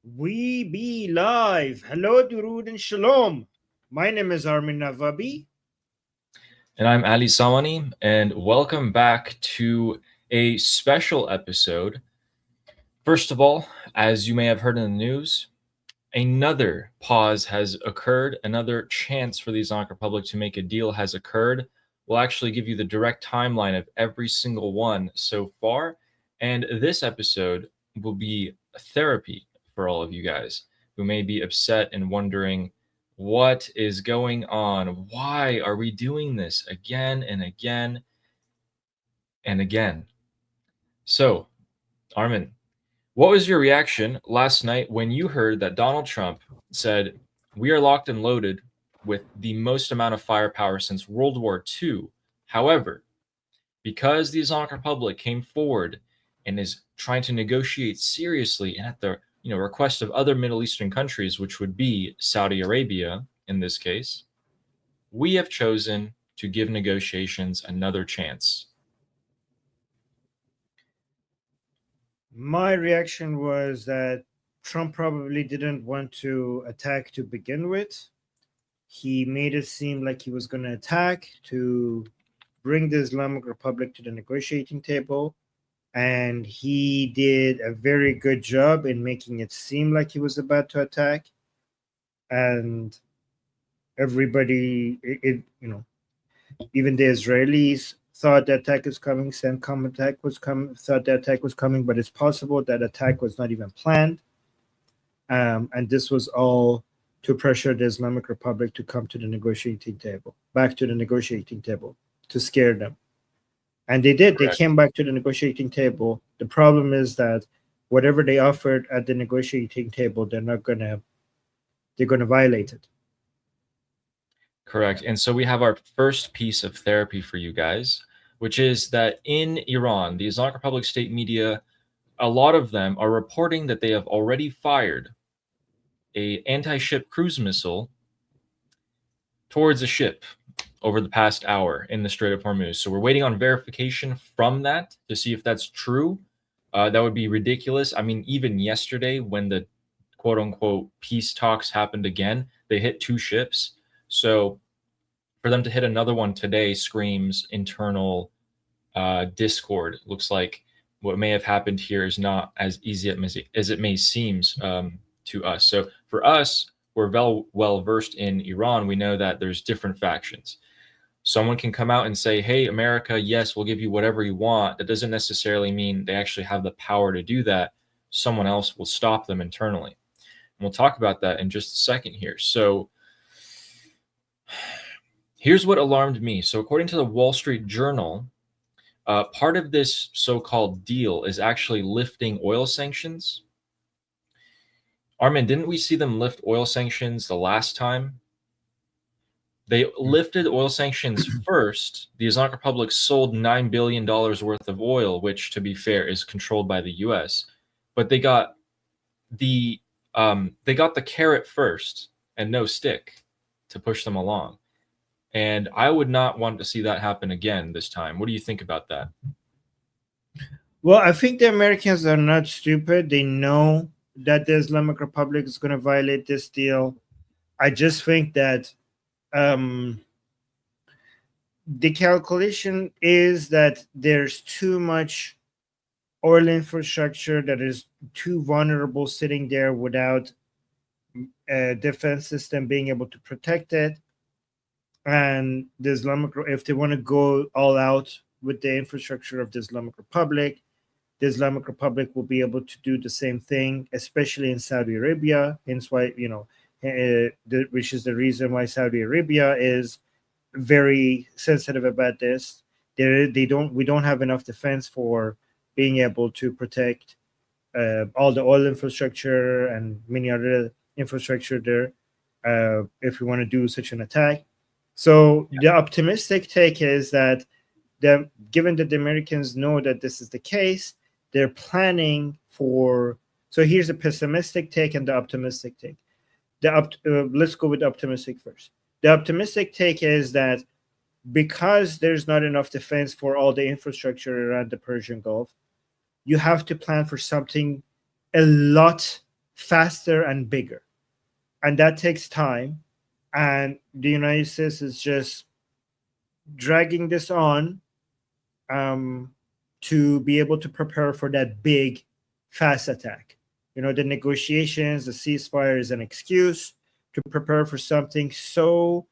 We be live. Hello, Durud and Shalom. My name is Armin Navabi. And I'm Ali Samani, and welcome back to a special episode. First of all, as you may have heard in the news, another pause has occurred. Another chance for the Islamic Republic to make a deal has occurred. We'll actually give you the direct timeline of every single one so far. And this episode will be therapy for all of you guys who may be upset and wondering what is going on. Why are we doing this again and again and again? So, Armin, what was your reaction last night when you heard that Donald Trump said, "We are locked and loaded with the most amount of firepower since World War II. However, because the Islamic Republic came forward and is trying to negotiate seriously and at the request of other Middle Eastern countries, which would be Saudi Arabia in this case, we have chosen to give negotiations another chance." My reaction was that Trump probably didn't want to attack to begin with. He made it seem like he was going to attack to bring the Islamic Republic to the negotiating table. And he did a very good job in making it seem like he was about to attack. And everybody, even the Israelis thought the attack is coming. CENTCOM attack was coming. Thought the attack was coming, but it's possible that attack was not even planned, and this was all to pressure the Islamic Republic to come to the negotiating table, back to the negotiating table, to scare them. And they did. Correct. They came back to the negotiating table. The problem is that whatever they offered at the negotiating table, they're gonna violate it. Correct. And so we have our first piece of therapy for you guys, which is that in Iran, the Islamic Republic state media, a lot of them are reporting that they have already fired a anti-ship cruise missile towards a ship over the past hour in the Strait of Hormuz. So we're waiting on verification from that to see if that's true. That would be ridiculous. I mean, even yesterday when the quote unquote peace talks happened again, they hit 2 ships. So for them to hit another one today screams internal discord. It looks like what may have happened here is not as easy as it may seem to us. So for us, we're well versed in Iran. We know that there's different factions. Someone can come out and say, "Hey, America, yes, we'll give you whatever you want." That doesn't necessarily mean they actually have the power to do that. Someone else will stop them internally. And we'll talk about that in just a second here. So here's what alarmed me. So according to the Wall Street Journal, part of this so-called deal is actually lifting oil sanctions. Armin, didn't we see them lift oil sanctions the last time? They lifted oil sanctions first. The Islamic Republic sold $9 billion worth of oil, which, to be fair, is controlled by the U.S. But they got the carrot first and no stick to push them along. And I would not want to see that happen again this time. What do you think about that? Well, I think the Americans are not stupid. They know that the Islamic Republic is going to violate this deal. I just think that the calculation is that there's too much oil infrastructure that is too vulnerable sitting there without a defense system being able to protect it. And the if they want to go all out with the infrastructure of the Islamic Republic will be able to do the same thing, especially in Saudi Arabia. Hence why, which is the reason why Saudi Arabia is very sensitive about this. We don't have enough defense for being able to protect all the oil infrastructure and many other infrastructure there if we want to do such an attack. So the optimistic take is that given that the Americans know that this is the case, they're planning for. So here's the pessimistic take and the optimistic take. Let's go with the optimistic first. The optimistic take is that because there's not enough defense for all the infrastructure around the Persian Gulf, you have to plan for something a lot faster and bigger. And that takes time. And the United States is just dragging this on to be able to prepare for that big, fast attack. The negotiations, the ceasefire is an excuse to prepare for something so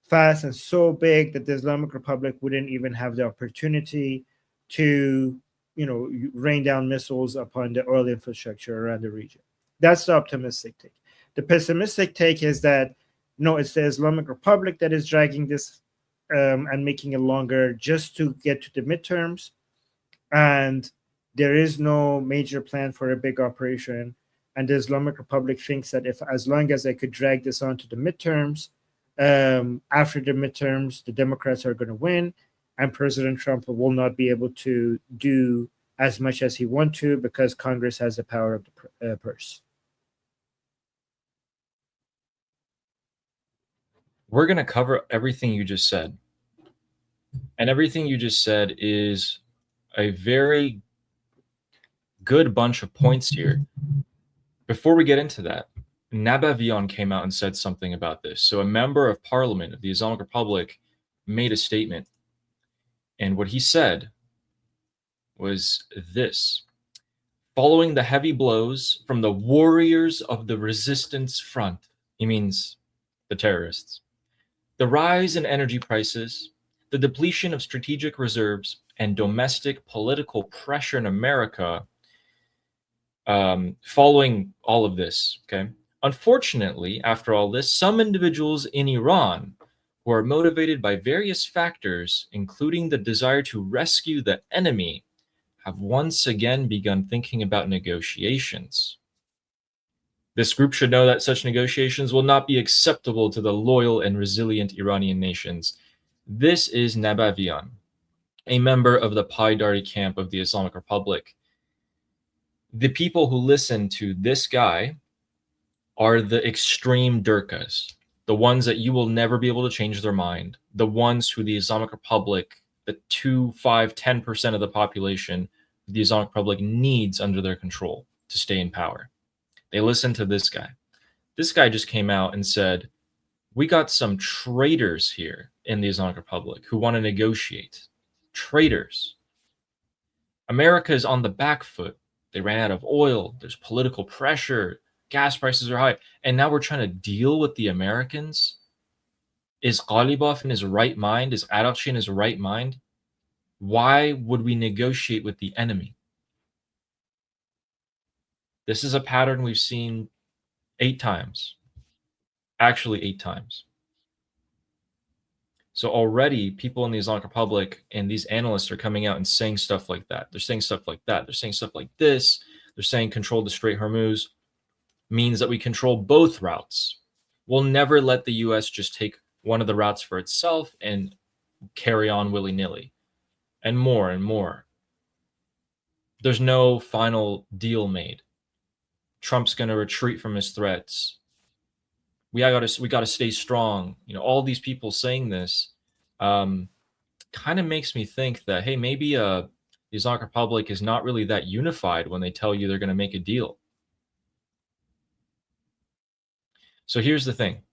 fast and so big that the Islamic Republic wouldn't even have the opportunity to, rain down missiles upon the oil infrastructure around the region. That's the optimistic take. The pessimistic take is that, no, it's the Islamic Republic that is dragging this and making it longer just to get to the midterms. And there is no major plan for a big operation. And the Islamic Republic thinks that as long as they could drag this on to the midterms, after the midterms, the Democrats are going to win, and President Trump will not be able to do as much as he wants to because Congress has the power of the purse. We're going to cover everything you just said. And everything you just said is a very good bunch of points here. Before we get into that, Nabavian came out and said something about this. So a member of parliament of the Islamic Republic made a statement. And what he said was this: following the heavy blows from the warriors of the resistance front, he means the terrorists, the rise in energy prices, the depletion of strategic reserves, and domestic political pressure in America, following all of this, okay? Unfortunately, after all this, some individuals in Iran who are motivated by various factors, including the desire to rescue the enemy, have once again begun thinking about negotiations. This group should know that such negotiations will not be acceptable to the loyal and resilient Iranian nations. This is Nabavian, a member of the Paidari camp of the Islamic Republic. The people who listen to this guy are the extreme Durkas, the ones that you will never be able to change their mind, the ones who the Islamic Republic, the 2, 5, 10% of the population the Islamic Republic needs under their control to stay in power. They listen to this guy. This guy just came out and said, we got some traitors here in the Islamic Republic who want to negotiate. Traitors. America is on the back foot. They ran out of oil. There's political pressure. Gas prices are high. And now we're trying to deal with the Americans? Is Ghalibaf in his right mind? Is Araghchi in his right mind? Why would we negotiate with the enemy? This is a pattern we've seen 8 times. Actually, 8 times. So already people in the Islamic Republic and these analysts are coming out and saying stuff like that. They're saying stuff like that. They're saying stuff like this. They're saying control the Strait of Hormuz means that we control both routes. We'll never let the US just take one of the routes for itself and carry on willy-nilly. And more and more. There's no final deal made. Trump's going to retreat from his threats. We got to stay strong. All these people saying this kind of makes me think that, hey, maybe the Islamic Republic is not really that unified when they tell you they're going to make a deal. So here's the thing.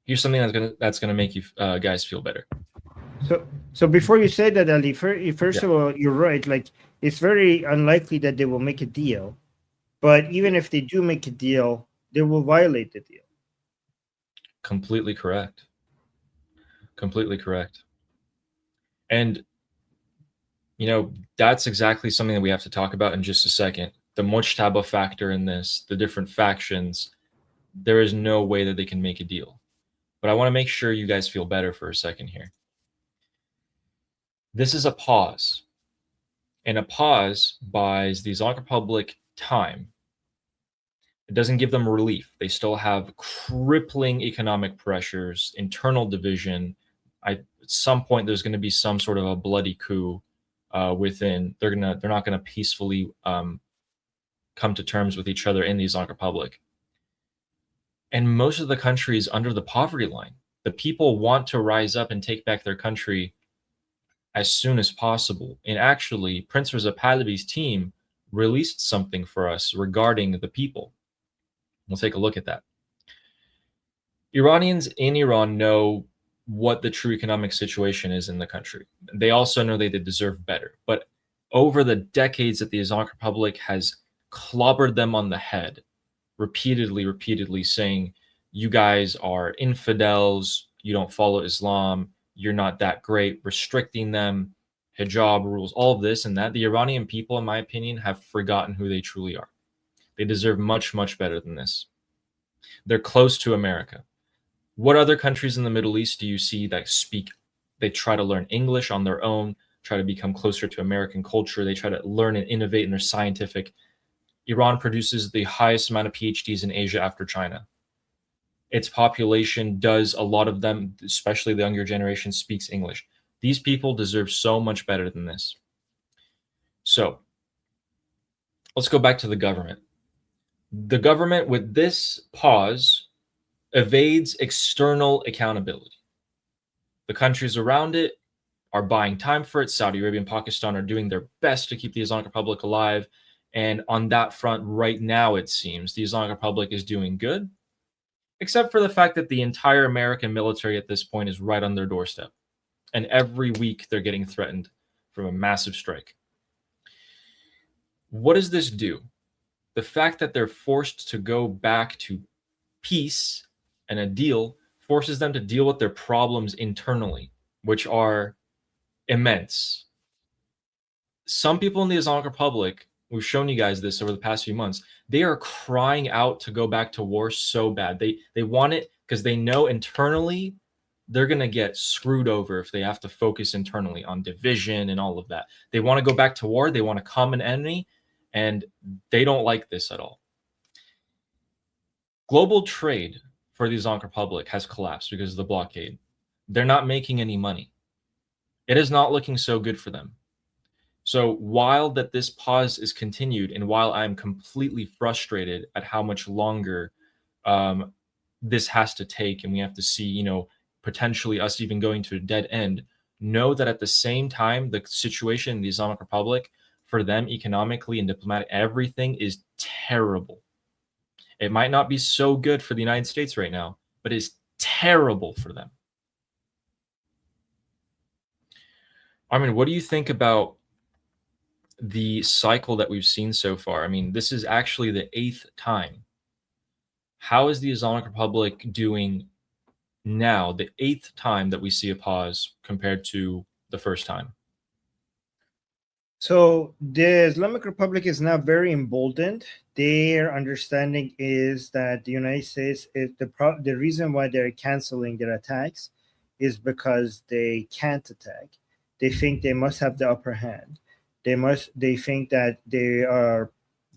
Here's something that's gonna make you guys feel better. So before you say that, Ali, first of all, you're right. Like, it's very unlikely that they will make a deal. But even if they do make a deal, they will violate the deal. Completely correct. Completely correct. And, that's exactly something that we have to talk about in just a second. The Mujtaba factor in this, the different factions, there is no way that they can make a deal. But I want to make sure you guys feel better for a second here. This is a pause. And a pause buys the Islamic Republic time. It doesn't give them relief. They still have crippling economic pressures, internal division. At some point, there's going to be some sort of a bloody coup within. They're not going to peacefully come to terms with each other in the Islamic Republic. And most of the country is under the poverty line. The people want to rise up and take back their country as soon as possible. And actually, Prince Reza Pahlavi's team released something for us regarding the people. We'll take a look at that. Iranians in Iran know what the true economic situation is in the country. They also know they deserve better. But over the decades that the Islamic Republic has clobbered them on the head, repeatedly saying, you guys are infidels, you don't follow Islam, you're not that great, restricting them, hijab rules, all of this and that. The Iranian people, in my opinion, have forgotten who they truly are. They deserve much better than this. They're close to America. What other countries in the Middle East do you see that they try to learn English on their own, try to become closer to American culture, they try to learn and innovate in their scientific. Iran produces the highest amount of PhDs in Asia after China. Its population does, a lot of them, especially the younger generation, speaks English. These people deserve so much better than this. So let's go back to the government. The government, with this pause, evades external accountability. The countries around it are buying time for it. Saudi Arabia and Pakistan are doing their best to keep the Islamic Republic alive. And on that front, right now, it seems the Islamic Republic is doing good, except for the fact that the entire American military at this point is right on their doorstep. And every week they're getting threatened from a massive strike. What does this do? The fact that they're forced to go back to peace and a deal forces them to deal with their problems internally, which are immense. Some people in the Islamic Republic, we've shown you guys this over the past few months, they are crying out to go back to war so bad. They want it because they know internally they're going to get screwed over if they have to focus internally on division and all of that. They want to go back to war. They want a common enemy, and they don't like this at all. Global trade for the Islamic Republic has collapsed because of the blockade. They're not making any money. It is not looking so good for them. So while this pause is continued, and while I'm completely frustrated at how much longer this has to take, and we have to see, potentially us even going to a dead end, know that at the same time, the situation in the Islamic Republic, for them economically and diplomatic, everything is terrible. It might not be so good for the United States right now, but it's terrible for them. Armin, what do you think about the cycle that we've seen so far? I mean, this is actually the 8th time. How is the Islamic Republic doing now, the 8th time that we see a pause compared to the first time? So the Islamic Republic is now very emboldened. Their understanding is that the United States is the reason why they're canceling their attacks is because they can't attack. They think they must have the upper hand. They think that they are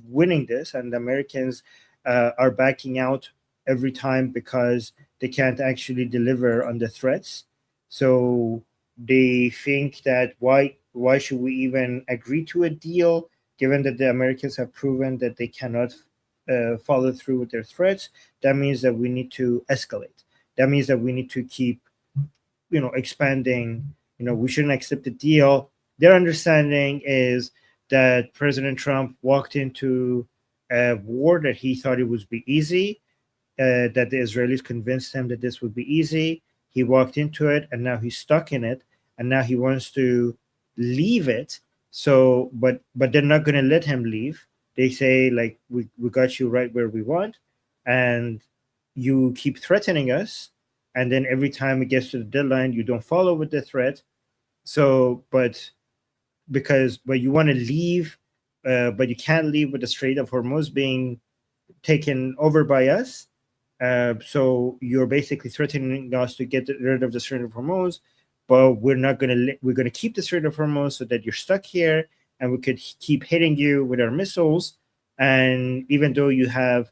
winning this, and the Americans are backing out every time because they can't actually deliver on the threats. So they think that why should we even agree to a deal, given that the Americans have proven that they cannot follow through with their threats? That means that we need to escalate. That means that we need to keep, expanding. We shouldn't accept the deal. Their understanding is that President Trump walked into a war that he thought it would be easy, that the Israelis convinced him that this would be easy. He walked into it, and now he's stuck in it, and now he wants to leave it. So, but they're not going to let him leave. They say, like, we got you right where we want, and you keep threatening us, and then every time it gets to the deadline, you don't follow with the threat. So, but you want to leave, but you can't leave with the Strait of Hormuz being taken over by us. So you're basically threatening us to get rid of the Strait of Hormuz, but we're going to keep the Strait of Hormuz so that you're stuck here, and we could keep hitting you with our missiles. And even though you have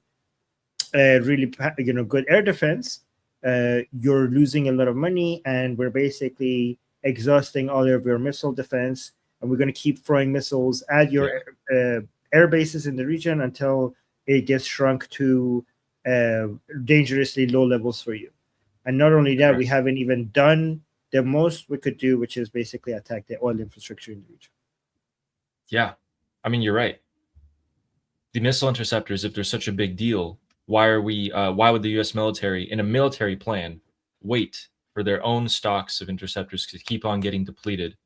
a really good air defense, you're losing a lot of money, and we're basically exhausting all of your missile defense, and we're going to keep throwing missiles at your air bases in the region until it gets shrunk to dangerously low levels for you. And not only that, we haven't even done the most we could do, which is basically attack the oil infrastructure in the region. Yeah, I mean, you're right. the missile interceptors, if they're such a big deal, why would the U.S. military, in a military plan, wait for their own stocks of interceptors to keep on getting depleted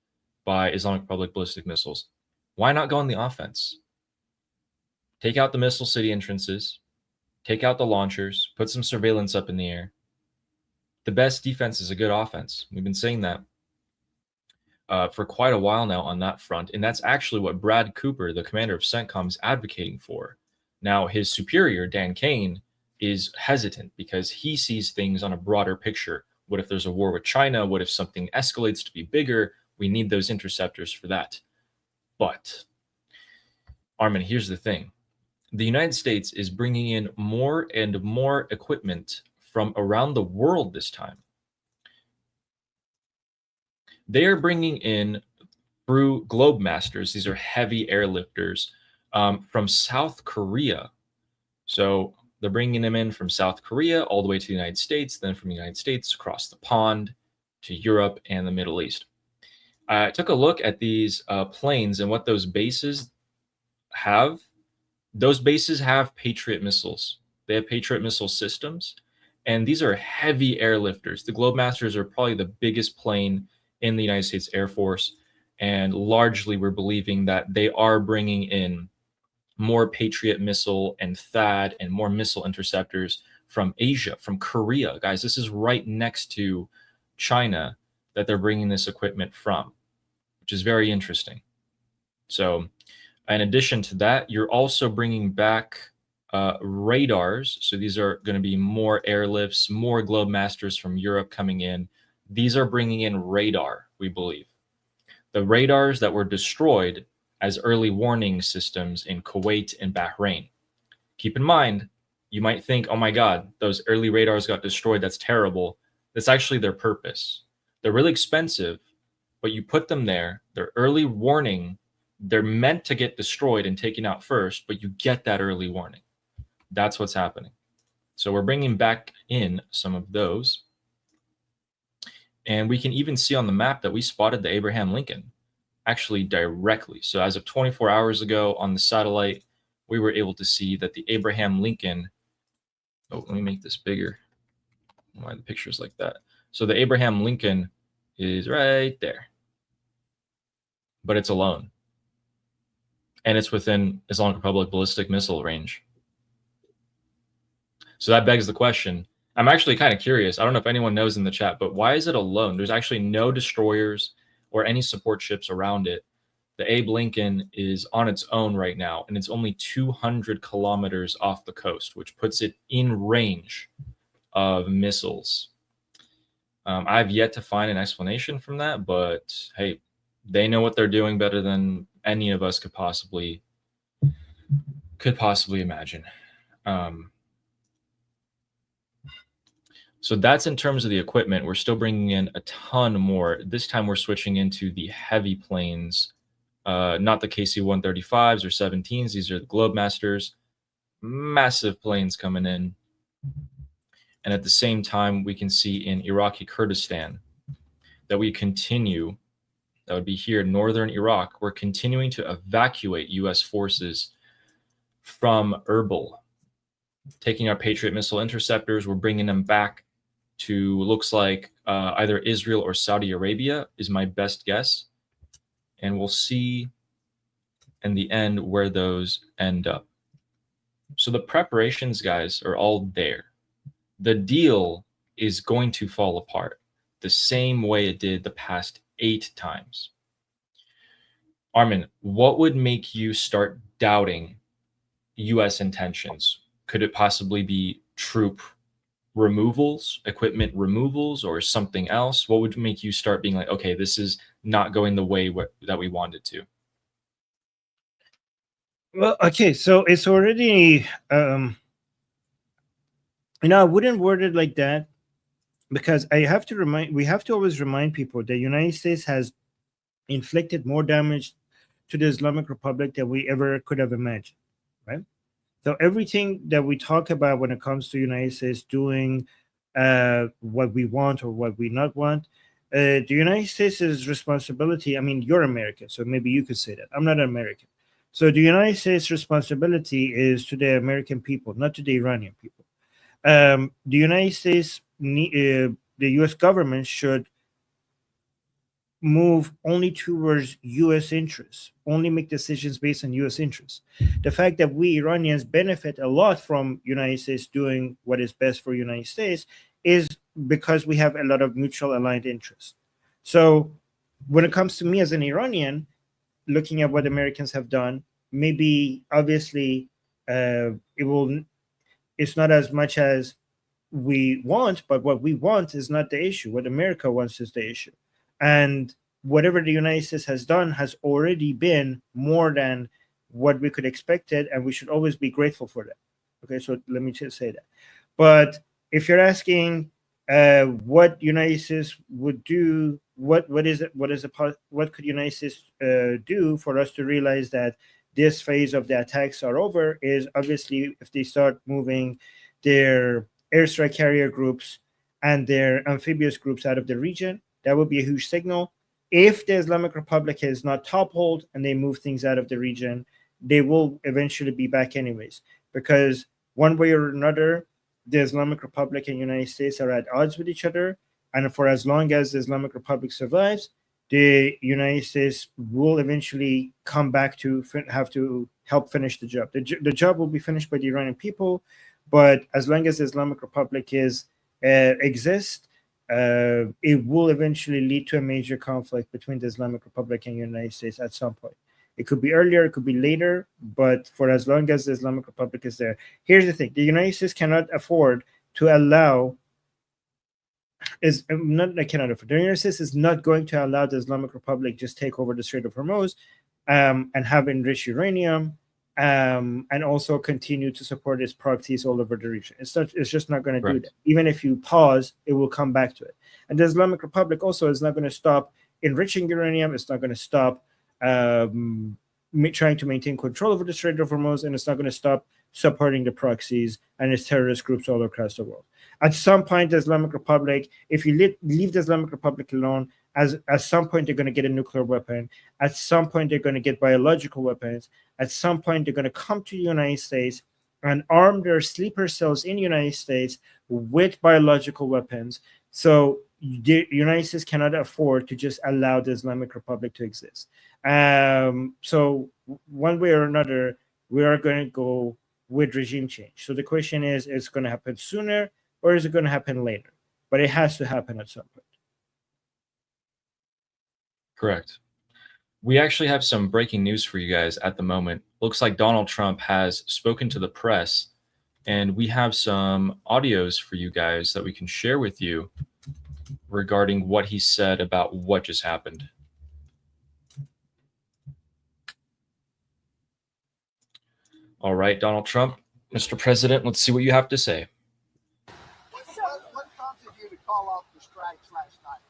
by Islamic Republic ballistic missiles? Why not go on the offense? Take out the missile city entrances, take out the launchers, put some surveillance up in the air. The best defense is a good offense. We've been saying that for quite a while now on that front, and that's actually what Brad Cooper, the commander of CENTCOM, is advocating for. Now, his superior, Dan Kane, is hesitant because he sees things on a broader picture. What if there's a war with China? What if something escalates to be bigger? We need those interceptors for that. But, Armin, here's the thing. The United States is bringing in more and more equipment from around the world this time. They are bringing in, through Globemasters, these are heavy airlifters from South Korea. So they're bringing them in from South Korea all the way to the United States, then from the United States across the pond to Europe and the Middle East. I took a look at these planes and what those bases have. Those bases have Patriot missiles. They have Patriot missile systems, and these are heavy airlifters. The Globemasters are probably the biggest plane in the United States Air Force, and largely we're believing that they are bringing in more Patriot missile and THAAD and more missile interceptors from Asia, from Korea. Guys, this is right next to China that they're bringing this equipment from, which is very interesting. So in addition to that, you're also bringing back radars. So these are going to be more airlifts, more Globemasters from Europe coming in. These are bringing in radar, we believe. The radars that were destroyed as early warning systems in Kuwait and Bahrain. Keep in mind, you might think, oh my God, those early radars got destroyed. That's terrible. That's actually their purpose. They're really expensive, but you put them there. They're early warning. They're meant to get destroyed and taken out first, but you get that early warning. That's what's happening. So we're bringing back in some of those. And we can even see on the map that we spotted the Abraham Lincoln actually directly. So as of 24 hours ago on the satellite, we were able to see that the Abraham Lincoln, oh, let me make this bigger. Why the picture's like that? So the Abraham Lincoln is right there, but it's alone. And it's within Islamic Republic ballistic missile range. So that begs the question. I'm actually kind of curious. I don't know if anyone knows in the chat, but why is it alone? There's actually no destroyers or any support ships around it. The Abe Lincoln is on its own right now, and it's only 200 kilometers off the coast, which puts it in range of missiles. I've yet to find an explanation from that, but hey, they know what they're doing better than any of us could possibly imagine. So that's in terms of the equipment. We're still bringing in a ton more. This time we're switching into the heavy planes, not the KC-135s or 17s. These are the Globemasters, massive planes coming in. And at the same time, we can see in Iraqi Kurdistan that we continue, that would be here in northern Iraq, we're continuing to evacuate U.S. forces from Erbil, taking our Patriot missile interceptors. We're bringing them back to, looks like either Israel or Saudi Arabia is my best guess. And we'll see in the end where those end up. So the preparations, guys, are all there. The deal is going to fall apart the same way it did the past 8 times. Armin, what would make you start doubting U.S. intentions? Could it possibly be troop removals, equipment removals, or something else? What would make you start being like, okay, this is not going the way that we wanted to? Well, okay, so it's already, I wouldn't word it like that, because we have to always remind people the United States has inflicted more damage to the Islamic Republic than we ever could have imagined, right? So everything that we talk about when it comes to United States doing what we want or what we not want, the United States' responsibility. I mean, you're American, so maybe you could say that. I'm not American. So the United States responsibility is to the American people, not to the Iranian people. The United States, the U.S. government should move only towards U.S. interests, only make decisions based on U.S. interests. The fact that we Iranians benefit a lot from United States doing what is best for United States is because we have a lot of mutual aligned interests. So when it comes to me as an Iranian, looking at what Americans have done, maybe obviously it's not as much as we want, but what we want is not the issue. What America wants is the issue. And whatever the United States has done has already been more than what we could expect it, and we should always be grateful for that. Okay, so let me just say that. But if you're asking what United States would do, what could United States do for us to realize that this phase of the attacks are over, is obviously if they start moving their airstrike carrier groups and their amphibious groups out of the region. That would be a huge signal. If the Islamic Republic is not toppled and they move things out of the region, they will eventually be back anyways. Because one way or another, the Islamic Republic and United States are at odds with each other. And for as long as the Islamic Republic survives, the United States will eventually come back to have to help finish the job. The job will be finished by the Iranian people, but as long as the Islamic Republic exists, it will eventually lead to a major conflict between the Islamic Republic and the United States at some point. It could be earlier, it could be later, but for as long as the Islamic Republic is there. Here's the thing: the United States cannot afford to allow. The United States is not going to allow the Islamic Republic just take over the Strait of Hormuz and have enriched uranium. And also continue to support its proxies all over the region. It's just not going to do that. Even if you pause, it will come back to it. And the Islamic Republic also is not going to stop enriching uranium. It's not going to stop trying to maintain control over the Strait of Hormuz, and it's not going to stop supporting the proxies and its terrorist groups all across the world. At some point, the Islamic Republic, if you leave the Islamic Republic alone, at some point they're going to get a nuclear weapon. At some point they're going to get biological weapons. At some point they're going to come to the United States and arm their sleeper cells in the United States with biological weapons. So the United States cannot afford to just allow the Islamic Republic to exist. So one way or another, we are going to go with regime change. So the question is it going to happen sooner or is it going to happen later? But it has to happen at some point. Correct. We actually have some breaking news for you guys at the moment. Looks like Donald Trump has spoken to the press, and we have some audios for you guys that we can share with you regarding what he said about what just happened. All right, Donald Trump, Mr. President, let's see what you have to say. What prompted you to call off the strikes last night?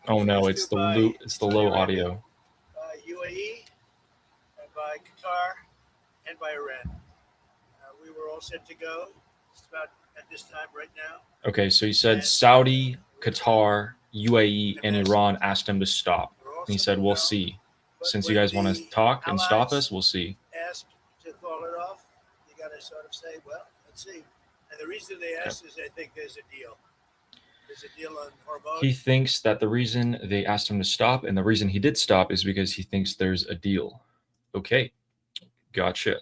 Oh no, it's the low audio. UAE, and by Qatar, and by Iran. We were all set to go just about at this time right now. Okay, so he said Saudi, Qatar, UAE, and Iran asked him to stop. And he said, we'll see. Since you guys want to talk and stop us, we'll see. Asked to call it off, you got to sort of say, well, let's see. And the reason they asked is they think there's a deal. There's a deal on Hormuz. He thinks that the reason they asked him to stop and the reason he did stop is because he thinks there's a deal. Okay, gotcha.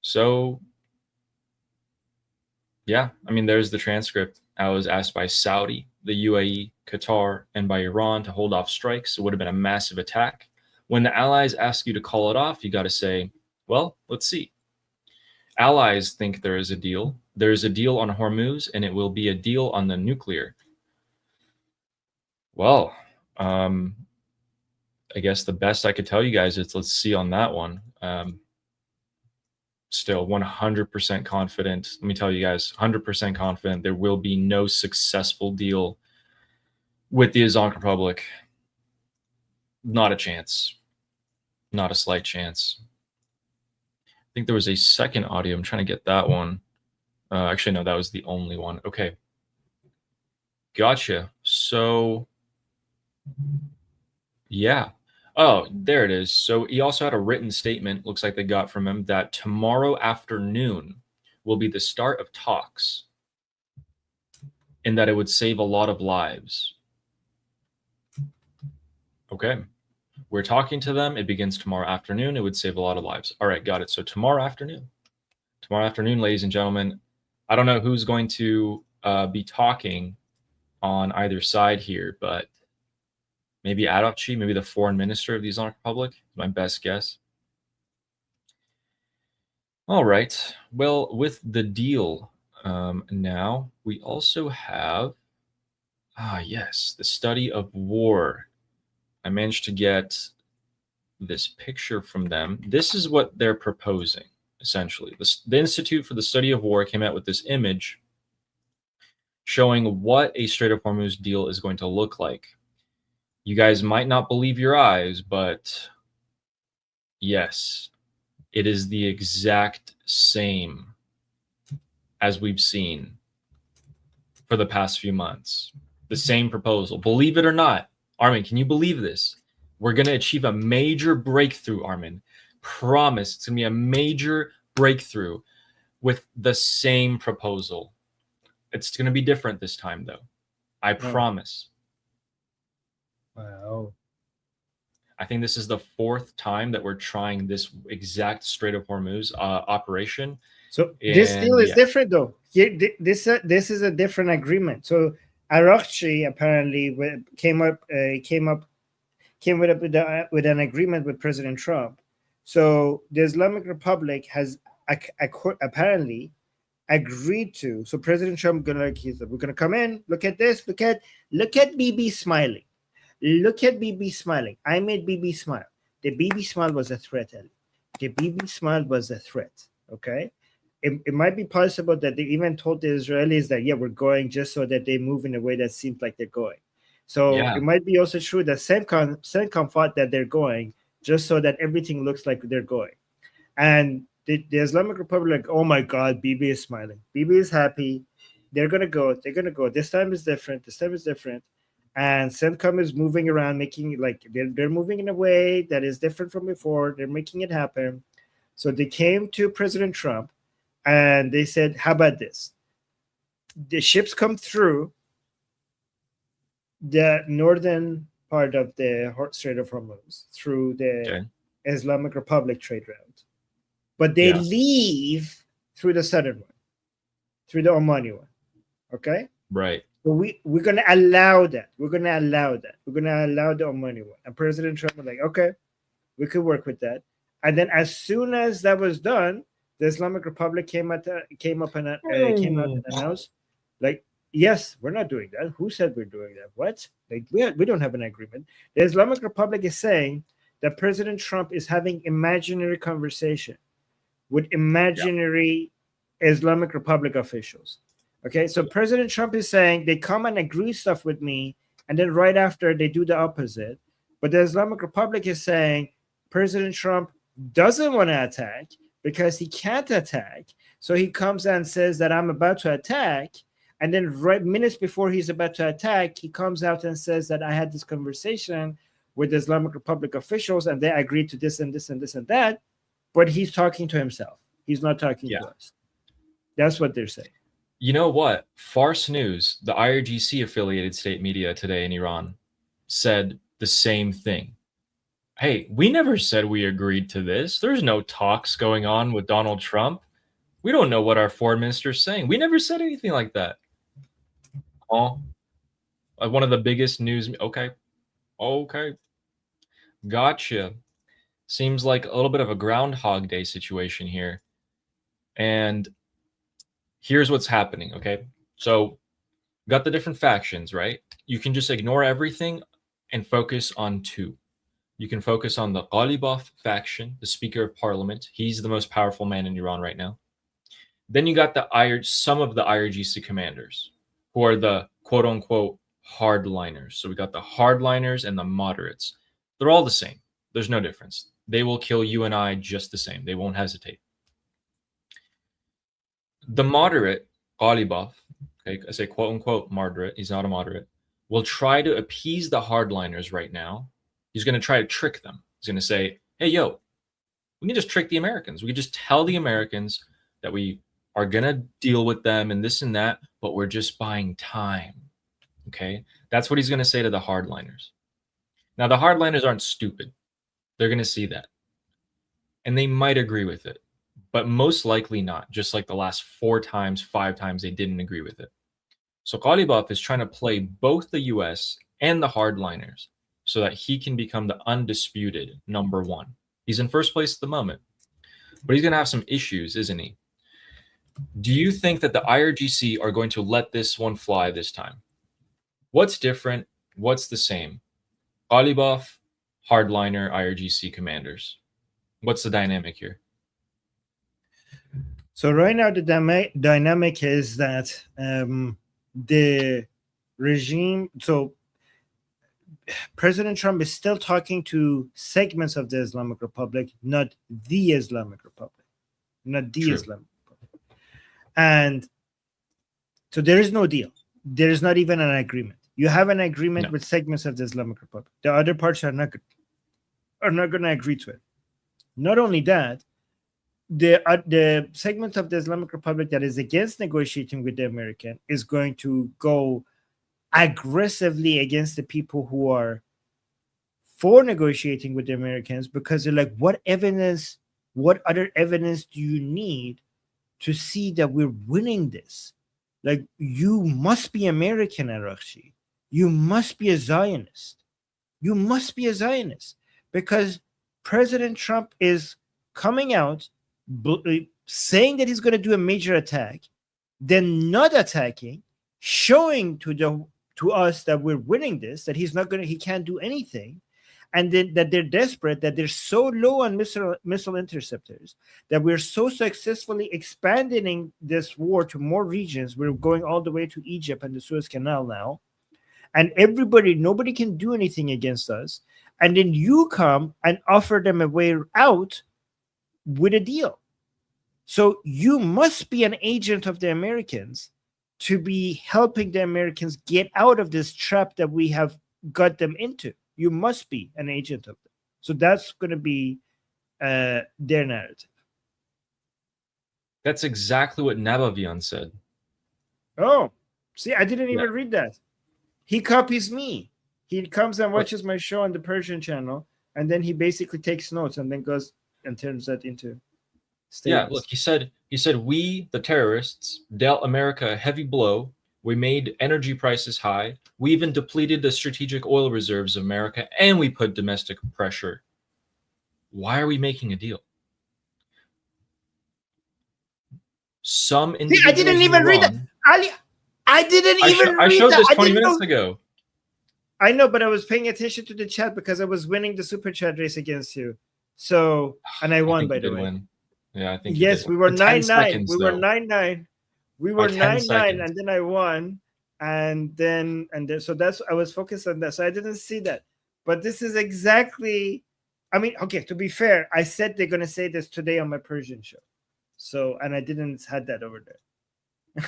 So, yeah, I mean, there's the transcript. I was asked by Saudi, the UAE, Qatar, and by Iran to hold off strikes. It would have been a massive attack. When the allies ask you to call it off, you got to say, well, let's see. Allies think there is a deal. There is a deal on Hormuz, and it will be a deal on the nuclear. Well, I guess the best I could tell you guys is let's see on that one. Still 100% confident. Let me tell you guys, 100% confident there will be no successful deal with the Islamic Republic. Not a chance. Not a slight chance. I think there was a second audio. I'm trying to get that one. Actually, no, that was the only one. Okay. Gotcha. So, yeah. Oh, there it is. So he also had a written statement, looks like they got from him, that tomorrow afternoon will be the start of talks, and that it would save a lot of lives. Okay. We're talking to them. It begins tomorrow afternoon. It would save a lot of lives. All right, got it. So tomorrow afternoon, ladies and gentlemen, I don't know who's going to be talking on either side here, but maybe Adokchi, maybe the foreign minister of the Islamic Republic, my best guess. All right. Well, with the deal now, we also have, yes, the study of war. I managed to get this picture from them. This is what they're proposing, essentially. The Institute for the Study of War came out with this image showing what a Strait of Hormuz deal is going to look like. You guys might not believe your eyes, but yes, it is the exact same as we've seen for the past few months. The same proposal. Believe it or not, Armin, can you believe this? We're going to achieve a major breakthrough, Armin. Promise. It's going to be a major breakthrough with the same proposal. It's going to be different this time, though. I promise. Wow. I think this is the fourth time that we're trying this exact Strait of Hormuz operation. So this deal is different, though. This is a different agreement. So IRGC apparently came with an agreement with President Trump. So the Islamic Republic has apparently agreed to. So President Trump we're gonna come in. Look at this. Look at BB smiling. Look at BB smiling. I made BB smile. The BB smile was a threat, Ellie. The BB smile was a threat. Okay. It might be possible that they even told the Israelis that, yeah, we're going, just so that they move in a way that seems like they're going. So it might be also true that CENTCOM thought that they're going just so that everything looks like they're going. And the Islamic Republic, oh my God, BB is smiling. BB is happy. They're going to go. They're going to go. This time is different. And CENTCOM is moving around, making like they're moving in a way that is different from before. They're making it happen. So they came to President Trump and they said, how about this? The ships come through the northern part of the Strait of Hormuz through the Islamic Republic trade route, but they leave through the southern one, through the Omani one. Okay, right. So we're gonna allow that. We're gonna allow the Omani one. And President Trump was like, okay, we could work with that. And then as soon as that was done, the Islamic Republic came out and announced, like, yes, we're not doing that. Who said we're doing that? What? Like, we don't have an agreement. The Islamic Republic is saying that President Trump is having imaginary conversation with imaginary Islamic Republic officials. Okay, so President Trump is saying they come and agree stuff with me, and then right after they do the opposite. But the Islamic Republic is saying President Trump doesn't want to attack because he can't attack. So he comes and says that I'm about to attack. And then right minutes before he's about to attack, he comes out and says that I had this conversation with the Islamic Republic officials and they agreed to this and this and this and that. But he's talking to himself. He's not talking to us. That's what they're saying. You know what? Farce News, the IRGC affiliated state media today in Iran, said the same thing. Hey, we never said we agreed to this. There's no talks going on with Donald Trump. We don't know what our foreign minister is saying. We never said anything like that. Oh, like one of the biggest news. Okay. Gotcha. Seems like a little bit of a Groundhog Day situation here. And here's what's happening, okay? So got the different factions, right? You can just ignore everything and focus on two. You can focus on the Ghalibaf faction, the Speaker of Parliament. He's the most powerful man in Iran right now. Then you got some of the IRGC commanders, who are the quote-unquote hardliners. So we got the hardliners and the moderates. They're all the same. There's no difference. They will kill you and I just the same. They won't hesitate. The moderate, Ghalibaf, okay, I say quote-unquote moderate, he's not a moderate, will try to appease the hardliners right now He's going to try to trick them. He's going to say, hey, yo, we can just trick the Americans. We can just tell the Americans that we are going to deal with them and this and that, but we're just buying time. Okay? That's what he's going to say to the hardliners. Now, the hardliners aren't stupid. They're going to see that. And they might agree with it, but most likely not, just like the last 4 times, 5 times they didn't agree with it. So Ghalibaf is trying to play both the US and the hardliners so that he can become the undisputed number 1. He's in first place at the moment, but he's going to have some issues, isn't he? Do you think that the IRGC are going to let this one fly this time? What's different? What's the same? Ghalibaf, hardliner, IRGC commanders. What's the dynamic here? So right now the dynamic is that the regime, so President Trump is still talking to segments of the Islamic Republic, not the Islamic Republic, not the True. Islamic Republic. And so there is no deal. There is not even an agreement. You have an agreement with segments of the Islamic Republic. The other parts are not going to agree to it. Not only that, the segment of the Islamic Republic that is against negotiating with the American is going to go aggressively against the people who are for negotiating with the Americans, because they're like, what other evidence do you need to see that we're winning this? Like, you must be American, Arakshi. You must be a Zionist. You must be a Zionist, because President Trump is coming out saying that he's going to do a major attack, then not attacking, showing to us that we're winning this, that he can't do anything, and then that they're desperate, that they're so low on missile interceptors, that we're so successfully expanding this war to more regions. We're going all the way to Egypt and the Suez Canal now, and nobody can do anything against us. And then you come and offer them a way out with a deal. So you must be an agent of the Americans to be helping the Americans get out of this trap that we have got them into. You must be an agent of them. So that's going to be their narrative. That's exactly what Nabavian said. Oh, see, I didn't even read that. He copies me. He comes and watches my show on the Persian channel, and then he basically takes notes and then goes and turns that into statements. Yeah, look, he said we, the terrorists, dealt America a heavy blow. We made energy prices high. We even depleted the strategic oil reserves of America, and we put domestic pressure. Why are we making a deal? Some individuals. I didn't even read that. Ali, I didn't even read that. I showed this 20 minutes ago. I know, but I was paying attention to the chat because I was winning the super chat race against you. So, and I won, by the way. Win. Yeah, I think. Yes, we were 9-9. We were 9-9. We were 9-9, and then I won, and then so that's I was focused on that. So I didn't see that, but this is exactly. I mean, okay. To be fair, I said they're gonna say this today on my Persian show, so and I didn't had that over there.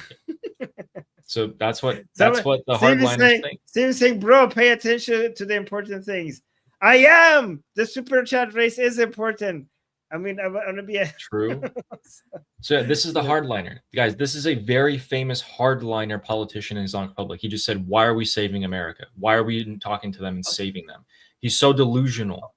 So that's what the hardliners think. Steven's saying, bro, pay attention to the important things. I am. The super chat race is important. I mean, I'm going to be true. So this is the hardliner. Guys, this is a very famous hardliner politician in Islamic Republic. He just said, why are we saving America? Why are we talking to them and saving them? He's so delusional.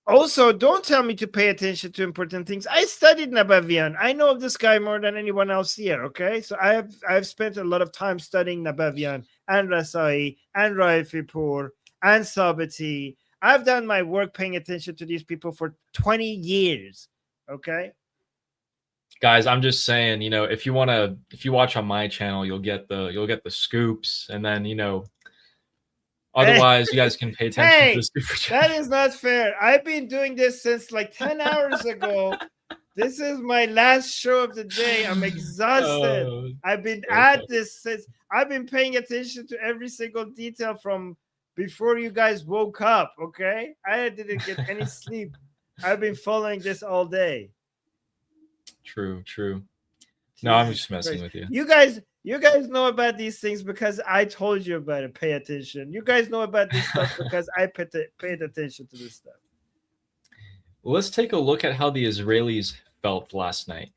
Also, don't tell me to pay attention to important things. I studied Nabavian. I know of this guy more than anyone else here, okay? So I've spent a lot of time studying Nabavian and Rasai and Raifipur and Sabati. I've done my work paying attention to these people for 20 years, okay? Guys, I'm just saying, if you watch on my channel, you'll get the scoops, and then, otherwise, you guys can pay attention to the super chat. That is not fair. I've been doing this since like 10 hours ago. This is my last show of the day. I'm exhausted. I've been at this since I've been paying attention to every single detail from before you guys woke up, okay? I didn't get any sleep. I've been following this all day. True. No, I'm just messing with you. You guys, You guys know about these things because I told you about it. Pay attention. You guys know about this stuff because I paid attention to this stuff. Let's take a look at how the Israelis felt last night.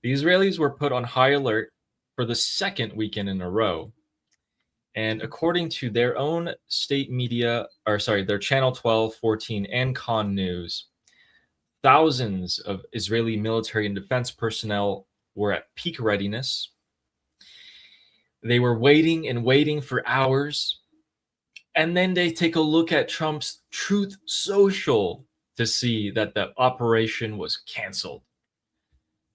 The Israelis were put on high alert for the second weekend in a row. And according to their own state media, their Channel 12, 14, and Khan News, thousands of Israeli military and defense personnel were at peak readiness. They were waiting and waiting for hours. And then they take a look at Trump's Truth Social to see that the operation was canceled.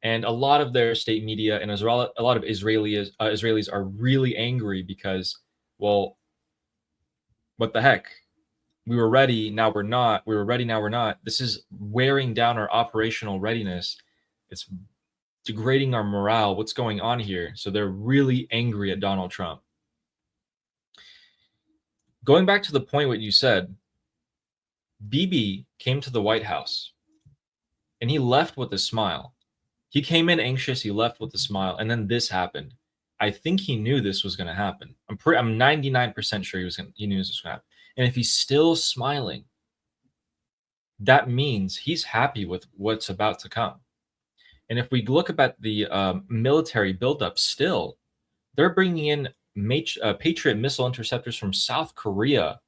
And a lot of their state media and a lot of Israelis are really angry because, well, what the heck? We were ready, now we're not. We were ready, now we're not. This is wearing down our operational readiness. It's degrading our morale. What's going on here? So they're really angry at Donald Trump. Going back to the point what you said, Bibi came to the White House and he left with a smile. He came in anxious, he left with a smile, and then this happened. I think he knew this was going to happen. I'm 99% sure he knew this was going to happen. And if he's still smiling, that means he's happy with what's about to come. And if we look at the military buildup still, they're bringing in Patriot missile interceptors from South Korea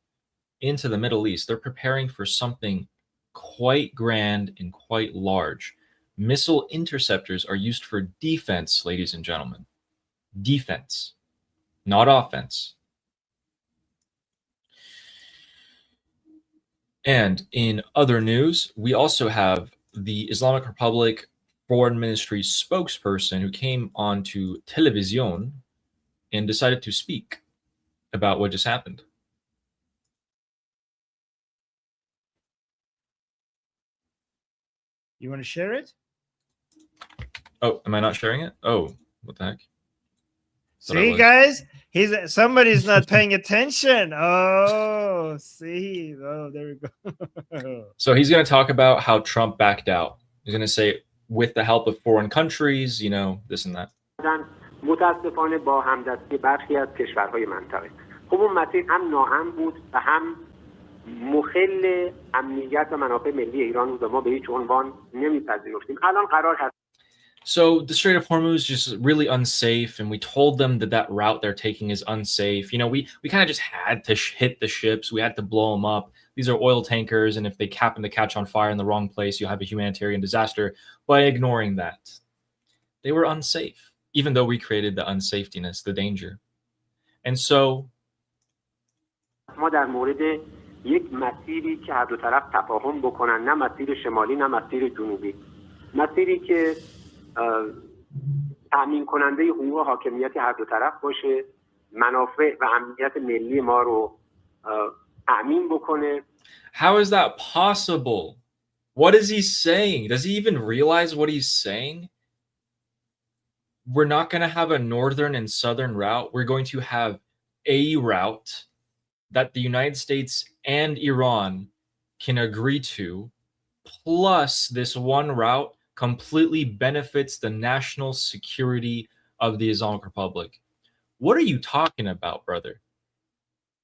into the Middle East. They're preparing for something quite grand and quite large. Missile interceptors are used for defense, ladies and gentlemen. Defense, not offense. And in other news, we also have the Islamic Republic Foreign Ministry spokesperson who came onto television and decided to speak about what just happened. You want to share it? Oh, am I not sharing it? Oh, what the heck? See, guys, somebody's not paying attention. Oh, see. Oh, there we go. So he's going to talk about how Trump backed out. He's going to say, with the help of foreign countries, this and that. متاسفانه با همدستی برخی از کشورهای منطقه. خب اون مسیر هم ناامن بود و هم مخل امنیت و منافع ملی ایران بود و ما به هیچ عنوان نمیپذیرفتیم. الان قرار هست. So the Strait of Hormuz is just really unsafe, and we told them that route they're taking is unsafe. We kind of just had to hit the ships. We had to blow them up. These are oil tankers, and if they happen to catch on fire in the wrong place, you'll have a humanitarian disaster. By ignoring that, they were unsafe, even though we created the unsafetyness, the danger. And so ما در مورد یک مسیری که هر دو طرف تفاهم بکنن، نه مسیر شمالی نه مسیر جنوبی، مسیری که تأمین کننده حقوق و حاکمیت هر دو طرف باشه، منافع و امنیت ملی ما رو تأمین بکنه. How is that possible? What is he saying? Does he even realize what he's saying? We're not going to have a northern and southern route. We're going to have a route that the United States and Iran can agree to, plus this one route completely benefits the national security of the Islamic Republic. What are you talking about, brother?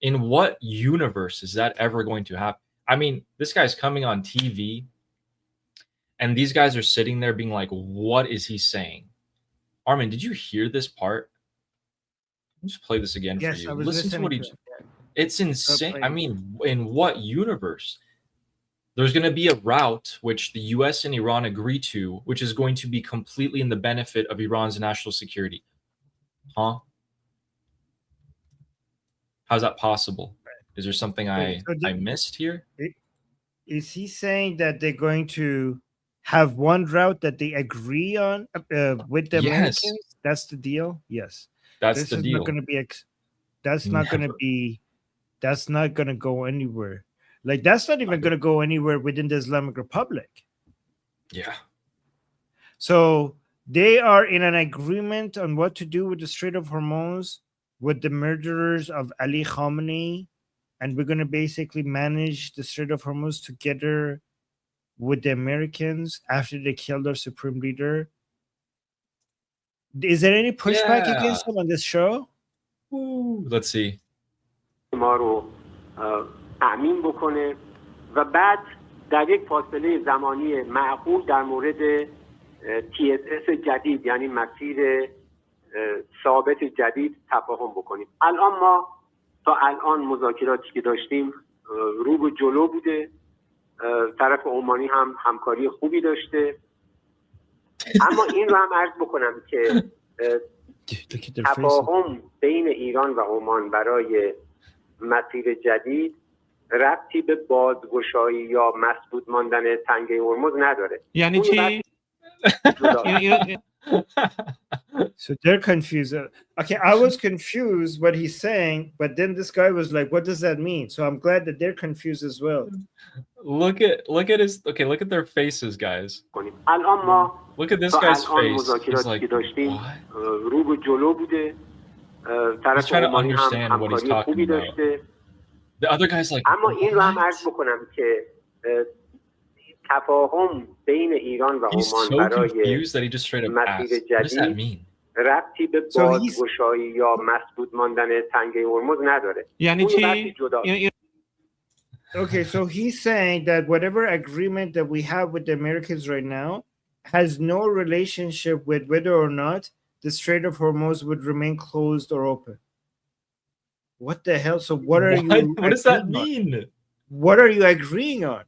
In what universe is that ever going to happen? I mean, this guy's coming on TV, and these guys are sitting there being like, what is he saying? Armin, did you hear this part? Let me just play this again for you. Listen to what he... It's insane. I mean, in what universe? There's going to be a route which the US and Iran agree to, which is going to be completely in the benefit of Iran's national security. Huh? How's that possible? Is there something I missed here? Is he saying that they're going to have one route that they agree on with the Americans? That's the deal? Yes. That's the deal. Not going to be that's not going to go anywhere. Like, that's not even going to go anywhere within the Islamic Republic. Yeah. So they are in an agreement on what to do with the Strait of Hormuz, with the murderers of Ali Khamenei, and we're going to basically manage the Strait of Hormuz together with the Americans after they killed our supreme leader. Is there any pushback Yeah. against him on this show? Ooh, let's see. ما رو تأمین بکنه و بعد در یک فاصله زمانی معقول در مورد TSS جدید یعنی مسیر ثابت جدید تفاهم بکنیم. الان ما تا الان مذاکراتی که داشتیم رو به جلو بوده، طرف عمانی هم همکاری خوبی داشته، اما این رو هم عرض بکنم که تفاهم بین ایران و عمان برای مسیر جدید ربطی به بازگشایی یا مسدود ماندن تنگه هرمز نداره. یعنی چی؟ So they're confused. Okay, I was confused what he's saying, but then this guy was like, "What does that mean?" So I'm glad that they're confused as well. Look at their faces, guys. الان ما Look at this تا guy's الان face. He's مذاکراتی like, که داشتیم what? رو به جلو بوده، طرف trying to عمانی هم understand what he's همکاری talking خوبی about. داشته. The other guy's like, اما این رو هم what? عرض بکنم که تفاهم بین ایران و He's عمان so برای confused that he just straight up مسیر asked, what does that جدید mean? ربطی به So he's- بازگشایی یا مسدود ماندن تنگه هرمز نداره. یعنی اون یه بحثی چی؟ جداست. Okay, so he's saying that whatever agreement that we have with the Americans right now has no relationship with whether or not the Strait of Hormuz would remain closed or open. What the hell? So what are you? What does that agreeing on? mean? What are you agreeing on?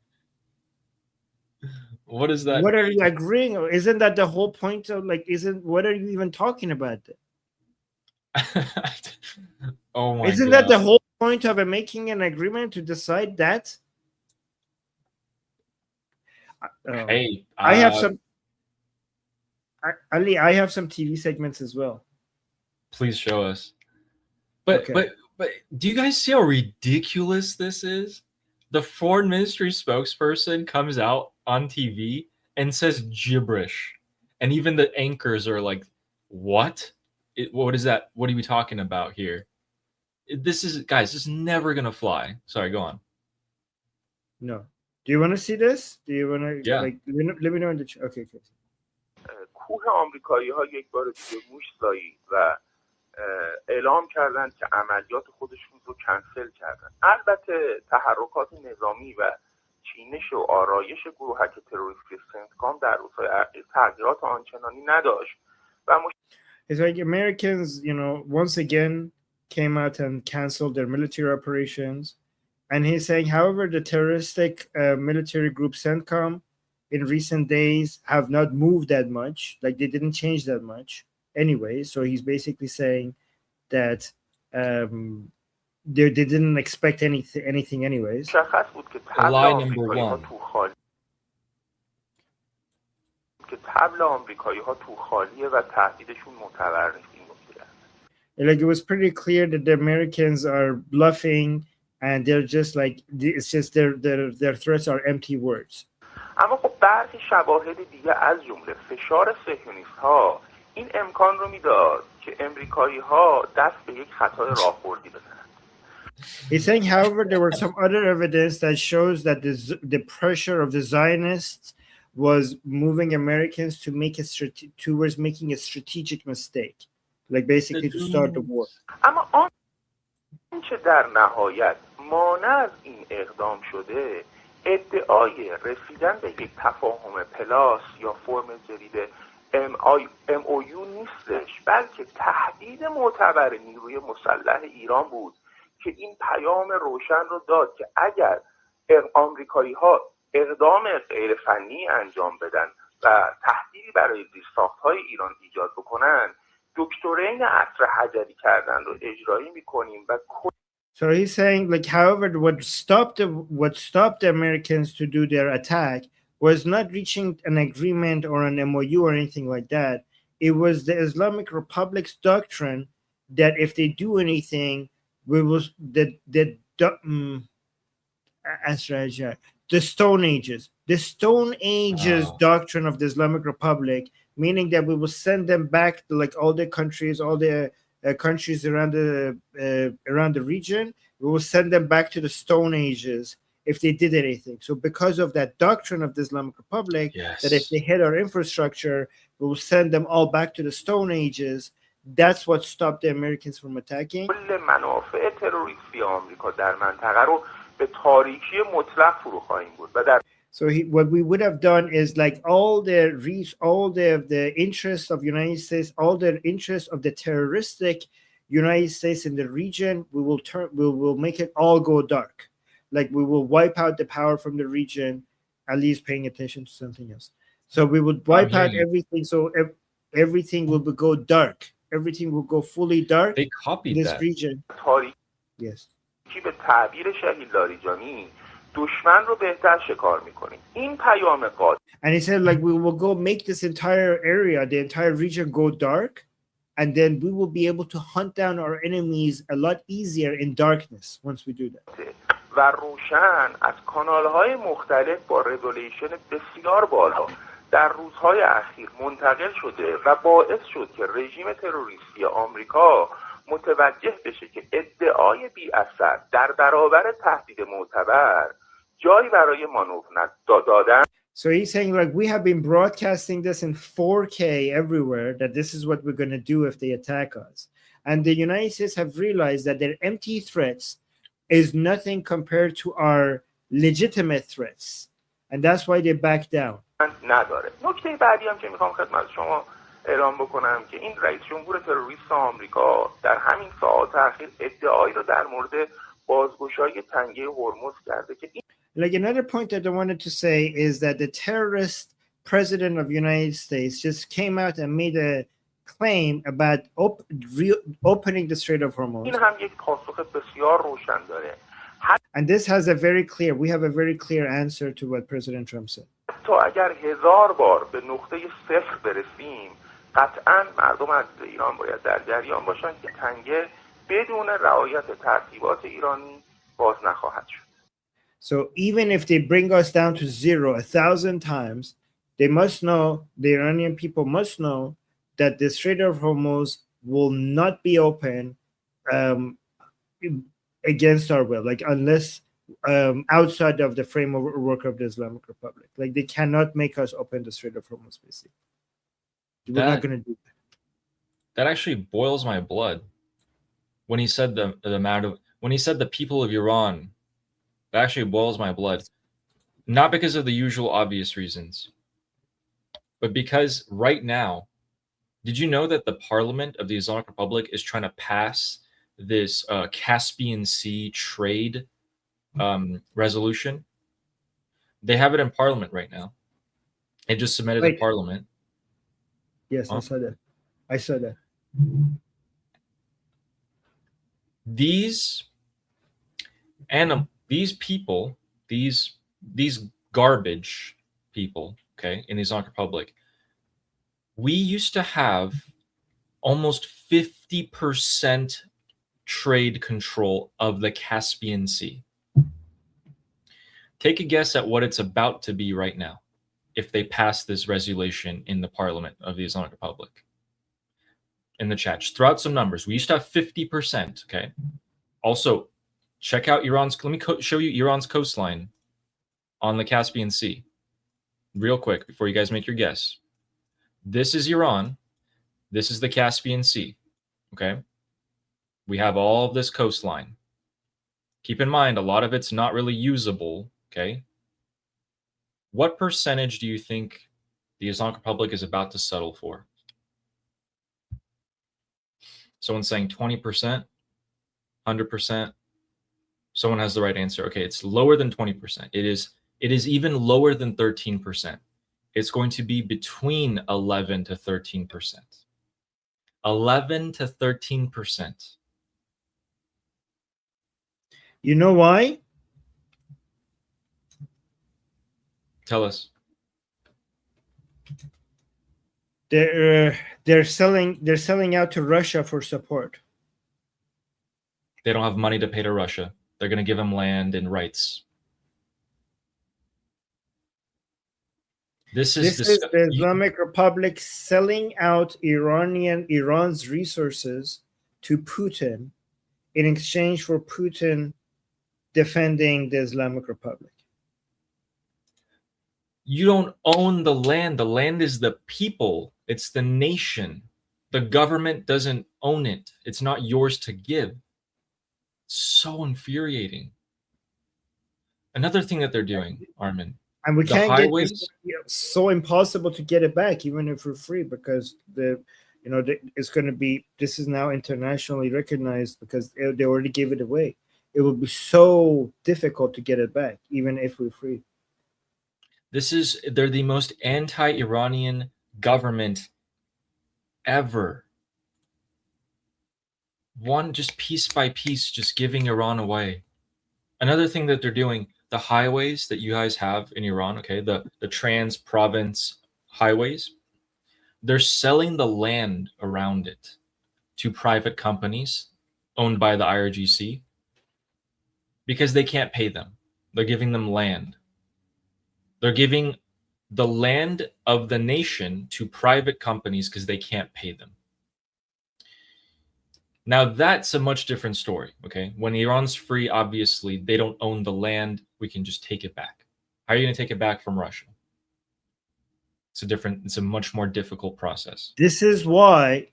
What is that? What are you agreeing on? Isn't that the whole point of like? Isn't what are you even talking about? Then? Oh my Isn't god. that the whole point of making an agreement to decide that? Hey, I have some. Ali, I have some TV segments as well. please show us. But Okay. but do you guys see how ridiculous this is? The foreign ministry spokesperson comes out on TV and says gibberish, and even the anchors are like, "What? What is that? What are we talking about here?" This is, guys, this is never gonna fly. Sorry, go on. No. Do you want to see this? Do you want to Yeah. like let me know in the chat? Okay. کوه آمریکایی ها یک بار دیگه موش زایید و اعلام کردند که عملیات خودشون رو کنسل کردن. البته تحرکات نظامی و چینش و آرایش گروهک تروریستی سنتکام در روزهای اخیر تغییرات آنچنانی نداشت و It's like Americans, once again came out and canceled their military operations. And he's saying, however, the terroristic military group CENTCOM in recent days have not moved that much. Like they didn't change that much anyway. So he's basically saying that they didn't expect anything anyways. مشخص بود که طبل Lie number آمریکایی‌ها one. طبل آمریکایی‌ها تو خالیه و تهدیدشون متورط این نکته است. Like it was pretty clear that the Americans are bluffing and they're just like, it's just their threats are empty words. اما خب برخی شواهد دیگه از جمله فشار صهیونیست‌ها این امکان رو میداد که امریکایی‌ها دست به یک خطای راهبردی بزنند. He's saying, however, there were some other evidence that shows that the pressure of the Zionists was moving Americans to make towards making a strategic mistake, like basically to start the war. اما آنچه در نهایت مانع از این اقدام شده ادعای رسیدن به یک تفاهم پلاس یا فرم جدید MOU نیستش، بلکه تهدید معتبر نیروی مسلح ایران بود که این پیام روشن رو داد که اگر آمریکایی‌ها اقدام غیر فنی انجام بدن و تهدیدی برای زیرساخت‌های ایران ایجاد بکنن، دکترین عصر حجری کردن رو اجرایی می‌کنیم و So he's saying, like, however, what stopped the Americans to do their attack was not reaching an agreement or an MOU or anything like that. It was the Islamic Republic's doctrine that if they do anything, we will the Stone Ages. The Stone Ages doctrine of the Islamic Republic, meaning that we will send them back to like all the countries, all the countries around the region. We will send them back to the Stone Ages if they did anything. So because of that doctrine of the Islamic Republic, that if Yes. they hit our infrastructure, we will send them all back to the Stone Ages. That's what stopped the Americans from attacking. کل منافع تروریستی آمریکا در منطقه رو به تاریکی مطلق فرو خواهیم برد و در So what we would have done is like all the interests of United States, all the interests of the terroristic United States in the region, we will make it all go dark. Like we will wipe out the power from the region, at least paying attention to something else. So we would wipe out everything. So everything will go dark. Everything will go fully dark. They copied in this that. region. تاریکی Yes. به تعبیر شهید لاریجانی دشمن رو بهتر شکار میکنیم. این پیام قاطع. And he said, like, we will go make this entire area, the entire region go dark, and then we will be able to hunt down our enemies a lot easier in darkness once we do that. و روشن از کانال‌های مختلف با رزولوشن بسیار بالا در روزهای اخیر منتقل شده و باعث شد که رژیم تروریستی آمریکا متوجه بشه که ادعای بی اثر در برابر تهدید معتبر جایی برای مانور دادن. So he's saying, like, we have been broadcasting this in 4K everywhere, that this is what we're going to do if they attack us. And the United States have realized that their empty threats is nothing compared to our legitimate threats. And that's why they back down. نداره. نکته بعدی هم که میخوام خدمت شما اعلام بکنم که این رئیس جمهور تروریست آمریکا در همین ساعات اخیر ادعایی رو در مورد بازگشایی تنگه هرمز کرده که این Like another point that I wanted to say is that the terrorist president of the United States just came out and made a claim about opening the Strait of Hormuz. این هم یک پاسخ بسیار روشن داره. And this has we have a very clear answer to what President Trump said. تا اگر 1000 بار به نقطه صفر برسیم قطعاً مردم از ایران باید در جریان باشن که تنگه بدون رعایت ترتیبات ایرانی باز نخواهد شد. So even if they bring us down to 0 1,000 times, they must know, the Iranian people must know, that the Strait of Hormuz will not be open against our will, like unless outside of the framework of the Islamic Republic. Like they cannot make us open the Strait of Hormuz, basically. We're not going to do that. That actually boils my blood. When he said the people of Iran, that actually boils my blood. Not because of the usual obvious reasons, but because right now, did you know that the parliament of the Islamic Republic is trying to pass this Caspian Sea trade resolution? They have it in parliament right now. It just submitted to parliament. Yes, I saw that. These people, these garbage people, okay, in the Islamic Republic, we used to have almost 50% trade control of the Caspian Sea. Take a guess at what it's about to be right now if they pass this resolution in the parliament of the Islamic Republic. In the chat, just throw out some numbers. We used to have 50%, okay? Also, check out Iran's, let me show you Iran's coastline on the Caspian Sea real quick before you guys make your guess. This is Iran. This is the Caspian Sea, okay? We have all of this coastline. Keep in mind, a lot of it's not really usable, okay? What percentage do you think the Islamic Republic is about to settle for? Someone's saying 20%, 100%. Someone has the right answer. Okay, it's lower than 20%. It is even lower than 13%. It's going to be between 11 to 13%. 11 to 13%. You know why? Tell us. They're selling out to Russia for support. They don't have money to pay to Russia. They're going to give them land and rights. This is the Islamic Republic selling out Iran's resources to Putin in exchange for Putin defending the Islamic Republic. You don't own the land. The land is the people. It's the nation. The government doesn't own it. It's not yours to give. So infuriating. Another thing that they're doing, Armin, And we the can't highways. get this, so impossible to get it back, even if we're free, because it's going to be. This is now internationally recognized because they already gave it away. It will be so difficult to get it back, even if we're free. They're the most anti-Iranian government ever. One, just piece by piece, just giving Iran away. Another thing that they're doing, the highways that you guys have in Iran, okay, the trans-province highways, they're selling the land around it to private companies owned by the IRGC because they can't pay them. They're giving them land. They're giving the land of the nation to private companies because they can't pay them. Now, that's a much different story, okay? When Iran's free, obviously, they don't own the land. We can just take it back. How are you going to take it back from Russia? It's a much more difficult process. This is why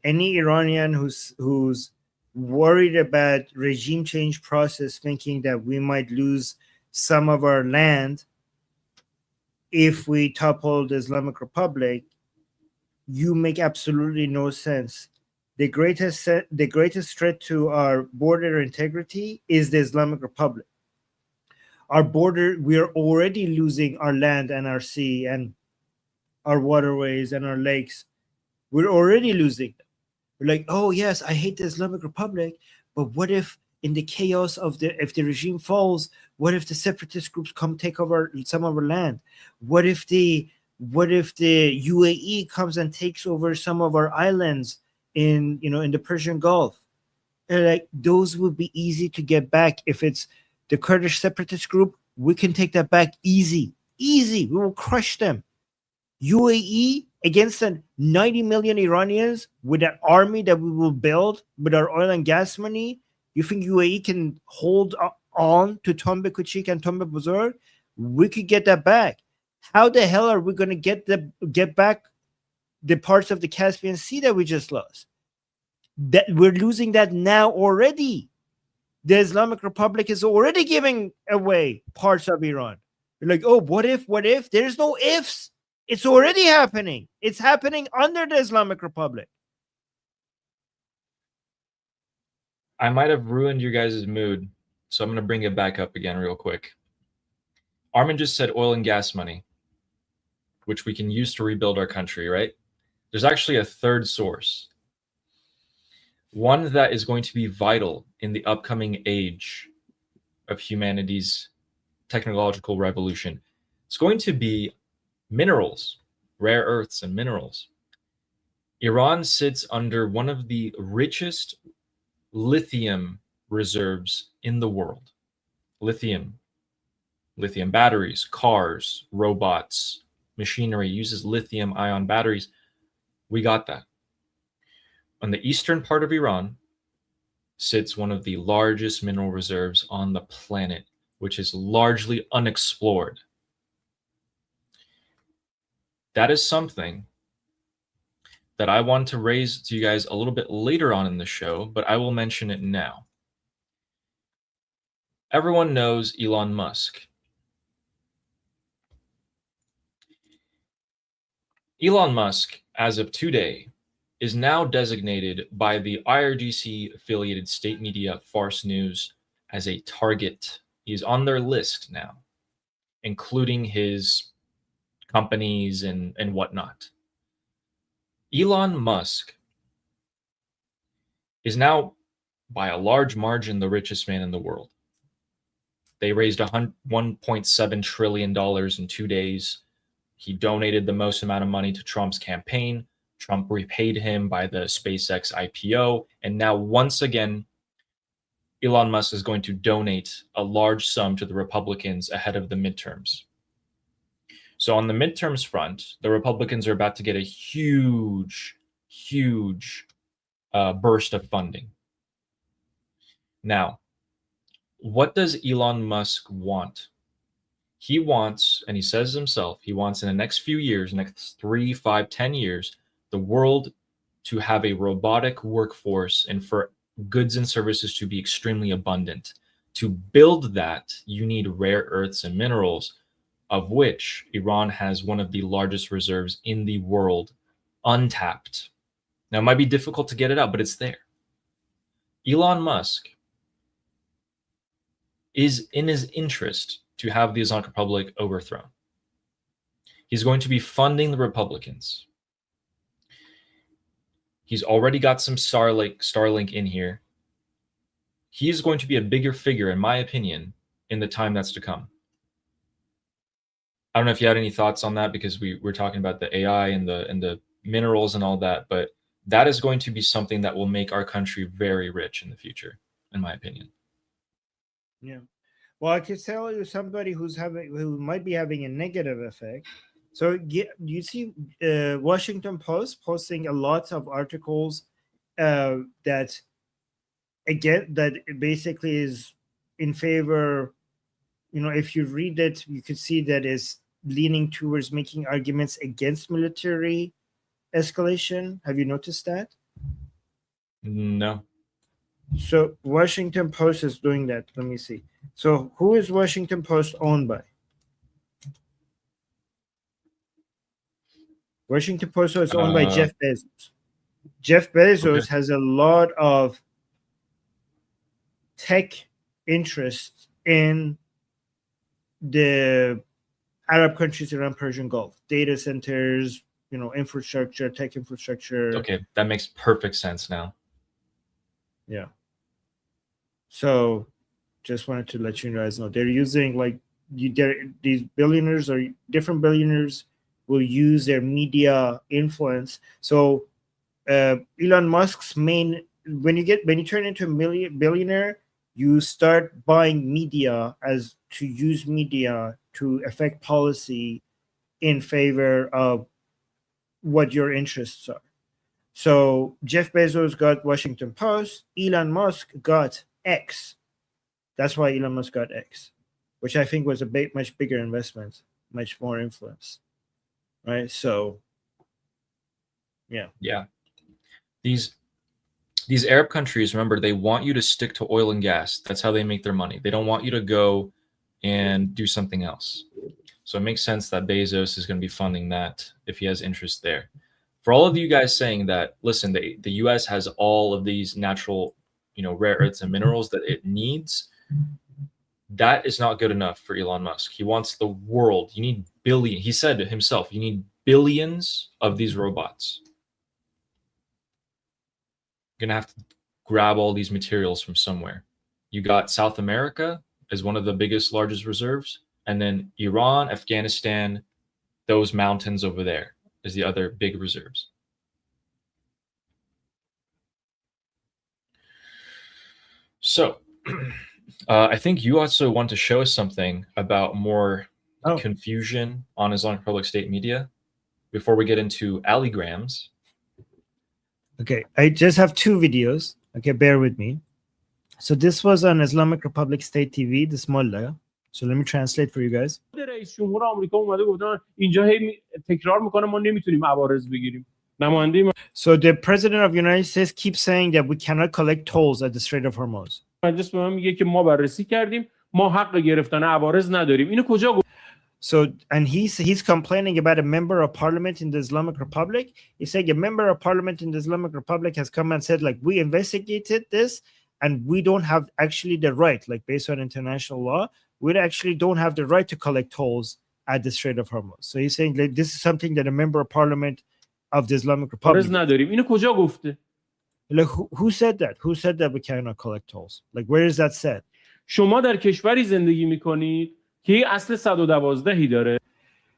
any Iranian who's worried about regime change process, thinking that we might lose some of our land if we topple the Islamic Republic, you make absolutely no sense. The greatest threat to our border integrity is the Islamic Republic. Our border, we are already losing our land and our sea and our waterways and our lakes. We're already losing them. We're like, oh yes, I hate the Islamic Republic, but what if in the chaos of if the regime falls, what if the separatist groups come take over some of our land? What if the UAE comes and takes over some of our islands in the Persian Gulf? And like, those would be easy to get back. If it's the Kurdish separatist group, we can take that back easy. We will crush them. UAE against 90 million Iranians with an army that we will build with our oil and gas money. You think UAE can hold on to Tombe Kuchik and Tombe Buzurg? We could get that back. How the hell are we going to get back the parts of the Caspian Sea that we just lost? That we're losing that now already. The Islamic Republic is already giving away parts of Iran. You're like, oh, what if? There's no ifs. It's already happening. It's happening under the Islamic Republic. I might have ruined your guys' mood, so I'm going to bring it back up again real quick. Armin just said oil and gas money, which we can use to rebuild our country, right? There's actually a third source, one that is going to be vital in the upcoming age of humanity's technological revolution. It's going to be minerals, rare earths and minerals. Iran sits under one of the richest lithium reserves in the world. Lithium batteries, cars, robots, machinery uses lithium ion batteries. We got that. On the eastern part of Iran sits one of the largest mineral reserves on the planet, which is largely unexplored. That is something that I want to raise to you guys a little bit later on in the show, but I will mention it now. Everyone knows Elon Musk. Elon Musk, as of today, is now designated by the IRGC-affiliated state media Farce News as a target. He's on their list now, including his companies and whatnot. Elon Musk is now, by a large margin, the richest man in the world. They raised $1.7 trillion in 2 days. He donated the most amount of money to Trump's campaign. Trump repaid him by the SpaceX IPO. And now, once again, Elon Musk is going to donate a large sum to the Republicans ahead of the midterms. So on the midterms front, the Republicans are about to get a huge burst of funding. Now, what does Elon Musk want? He wants, and he says himself, he wants in the next few years, next 3, 5, 10 years, the world to have a robotic workforce and for goods and services to be extremely abundant. To build that, you need rare earths and minerals, of which Iran has one of the largest reserves in the world, untapped. Now, it might be difficult to get it out, but it's there. Elon Musk is in his interest to have the Islamic Republic overthrown. He's going to be funding the Republicans. He's already got some Starlink in here. He is going to be a bigger figure, in my opinion, in the time that's to come. I don't know if you had any thoughts on that, because we're talking about the AI and the minerals and all that, but that is going to be something that will make our country very rich in the future, in my opinion. Yeah. Well, I can tell you somebody who might be having a negative effect. So you see Washington Post posting a lot of articles that basically is in favor. You know, if you read it, you could see that is leaning towards making arguments against military escalation. Have you noticed that? No. So Washington Post is doing that. Let me see. So who is Washington Post owned by? Washington Post is owned by Jeff Bezos. Jeff Bezos has a lot of tech interest in the Arab countries around Persian Gulf, data centers, infrastructure, tech infrastructure. Okay, that makes perfect sense now. Yeah. So just wanted to let you guys know they're using these billionaires or different billionaires will use their media influence. So Elon Musk's when you turn into a billionaire, you start buying media to use media to affect policy in favor of what your interests are. So Jeff Bezos got Washington Post, Elon Musk got X. That's why Elon Musk got X, which I think was a much bigger investment, much more influence. Right? So, yeah. Yeah. These Arab countries, remember, they want you to stick to oil and gas. That's how they make their money. They don't want you to go and do something else. So it makes sense that Bezos is going to be funding that if he has interest there. For all of you guys saying that, listen, the U.S. has all of these natural, rare earths and minerals that it needs. That is not good enough for Elon Musk. He wants the world. You need billions. He said it himself, you need billions of these robots. You're going to have to grab all these materials from somewhere. You got South America as one of the biggest, largest reserves. And then Iran, Afghanistan, those mountains over there is the other big reserves. So I think you also want to show us something about more confusion on Islamic Republic state media before we get into alligrams. Okay, I just have 2 videos. Okay, bear with me. So this was on Islamic Republic State TV, this Mullah. So let me translate for you guys. رئیس جمهور آمریکا اومده گفتن اینجا هی تکرار میکنه ما نمیتونیم عوارض بگیریم. نماینده So the president of the United States keeps saying that we cannot collect tolls at the Strait of Hormuz. مجلس به من میگه که ما بررسی کردیم ما حق گرفتن عوارض نداریم. اینو کجا گفت؟ So, and he's complaining about a member of parliament in the Islamic Republic. He's saying a member of parliament in the Islamic Republic has come and said, we investigated this and we don't have actually the right, based on international law, we actually don't have the right to collect tolls at the Strait of Hormuz. So he's saying this is something that a member of parliament of the Islamic Republic. نداریم. اینو کجا گفته؟ Who said that? Who said that we cannot collect tolls? Where is that said? شما در کشوری زندگی میکنید که اصل 112 داره.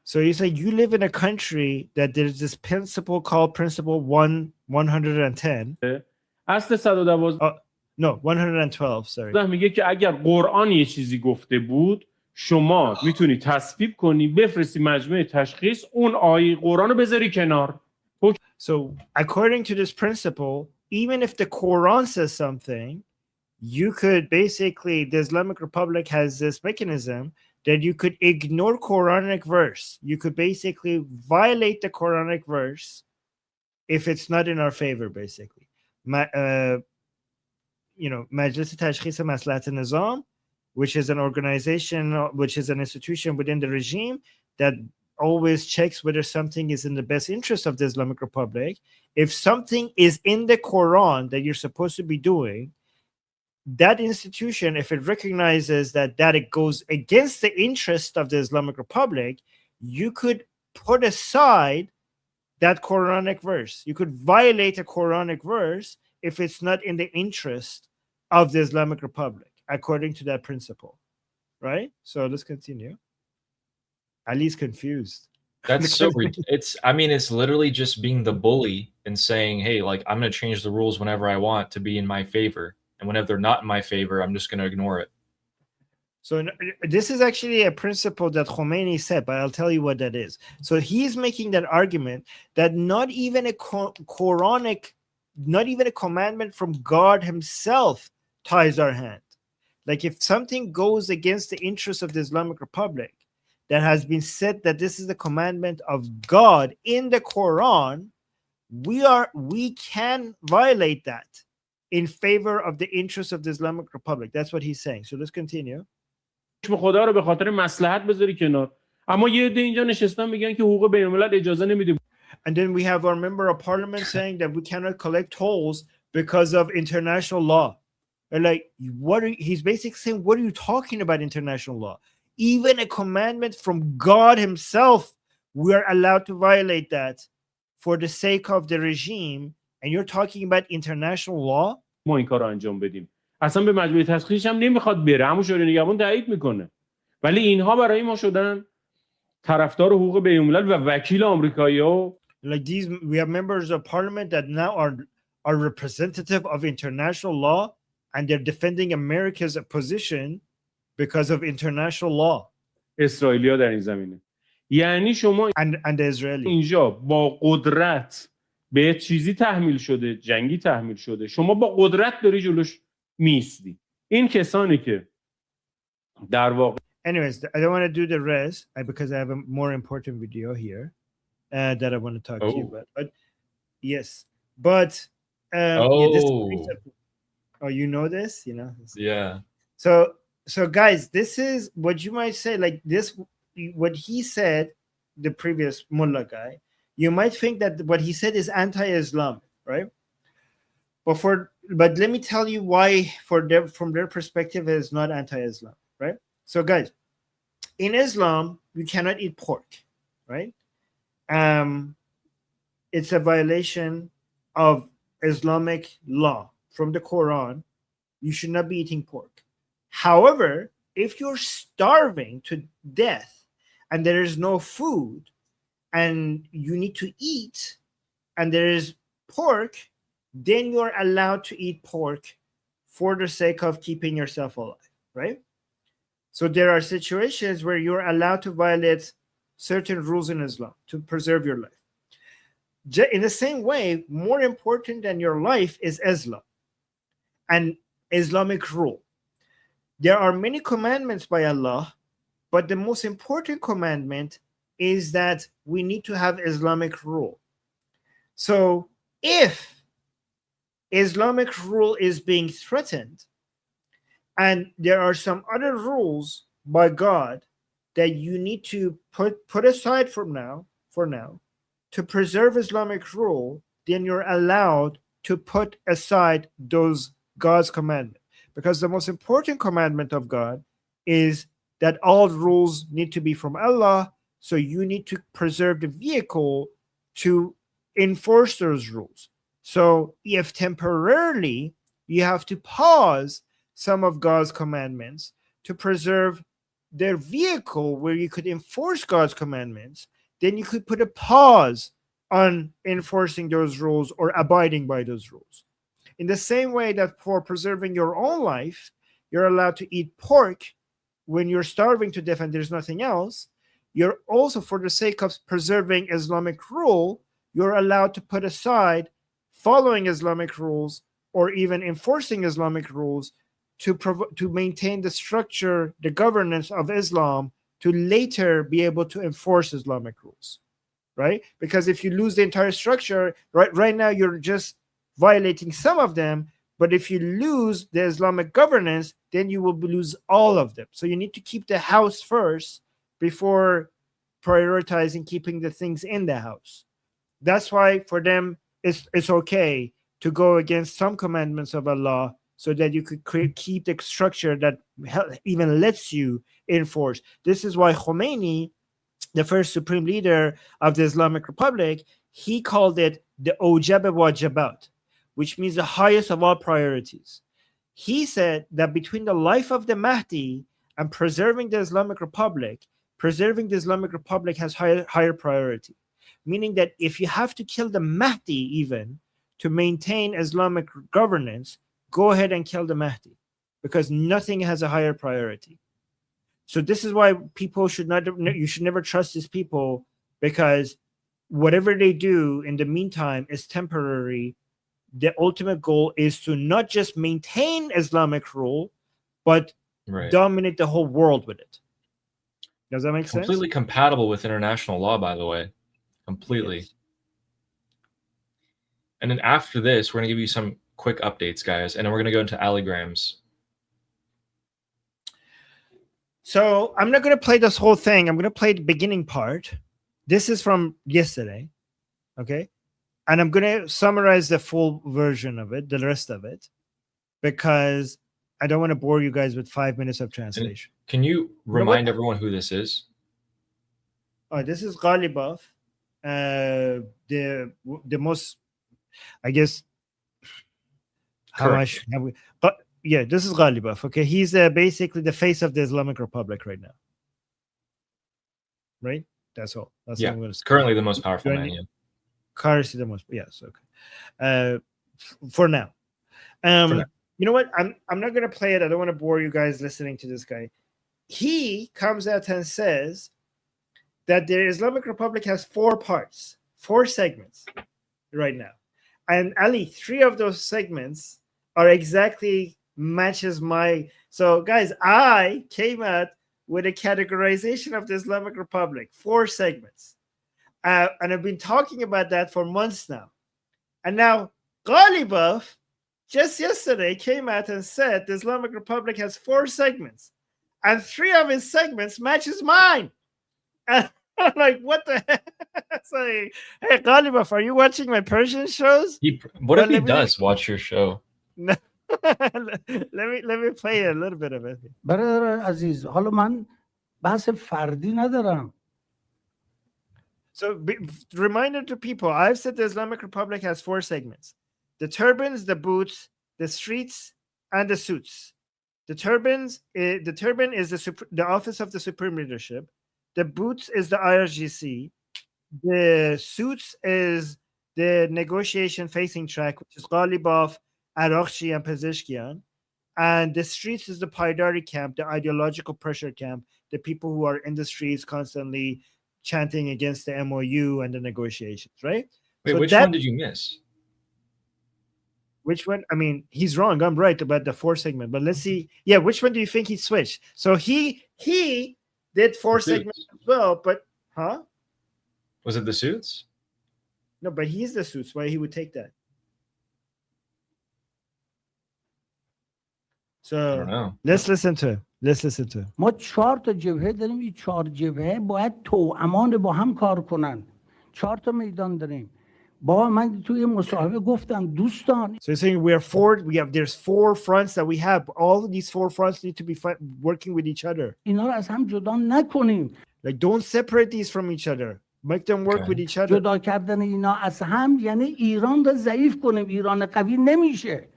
So you say you live in a country that there's this principle called Principle 110. اصل 112 No, 112, sorry. میگه که اگر قرآن یه چیزی گفته بود شما میتونی تصویب کنی بفرستی مجمع تشخیص اون آیه قرآن رو بذاری کنار. So according to this principle, even if the Quran says something, you could basically, the Islamic Republic has this mechanism that you could ignore Quranic verse. You could basically violate the Quranic verse if it's not in our favor, basically. Majlis Tashkhis Maslahat Nizam, which is an organization, which is an institution within the regime that always checks whether something is in the best interest of the Islamic Republic. If something is in the Quran that you're supposed to be doing, that institution, if it recognizes that it goes against the interest of the Islamic Republic, you could put aside that Quranic verse. You could violate a Quranic verse if it's not in the interest of the Islamic Republic, according to that principle, right? So let's continue. Ali's confused. That's so it's literally just being the bully and saying, hey, like, I'm going to change the rules whenever I want to be in my favor. And whenever they're not in my favor, I'm just going to ignore it. So this is actually a principle that Khomeini said, but I'll tell you what that is. So he's making that argument that not even a Quranic, not even a commandment from God himself ties our hand. Like if something goes against the interests of the Islamic Republic, that has been said that this is the commandment of God in the Quran, we can violate that in favor of the interests of the Islamic Republic. That's what he's saying. So let's continue. خدا رو به خاطر مصلحت بذاری کنار. اما یه عده اینجا نشستن میگن که حقوق بین الملل اجازه نمیده. And then we have our member of parliament saying that we cannot collect tolls because of international law. And like, he's basically saying, what are you talking about international law? Even a commandment from God himself, we are allowed to violate that for the sake of the regime. And you're talking about international law? ما این کارو انجام بدیم. اصلا به مجموعه تشخیص هم نمیخواد بره. همون شورای نگهبان تایید میکنه. ولی اینها برای ما شدن طرفدار حقوق بین الملل و وکیل آمریکایی‌ها. Like these, we have members of parliament that now are representative of international law, and they're defending America's position because of international law. اسرائیلیا در این زمینه. یعنی شما and the Israeli. اینجا با قدرت به چیزی تحمیل شده، جنگی تحمیل شده. شما با قدرت داری جلوش میستی. این کسانی که در واقع Anyways, I don't want to do the rest because I have a more important video here that I want to talk to you about. But yes, but you know this, you know? Yeah. So guys, this is what you might say, like this, what he said, the previous mullah guy, you might think that what he said is anti-Islam, right? But let me tell you why from their perspective it is not anti-Islam, right? So guys, in Islam, you cannot eat pork, right? It's a violation of Islamic law from the Quran. You should not be eating pork. However, if you're starving to death and there is no food and you need to eat and there is pork, then you're allowed to eat pork for the sake of keeping yourself alive, right? So there are situations where you're allowed to violate certain rules in Islam to preserve your life. In the same way, more important than your life is Islam and Islamic rule. There are many commandments by Allah, but the most important commandment is that we need to have Islamic rule. So if Islamic rule is being threatened, and there are some other rules by God that you need to put aside for now, to preserve Islamic rule, then you're allowed to put aside those God's commandments. Because the most important commandment of God is that all rules need to be from Allah, so you need to preserve the vehicle to enforce those rules. So if temporarily you have to pause some of God's commandments to preserve their vehicle where you could enforce God's commandments, then you could put a pause on enforcing those rules or abiding by those rules. In the same way that for preserving your own life, you're allowed to eat pork when you're starving to death and there's nothing else, you're also, for the sake of preserving Islamic rule, you're allowed to put aside following Islamic rules or even enforcing Islamic rules to maintain the structure, the governance of Islam, to later be able to enforce Islamic rules, right? Because if you lose the entire structure, right now you're just violating some of them, but if you lose the Islamic governance, then you will lose all of them. So you need to keep the house first before prioritizing keeping the things in the house. That's why for them it's okay to go against some commandments of Allah, so that you could keep the structure that even lets you enforce. This is why Khomeini, the first supreme leader of the Islamic Republic, he called it the Ojab Wajibat, which means the highest of all priorities. He said that between the life of the Mahdi and preserving the Islamic Republic has higher priority. Meaning that if you have to kill the Mahdi even to maintain Islamic governance, go ahead and kill the Mahdi, because nothing has a higher priority. So this is why you should never trust these people, because whatever they do in the meantime is temporary. The ultimate goal is to not just maintain Islamic rule, but dominate the whole world with it. Does that make sense? Completely compatible with international law, by the way. Completely. Yes. And then after this, we're going to give you some quick updates, guys, and then we're going to go into alligrams. So I'm not going to play this whole thing. I'm going to play the beginning part. This is from yesterday, okay? And I'm going to summarize the full version of it, the rest of it, because I don't want to bore you guys with 5 minutes of translation. And can you remind everyone who this is? Oh, this is Ghalibaf, the most, I guess. How much have we? But yeah, this is Ghalibaf. Okay, he's basically the face of the Islamic Republic right now. Right. That's all. That's all I'm going to say. Currently the most powerful man. Yeah. Currently the most. Yes. Okay. For now. You know what? I'm not going to play it. I don't want to bore you guys listening to this guy. He comes out and says that the Islamic Republic has 4 parts, 4 segments right now. And Ali, 3 of those segments are exactly matches my. So guys, I came out with a categorization of the Islamic Republic, 4 segments. And I've been talking about that for months now. And now Ghalibaf just yesterday came out and said the Islamic Republic has 4 segments. And 3 of his segments matches mine. And I'm like, what the heck? It's like, hey, Ghalibaf, are you watching my Persian shows? What if he does watch your show? No. let me play a little bit of it. برادر عزیز، حالا من بحث فردی ندارم. So, reminder to people, I've said the Islamic Republic has 4 segments: the turbans, the boots, the streets, and the suits. The turban is the office of the supreme leadership. The boots is the IRGC. The suits is the negotiation facing track, which is Ghalibaf, Araghchi, and Pezeshkian. And the streets is the Paidari camp, the ideological pressure camp, the people who are in the streets constantly chanting against the MOU and the negotiations, right? Wait, so which one did you miss? Which one? I mean, he's wrong. I'm right about the 4 segment, but let's see. Yeah, which one do you think he switched? So he did 4 segments as well, but was it the suits? No, but he's the suits. Why he would take that? So let's listen to him. ما 4 تا جبهه داریم. این 4 جبهه باید توامان با هم کار کنن. 4 تا میدان داریم. با من توی مصاحبه گفتم دوستان. So you're saying there's 4 fronts that we have. All of these 4 fronts need to be working with each other. اینا رو از هم جدا نکنیم. Like, don't separate these from each other. Make them work with each other. جدا کردن اینا از هم یعنی ایران رو ضعیف کنیم. ایران قوی نمیشه.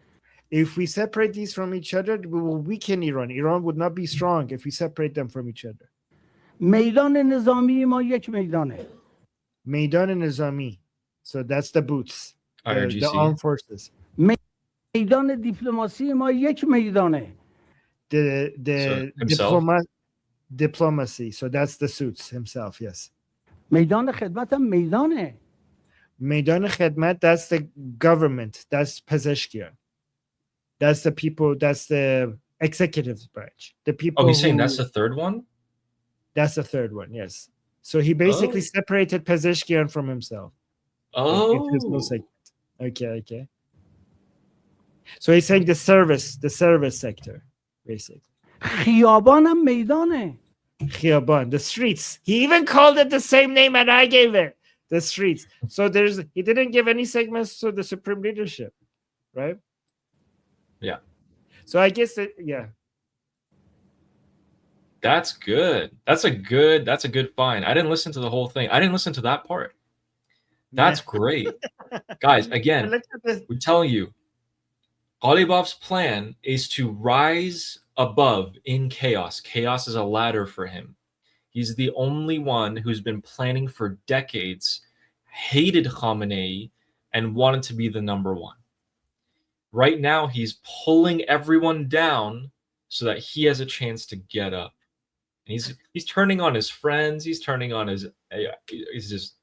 If we separate these from each other, we will weaken Iran. Iran would not be strong if we separate them from each other. میدان نظامی ما یک میدانه. میدان نظامی. So that's the boots. IRGC. The armed forces. میدان دیپلماسی ما یک میدانه. The diplomacy. So that's the suits himself, yes. میدان خدمت هم میدانه. میدان خدمت, that's the government. That's Pezeshkian. That's the people, that's the executive branch. The people. Oh, he's saying who- that's the third one? That's the third one. Yes. So he basically separated Pezeshkian from himself. It has no Oh. segment. Okay. So he's saying the service sector, basically. خیابانم میدانه. Khiyaban, the streets. He even called it the same name and I gave it, the streets. So he didn't give any segments to the supreme leadership, right? Yeah. So I guess that, yeah. That's good. That's a good find. I didn't listen to the whole thing. I didn't listen to that part. That's great. Guys, again, Look at this. we're telling you, Ghalibaf's plan is to rise above in chaos. Chaos is a ladder for him. He's the only one who's been planning for decades, hated Khamenei, and wanted to be the number one. Right now, he's pulling everyone down so that he has a chance to get up. And he's turning on his friends. He's turning on his. He's just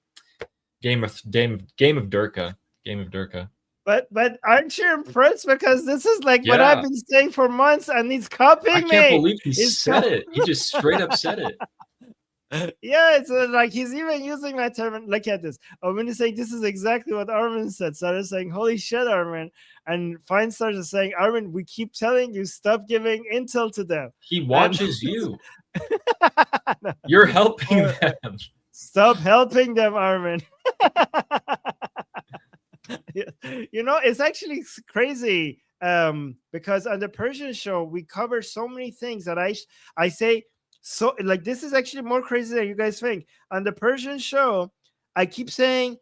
game of Durka. Game of Durka. But aren't you impressed? Because this is like what Yeah. I've been saying for months, and he's copying I me. can't believe he It's said so- it. He just straight up said it. Yeah, it's like he's even using my term. Look at this. When he's saying this is exactly what Armin said, started saying, "Holy shit, Armin!" And Fine started saying, "Armin, we keep telling you stop giving intel to them. He watches you. You're helping them. Stop helping them, Armin." You know, it's actually crazy because on the Persian show we cover so many things that I say. So like this is actually more crazy than you guys think. On the Persian show, I keep saying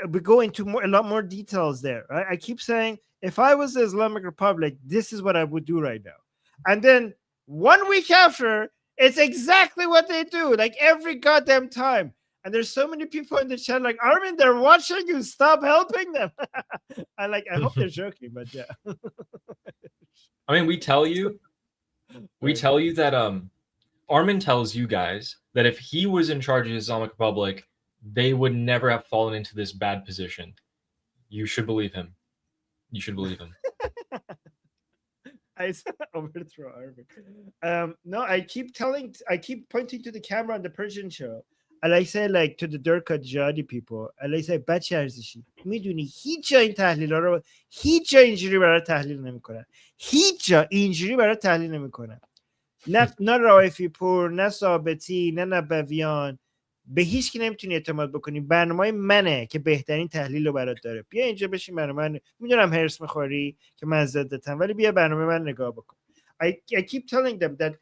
we go into a lot more details there. Right? I keep saying if I was the Islamic Republic, this is what I would do right now. And then 1 week after, it's exactly what they do, like every goddamn time. And there's so many people in the chat like, Armin, they're watching you. Stop helping them. I hope they're joking, but yeah. I mean, we tell you that Armin tells you guys that if he was in charge of the Islamic Republic, they would never have fallen into this bad position. You should believe him. You should believe him. I overthrow Armin. No, I keep pointing to the camera on the Persian show. And I say like to the Durka Jadi people, and I say بچه ارزشی میدونی هیچ جا این تحلیل ها رو هیچ جا اینجوری برای تحلیل نمیکنن. هیچ جا اینجوری برای تحلیل نمیکنن. نه رائفی پور، نه ثابتی، نه نبویان، به هیچ کی نمیتونی اعتماد بکنی. برنامه منه که بهترین تحلیل رو برات داره. بیا اینجا بشین برنامه من. میدونم هرس میخوری که من ضدتم، ولی بیا برنامه من نگاه بکن. I keep telling them that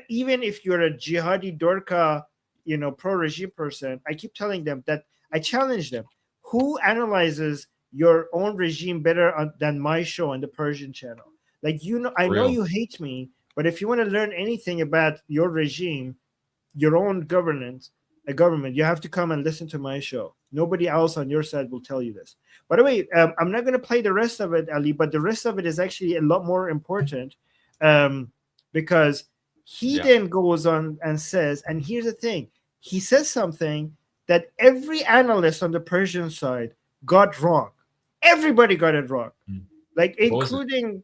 even if you're a jihadi Dorka, you know, pro-regime person, I keep telling them that I challenge them. Who analyzes your own regime better than my show on the Persian channel? Like, you know, I know you hate me, but if you want to learn anything about your regime, your own government, you have to come and listen to my show. Nobody else on your side will tell you this. By the way, I'm not going to play the rest of it, Ali, but the rest of it is actually a lot more important because he then goes on and says, and here's the thing, he says something that every analyst on the Persian side got wrong. Everybody got it wrong, like including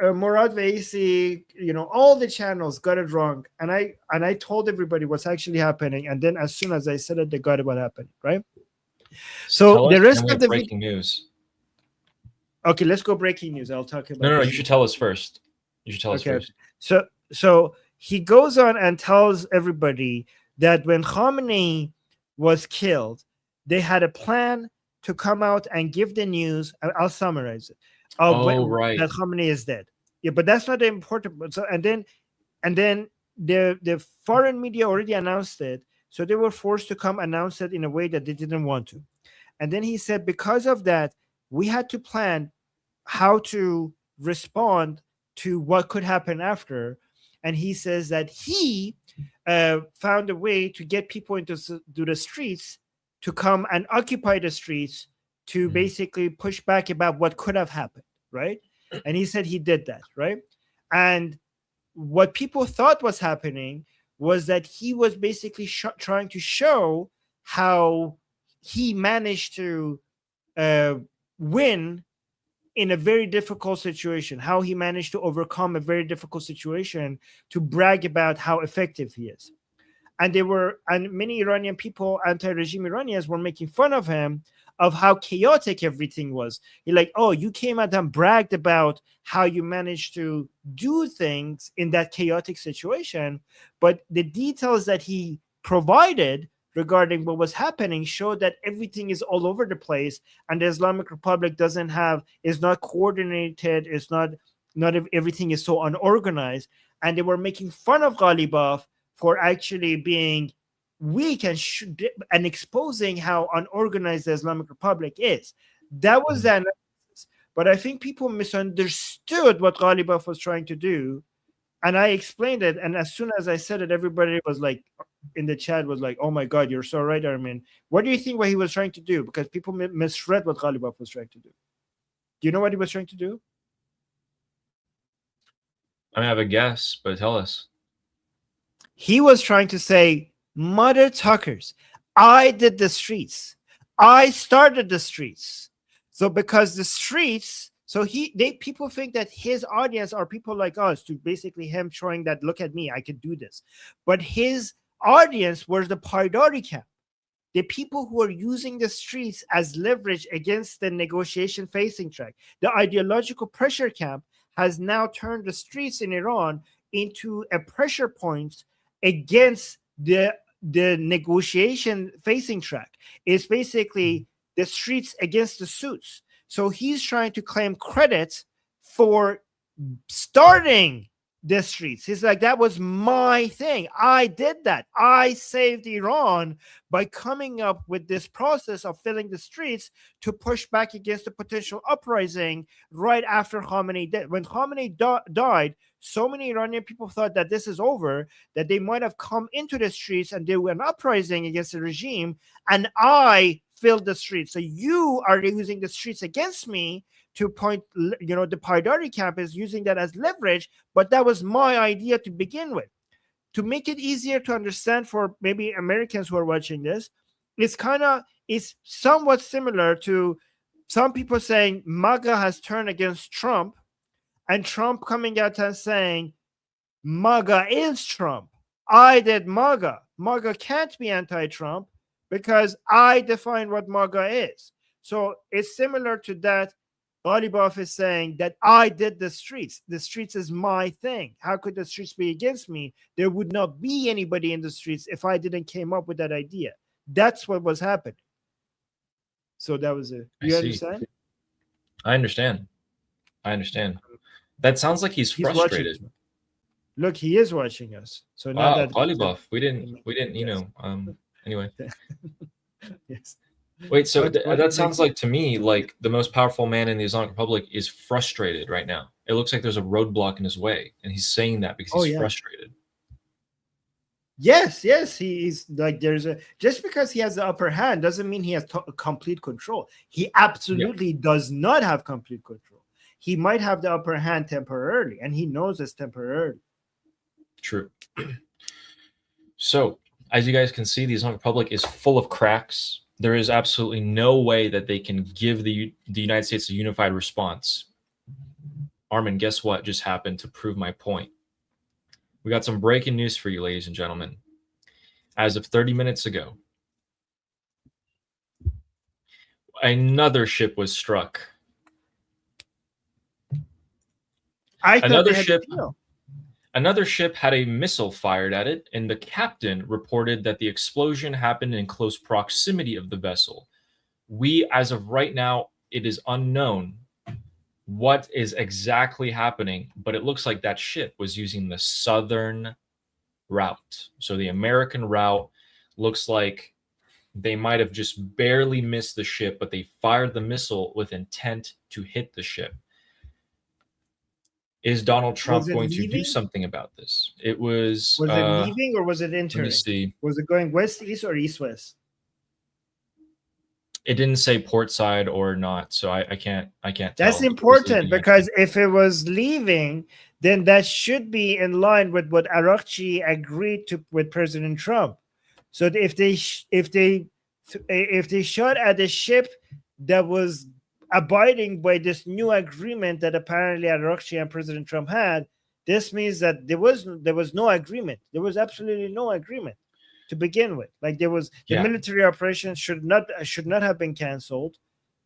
Murad Vaisi, you know, all the channels got it wrong. And I told everybody what's actually happening. And then as soon as I said it, they got it what happened, right? So the rest of the breaking news. Okay, let's go breaking news. I'll talk about No, you should tell us first. You should tell us first. So he goes on and tells everybody that when Khamenei was killed, they had a plan to come out and give the news. I'll summarize it. Right. That Khamenei is dead. Yeah, but that's not the important. So and then the foreign media already announced it, so they were forced to come announce it in a way that they didn't want to. And then he said, because of that, we had to plan how to respond to what could happen after. And he says that he found a way to get people into the streets to come and occupy the streets to basically push back about what could have happened, right? And he said he did that, right? And what people thought was happening was that he was basically trying to show how he managed to win in a very difficult situation, how he managed to overcome a very difficult situation to brag about how effective he is. And many Iranian people, anti-regime Iranians, were making fun of him of how chaotic everything was. You're like, oh, you came out and bragged about how you managed to do things in that chaotic situation, but the details that he provided regarding what was happening showed that everything is all over the place, and the Islamic Republic is not coordinated, everything is so unorganized, and they were making fun of Ghalibaf for actually being weak and exposing how unorganized the Islamic Republic is. That was the analysis. But I think people misunderstood what Ghalibaf was trying to do, and I explained it. And as soon as I said it, everybody was like, in the chat was like, "Oh my God, you're so right, Armin. What do you think what he was trying to do?" Because people misread what Ghalibaf was trying to do. Do you know what he was trying to do? I have a guess, but tell us. He was trying to say, mother tuckers, I did the streets. I started the streets. So because the streets, people think that his audience are people like us, to basically him showing that, look at me, I could do this. But his audience was the Paidari camp, the people who are using the streets as leverage against the negotiation facing track. The ideological pressure camp has now turned the streets in Iran into a pressure point against the negotiation facing track. It's basically the streets against the suits. So he's trying to claim credit for starting the streets. He's like, that was my thing. I did that. I saved Iran by coming up with this process of filling the streets to push back against the potential uprising right after Khamenei died. When Khamenei died, so many Iranian people thought that this is over, that they might have come into the streets and do an uprising against the regime, and I filled the streets. So you are using the streets against me to point, the Paidari camp is using that as leverage, but that was my idea to begin with. To make it easier to understand for maybe Americans who are watching this, it's somewhat similar to some people saying MAGA has turned against Trump, and Trump coming out and saying MAGA is Trump. I did MAGA. MAGA can't be anti-Trump because I define what MAGA is. So it's similar to that. Ghalibaf is saying that I did the streets. The streets is my thing. How could the streets be against me? There would not be anybody in the streets if I didn't came up with that idea. That's what was happening. So that was it. You understand? I understand. That sounds like he's frustrated. Look, he is watching us. So now that Ghalibaf, we didn't, anyway. Yes. Wait, so that sounds like to me like the most powerful man in the Islamic Republic is frustrated right now. It looks like there's a roadblock in his way, and he's saying that because he's frustrated. Yes, he's like, just because he has the upper hand doesn't mean he has complete control. He absolutely does not have complete control. He might have the upper hand temporarily, and he knows it's temporary. True. So, as you guys can see, the Islamic Republic is full of cracks. There is absolutely no way that they can give the United States a unified response. Armin, guess what just happened to prove my point? We got some breaking news for you, ladies and gentlemen. As of 30 minutes ago, another ship was struck. Another ship had a missile fired at it, and the captain reported that the explosion happened in close proximity of the vessel. As of right now, it is unknown what is exactly happening, but it looks like that ship was using the southern route. So the American route looks like they might have just barely missed the ship, but they fired the missile with intent to hit the ship. Is Donald Trump going to do something about this? Was it leaving or was it entering? Let me see. Was it going west-east or east-west? It didn't say port side or not, so I can't tell. That's important because if it was leaving, then that should be in line with what IRGC agreed to with President Trump. So if they shot at a ship that was abiding by this new agreement that apparently IRGC and President Trump had, this means that there was no agreement. There was absolutely no agreement to begin with. Like the military operation should not have been canceled,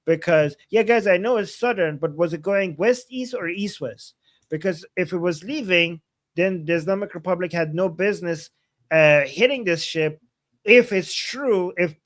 because guys, I know it's southern, but was it going west-east or east-west? Because if it was leaving, then the Islamic Republic had no business hitting this ship. If it's true, if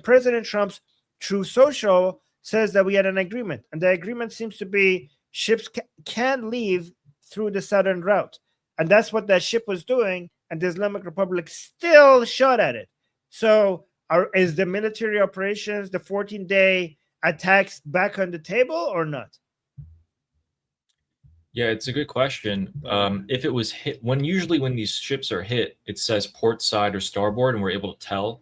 President Trump's True Social says that we had an agreement, and the agreement seems to be ships can leave through the southern route, and that's what that ship was doing, and the Islamic Republic still shot at it. So is the military operations, the 14-day attacks, back on the table or not? Yeah, it's a good question. If it was hit, usually when these ships are hit, it says port side or starboard, and we're able to tell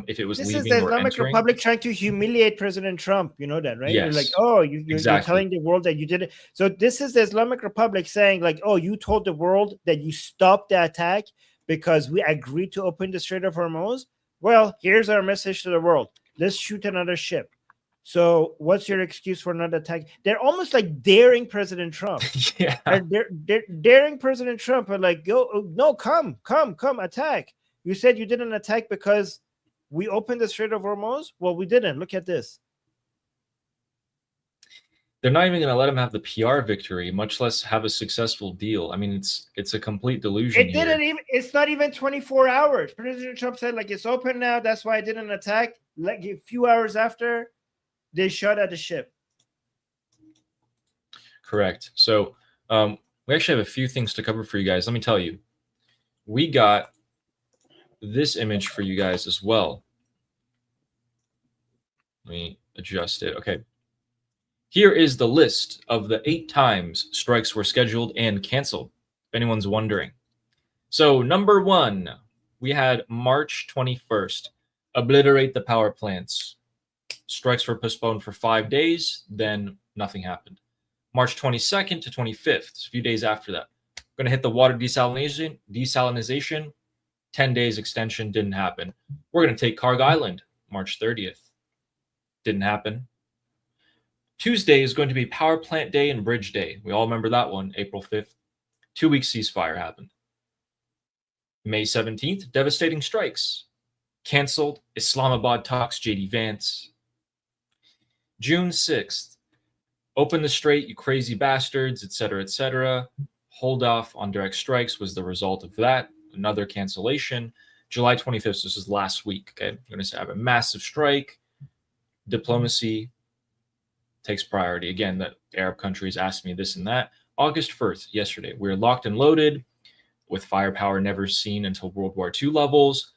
if it was this leaving is the or Islamic entering. Republic trying to humiliate President Trump. You know that, right? Yes. You're like, oh, you're Exactly. telling the world that you did it. So this is the Islamic Republic saying, like, oh, you told the world that you stopped the attack because we agreed to open the Strait of Hormuz. Well, here's our message to the world. Let's shoot another ship. So what's your excuse for not attacking? They're almost like daring President Trump. Yeah. They're daring President Trump and like, come, attack. You said you didn't attack because we opened the Strait of Hormuz? Well, we didn't. Look at this. They're not even going to let him have the PR victory, much less have a successful deal. I mean, it's a complete delusion. It's not even 24 hours. President Trump said, like, it's open now. That's why I didn't attack. Like a few hours after, they shot at the ship. Correct. So we actually have a few things to cover for you guys. Let me tell you, we got this image for you guys as well. Let me adjust it. Okay. Here is the list of the 8 times strikes were scheduled and canceled, if anyone's wondering. So number 1, we had March 21st, obliterate the power plants. Strikes were postponed for 5 days, then nothing happened. March 22nd to 25th, a few days after that. Going to hit the water desalinization, 10 days extension, didn't happen. We're going to take Karg Island, March 30th. Didn't happen. Tuesday is going to be Power Plant Day and Bridge Day. We all remember that one, April 5th. 2-week ceasefire happened. May 17th, devastating strikes. Canceled. Islamabad talks, JD Vance. June 6th, open the strait, you crazy bastards, etc., etc. Hold off on direct strikes was the result of that. Another cancellation. July 25th, so this is last week. Okay, I'm going to have a massive strike. Diplomacy takes priority. Again, the Arab countries asked me this and that. August 1st, yesterday, we're locked and loaded with firepower never seen until World War II levels.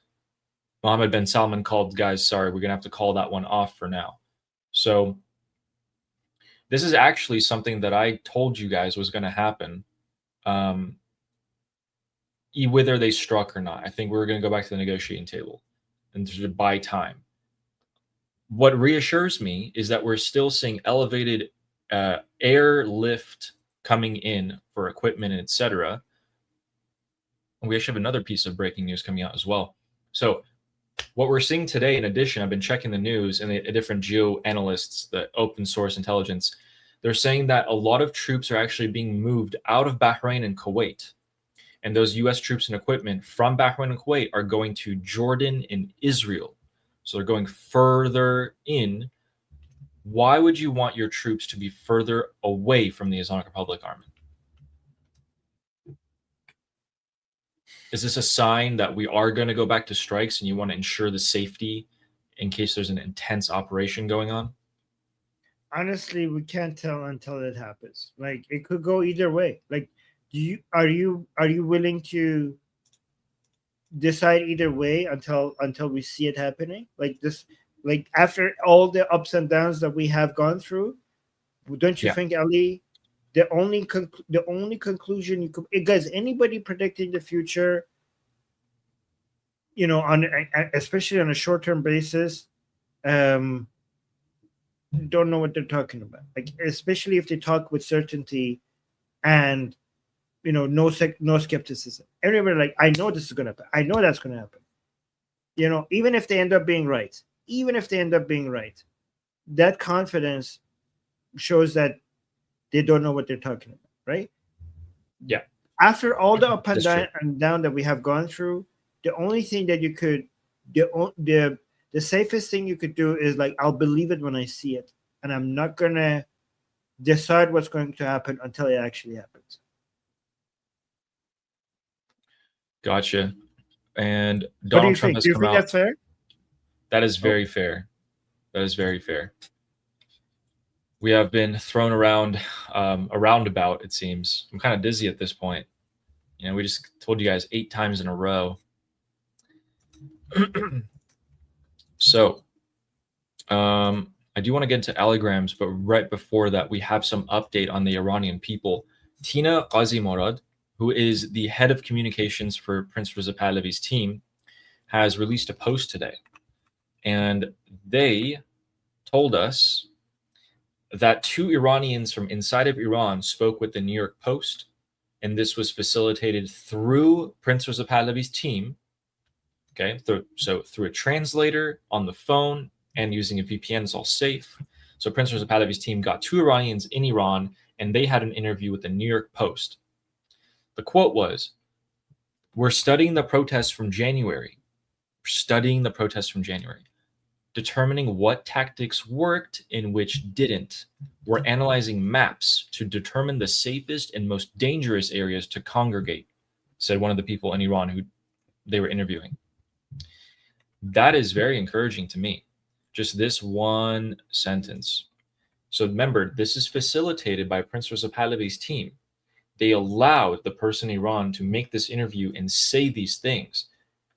Mohammed bin Salman called, guys, sorry, we're going to have to call that one off for now. So this is actually something that I told you guys was going to happen, whether they struck or not. I think we're going to go back to the negotiating table and to buy time. What reassures me is that we're still seeing elevated airlift coming in for equipment, etc. And we actually have another piece of breaking news coming out as well. So what we're seeing today, in addition, I've been checking the news and the different geo analysts, the open source intelligence, they're saying that a lot of troops are actually being moved out of Bahrain and Kuwait. And those U.S. troops and equipment from Bahrain and Kuwait are going to Jordan and Israel. So they're going further in. Why would you want your troops to be further away from the Islamic Republic army? Is this a sign that we are going to go back to strikes and you want to ensure the safety in case there's an intense operation going on? Honestly, we can't tell until it happens. Like, it could go either way. Like, are you willing to decide either way until we see it happening? Like this, like after all the ups and downs that we have gone through, don't you think, Ali, the only conclusion you could, guys, anybody predicting the future, you know, especially on a short-term basis, don't know what they're talking about. Like, especially if they talk with certainty and, you know, no skepticism. Everybody like, I know this is gonna happen. I know that's gonna happen. You know, even if they end up being right, that confidence shows that they don't know what they're talking about, right? Yeah. After all the up and That's down, true. and down that we have gone through, the only thing that you could, the safest thing you could do is like, I'll believe it when I see it, and I'm not gonna decide what's going to happen until it actually happens. Gotcha. And What do you Donald Trump think? has Do you come think out. that's fair? That is very fair. That is very fair. We have been thrown around a roundabout, it seems. I'm kind of dizzy at this point. You know, we just told you guys 8 times in a row. So, I do want to get into alligrams, but right before that, we have some update on the Iranian people. Tina Qazimorad, who is the head of communications for Prince Reza Pahlavi's team, has released a post today. And they told us that 2 Iranians from inside of Iran spoke with the New York Post, and this was facilitated through Prince Reza Pahlavi's team. Okay, so through a translator, on the phone, and using a VPN is all safe. So Prince Reza Pahlavi's team got 2 Iranians in Iran, and they had an interview with the New York Post. The quote was, "We're studying the protests from January. We're studying the protests from January. Determining what tactics worked and which didn't. We're analyzing maps to determine the safest and most dangerous areas to congregate," said one of the people in Iran who they were interviewing. That is very encouraging to me. Just this one sentence. So remember, this is facilitated by Prince Reza Pahlavi's team. They allowed the person in Iran to make this interview and say these things.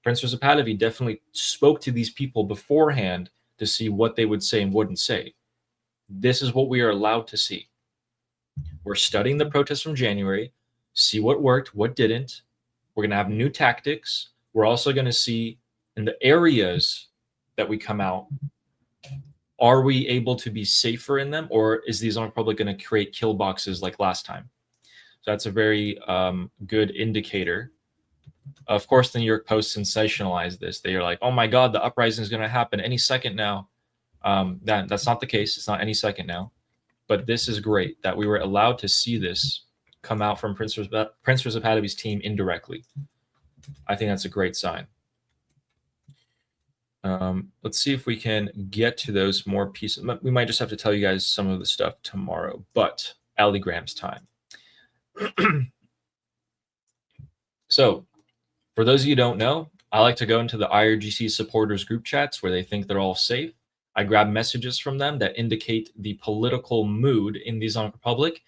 Prince Reza Pahlavi definitely spoke to these people beforehand to see what they would say and wouldn't say. This is what we are allowed to see. We're studying the protests from January, see what worked, what didn't. We're going to have new tactics. We're also going to see in the areas that we come out, are we able to be safer in them, or is the Islamic Republic going to create kill boxes like last time? So that's a very good indicator. Of course, the New York Post sensationalized this. They are like, "Oh my God, the uprising is going to happen any second now." That's not the case. It's not any second now. But this is great that we were allowed to see this come out from Prince Reza Pahlavi's team indirectly. I think that's a great sign. Let's see if we can get to those more pieces. We might just have to tell you guys some of the stuff tomorrow, but alligrams time. So, for those of you who don't know, I like to go into the IRGC supporters group chats where they think they're all safe. I grab messages from them that indicate the political mood in the Islamic Republic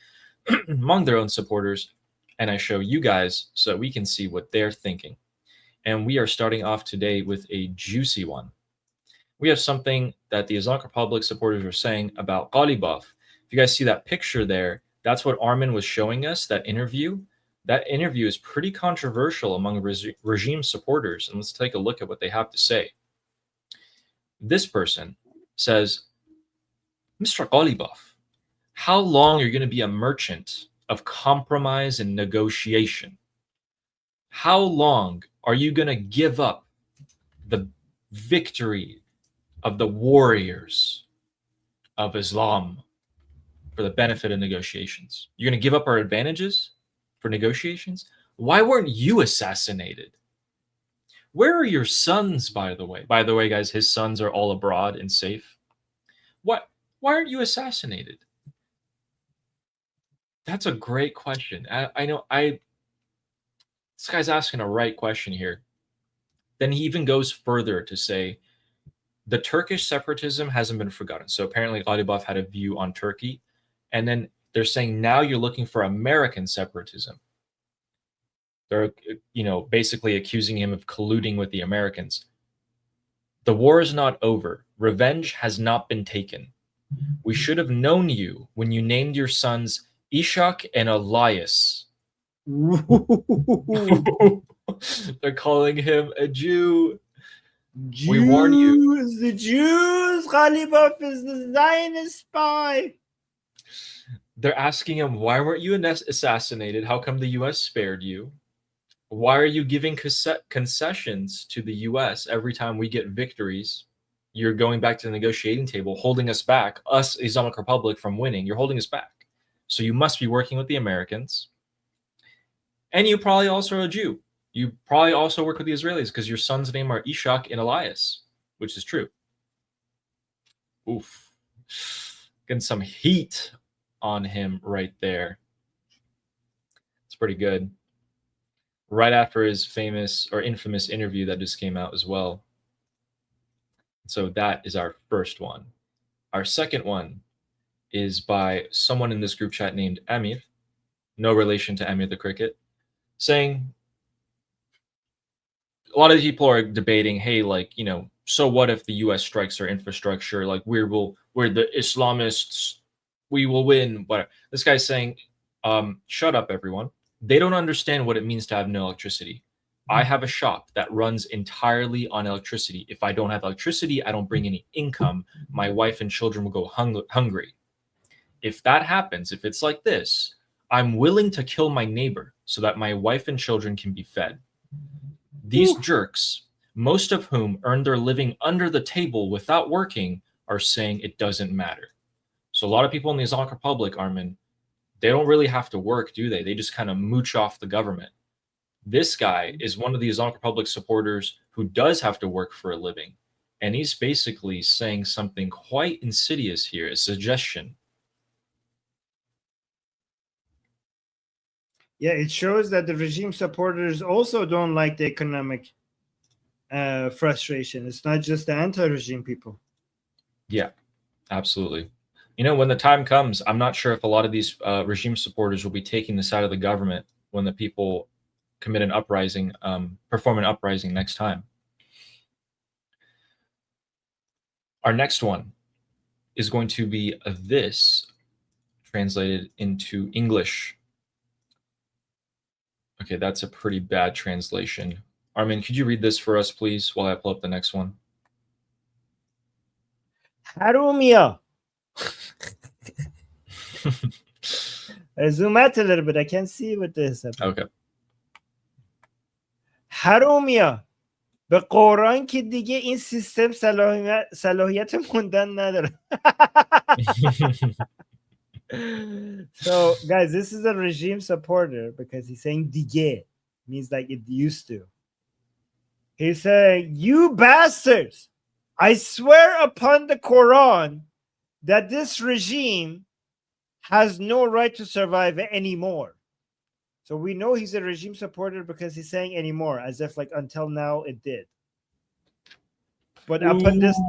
among their own supporters, and I show you guys so we can see what they're thinking. And we are starting off today with a juicy one. We have something that the Islamic Republic supporters are saying about Ghalibaf. If you guys see that picture there, that's what Armin was showing us, that interview. That interview is pretty controversial among regime supporters. And let's take a look at what they have to say. This person says, "Mr. Ghalibaf, how long are you going to be a merchant of compromise and negotiation? How long are you going to give up the victory of the warriors of Islam for the benefit of negotiations? You're going to give up our advantages for negotiations? Why weren't you assassinated? Where are your sons, by the way? By the way, guys, his sons are all abroad and safe. Why aren't you assassinated?" That's a great question. I know this guy's asking a right question here. Then he even goes further to say the Turkish separatism hasn't been forgotten. So apparently Ghalibaf had a view on Turkey. And then they're saying now you're looking for American separatism. They're, basically accusing him of colluding with the Americans. The war is not over. Revenge has not been taken. We should have known you when you named your sons Ishak and Elias. They're calling him a Jew. We warn you. The Jews! Ghalibaf is the Zionist spy! They're asking him, why weren't you assassinated? How come the U.S. spared you? Why are you giving concessions to the U.S. every time we get victories? you're going back to the negotiating table, holding us back, us, Islamic Republic, from winning. You're holding us back. So you must be working with the Americans. And you probably also are a Jew. You probably also work with the Israelis because your sons' name are Ishak and Elias, which is true. Oof. Getting some heat on him right there. It's pretty good. Right after his famous or infamous interview that just came out as well. So that is our first one. Our second one is by someone in this group chat named Amir, no relation to Amir the Cricket, saying a lot of people are debating, hey, like, you know, so what if the US strikes our infrastructure? Like, we're the Islamists, we will win. But this guy's saying, shut up, everyone. They don't understand what it means to have no electricity. I have a shop that runs entirely on electricity. If I don't have electricity, I don't bring any income. My wife and children will go hungry. If that happens, if it's like this, I'm willing to kill my neighbor so that my wife and children can be fed. These jerks, most of whom earn their living under the table without working, are saying it doesn't matter. So a lot of people in the Islamic Republic, Armin, they don't really have to work, do they? They just kind of mooch off the government. This guy is one of the Islamic Republic supporters who does have to work for a living. And he's basically saying something quite insidious here, a suggestion. Yeah, it shows that the regime supporters also don't like the economic frustration. It's not just the anti-regime people. Yeah, absolutely. You know, when the time comes, I'm not sure if a lot of these regime supporters will be taking the side of the government when the people commit an uprising, perform an uprising next time. Our next one is going to be this, translated into English. Okay, that's a pretty bad translation. Armin, could you read this for us, please, while I pull up the next one? Harumia. I zoom out a little bit. I can't see what this is. Okay. حرومیا به قرآن که دیگه این سیستم صلاحیت موندن نداره. So guys, this is a regime supporter because he's saying دیگه means like it used to. He's saying, you bastards, I swear upon the Quran that this regime has no right to survive anymore. So we know he's a regime supporter because he's saying anymore, as if like until now it did. But upon this,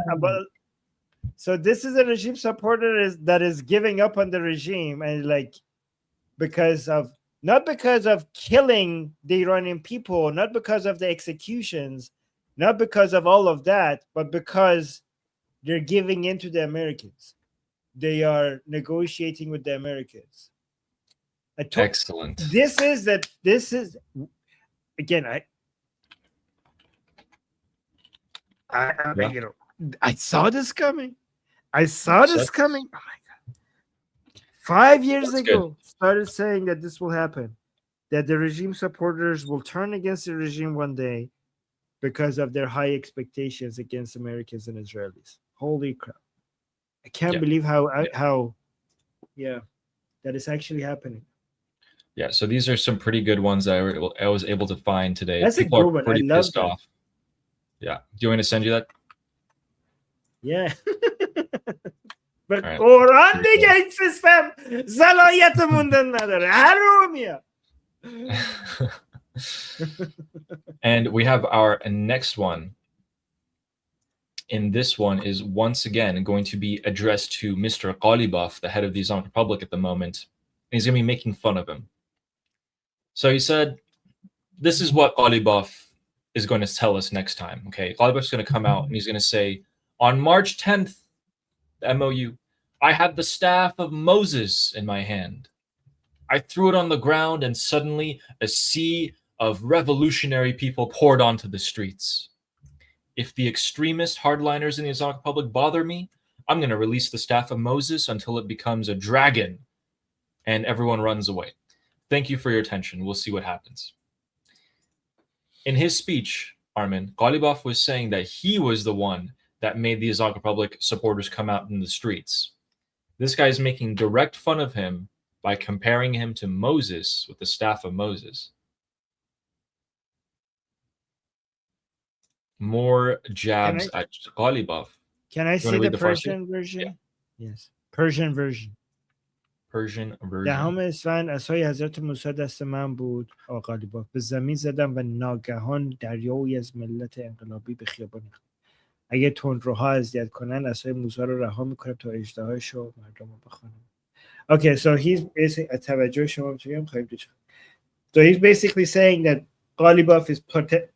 so this is a regime supporter that is giving up on the regime, and like not because of killing the Iranian people, not because of the executions, not because of all of that, but because they're giving in to the Americans. They are negotiating with the Americans. Excellent. This is again, you know, I saw this coming. Oh my God. 5 years ago, started saying that this will happen, that the regime supporters will turn against the regime one day because of their high expectations against Americans and Israelis. Holy crap. I can't believe how that is actually happening. Yeah, so these are some pretty good ones that I was able to find today. That's People a good are one. pretty I love pissed that. off. Yeah. Do you want me to send you that? Yeah. But All right. قرآن دیگه این سیستم صلاحیت موندن نداره. حرومیا. And we have our next one. And this one is once again going to be addressed to Mr. Ghalibaf, the head of the Islamic Republic at the moment. And he's going to be making fun of him. So he said, this is what Ghalibaf is going to tell us next time. Okay, Ghalibaf is going to come out and he's going to say, on March 10th, the MOU, I had the staff of Moses in my hand. I threw it on the ground and suddenly a sea of revolutionary people poured onto the streets. If the extremist hardliners in the Islamic Republic bother me, I'm going to release the staff of Moses until it becomes a dragon and everyone runs away. Thank you for your attention. We'll see what happens. In his speech, Armin, Ghalibaf was saying that he was the one that made the Islamic Republic supporters come out in the streets. This guy is making direct fun of him by comparing him to Moses with the staff of Moses. More jabs at Ghalibaf. Can I see read the the Farsi? Persian version? Yeah. Yes. Persian version. Persian version. دهم اسفند عصای حضرت موسی دست من بود آقالیباف به زمین زدم و ناگهان دریایی از ملت انقلابی به خیابان ریختم. اگه تندروها اذیت کنن عصای موسی رو رها میکنم تا اژدهاشو مردم رو بخوانم. Okay, so he's basically توجه شما میتونیم خواهیم تو. So he's basically saying that Ghalibaf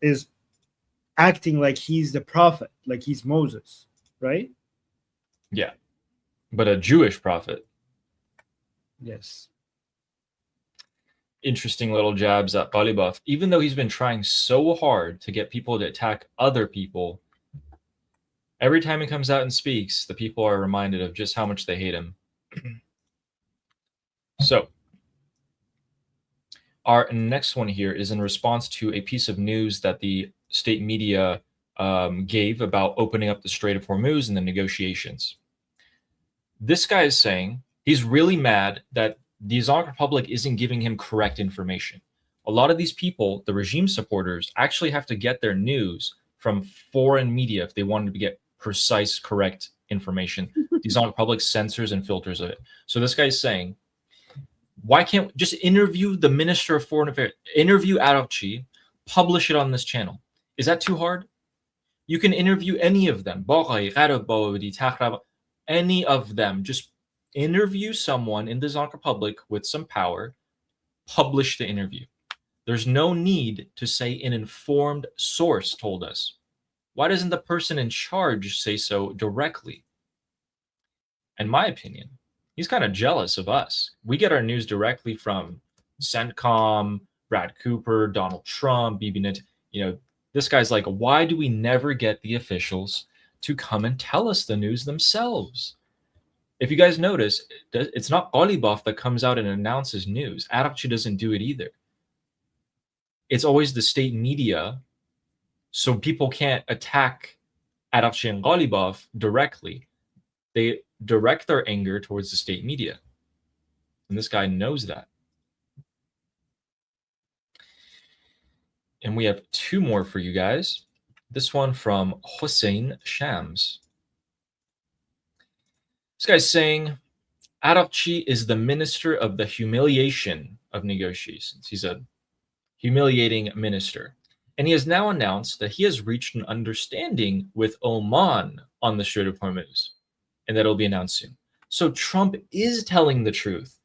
is acting like he's the prophet, like he's Moses, right? Yeah. But a Jewish prophet. Yes. Interesting little jabs at Ghalibaf. Even though he's been trying so hard to get people to attack other people, every time he comes out and speaks, the people are reminded of just how much they hate him. So, our next one here is in response to a piece of news that the state media gave about opening up the Strait of Hormuz and the negotiations. This guy is saying he's really mad that the Islamic Republic isn't giving him correct information. A lot of these people, the regime supporters, actually have to get their news from foreign media if they wanted to get precise, correct information. The Islamic Republic censors and filters it. So this guy's saying, why can't just interview the Minister of Foreign Affairs, interview Arakchi, publish it on this channel? Is that too hard? You can interview any of them. Any of them. Just interview someone in the Islamic Republic with some power, publish the interview. There's no need to say an informed source told us. Why doesn't the person in charge say so directly? In my opinion, he's kind of jealous of us. We get our news directly from CENTCOM, Brad Cooper, Donald Trump, Bibi Net. This guy's like, why do we never get the officials to come and tell us the news themselves? If you guys notice, it's not Ghalibaf that comes out and announces news. Arakchi doesn't do it either. It's always the state media, so people can't attack Arakchi and Ghalibaf directly. They direct their anger towards the state media. And this guy knows that. And we have two more for you guys. This one from Hossein Shams. This guy's saying Arakchi is the minister of the humiliation of negotiations. He's a humiliating minister. And he has now announced that he has reached an understanding with Oman on the Strait of Hormuz, and that will be announced soon. So Trump is telling the truth.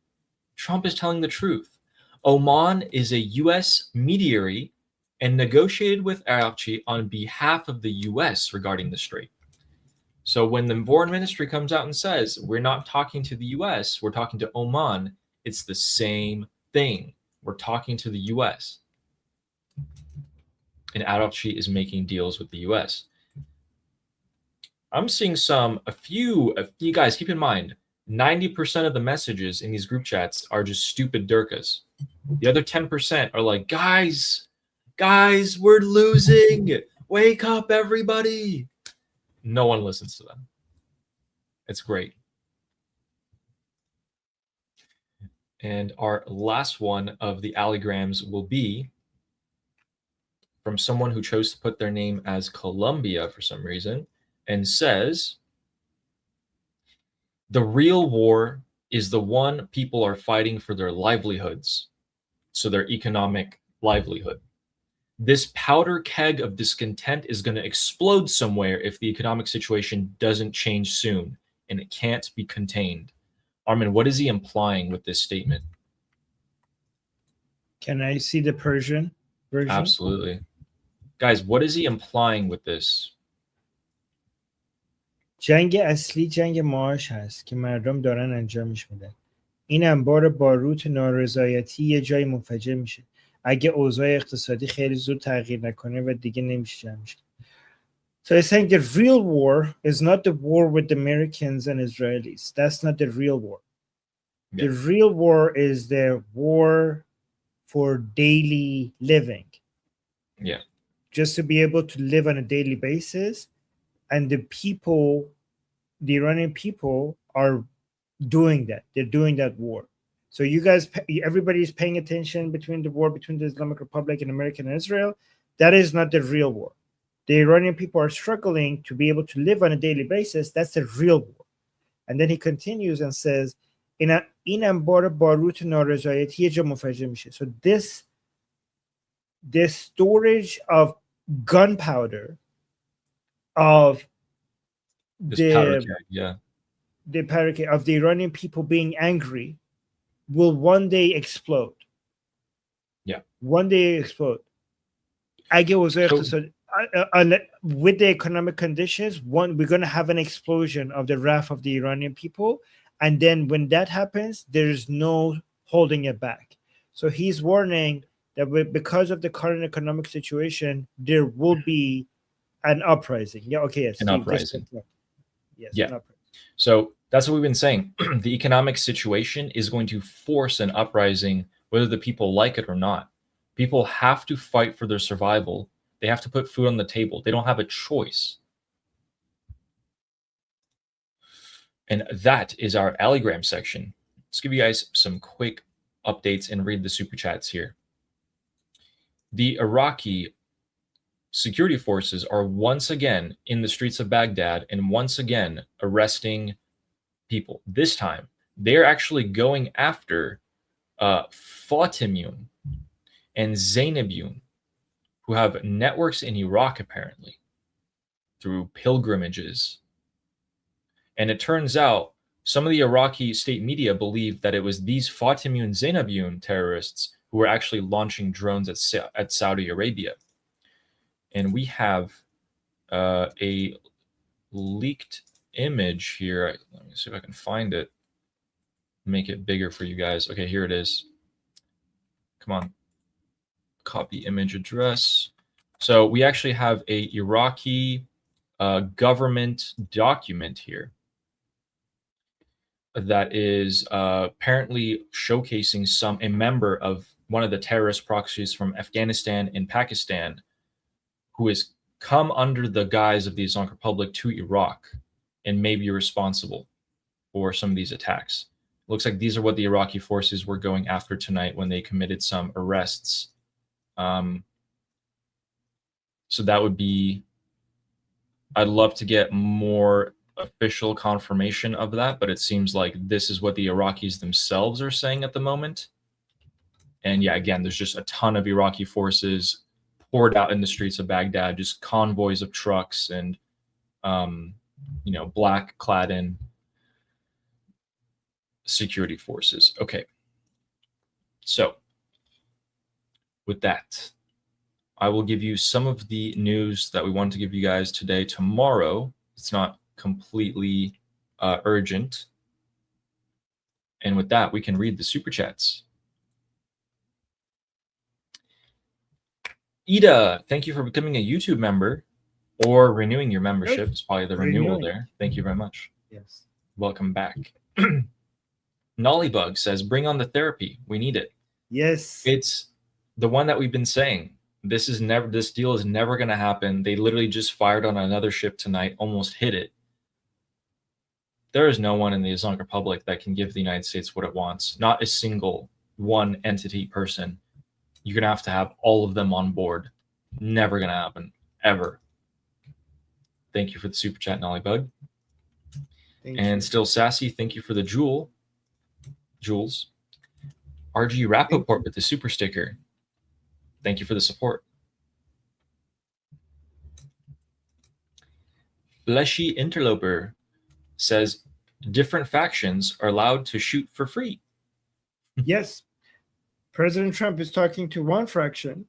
Trump is telling the truth. Oman is a U.S. mediator and negotiated with Arakchi on behalf of the U.S. regarding the strait. So when the foreign ministry comes out and says, we're not talking to the U.S., we're talking to Oman, it's the same thing. We're talking to the U.S. And Arakchi is making deals with the U.S. I'm seeing a few guys, keep in mind, 90% of the messages in these group chats are just stupid Durkas. The other 10% are like, guys, we're losing. Wake up, everybody. No one listens to them. It's great. And our last one of the alligrams will be from someone who chose to put their name as Colombia for some reason, and says, the real war is the one people are fighting for their livelihoods, so their economic livelihood. This powder keg of discontent is going to explode somewhere if the economic situation doesn't change soon, and it can't be contained. Armin, what is he implying with this statement? Can I see the Persian version? Absolutely. Guys, what is he implying with this? جنگ اصلی جنگ معاش هست که مردم دارن انجامش میدن. این انبار باروت نارضایتی یه جای منفجر میشه. اگه اوضاع اقتصادی خیلی زود تغییر نکنه و دیگه نمیشه جمعش کرد. So I think the real war is not the war with the Americans and Israelis. That's not the real war. Yeah. The real war is the war for daily living. Yeah. Just to be able to live on a daily basis and the Iranian people are doing that. They're doing that war. So you guys, everybody's paying attention between the war between the Islamic Republic and America and Israel. That is not the real war. The Iranian people are struggling to be able to live on a daily basis. That's the real war. And then he continues and says, so this storage of gunpowder of Powder keg, the parakeet of the Iranian people being angry will one day explode. Yeah. One day explode. With the economic conditions, we're going to have an explosion of the wrath of the Iranian people. And then when that happens, there's no holding it back. So he's warning that because of the current economic situation, there will be an uprising. Yeah, okay. Yes, an uprising. Yes, yeah. An uprising. So that's what we've been saying. The economic situation is going to force an uprising, whether the people like it or not. People have to fight for their survival. They have to put food on the table. They don't have a choice. And that is our Alligram section. Let's give you guys some quick updates and read the super chats here. The Iraqi security forces are once again in the streets of Baghdad and once again arresting people. This time, they're actually going after Fatimun and Zainabun, who have networks in Iraq apparently through pilgrimages. And it turns out some of the Iraqi state media believe that it was these Fatimun Zainabun terrorists who were actually launching drones at Saudi Arabia. And we have a leaked image here. Let me see if I can find it. Make it bigger for you guys. Okay, here it is. Come on. Copy image address. So we actually have a Iraqi government document here that is apparently showcasing a member of one of the terrorist proxies from Afghanistan and Pakistan who has come under the guise of the Islamic Republic to Iraq and may be responsible for some of these attacks. Looks like these are what the Iraqi forces were going after tonight when they committed some arrests. So that would be, I'd love to get more official confirmation of that, but it seems like this is what the Iraqis themselves are saying at the moment. And yeah, again, there's just a ton of Iraqi forces poured out in the streets of Baghdad, just convoys of trucks and, black clad in security forces. Okay. So with that, I will give you some of the news that we wanted to give you guys today. Tomorrow, it's not completely urgent. And with that, we can read the super chats. Ida, thank you for becoming a YouTube member or renewing your membership. It's probably the renewal there. Thank you very much. Yes. Welcome back. Nollybug says, bring on the therapy. We need it. Yes. It's the one that we've been saying. This deal is never going to happen. They literally just fired on another ship tonight, almost hit it. There is no one in the Islamic Republic that can give the United States what it wants. Not a single one entity person. You're going to have all of them on board. Never going to happen. Ever. Thank you for the super chat, Nollybug. And Still Sassy, thank you for the Jules. RG Rappaport with the super sticker. Thank you for the support. Fleshy Interloper says different factions are allowed to shoot for free. Yes. President Trump is talking to one faction.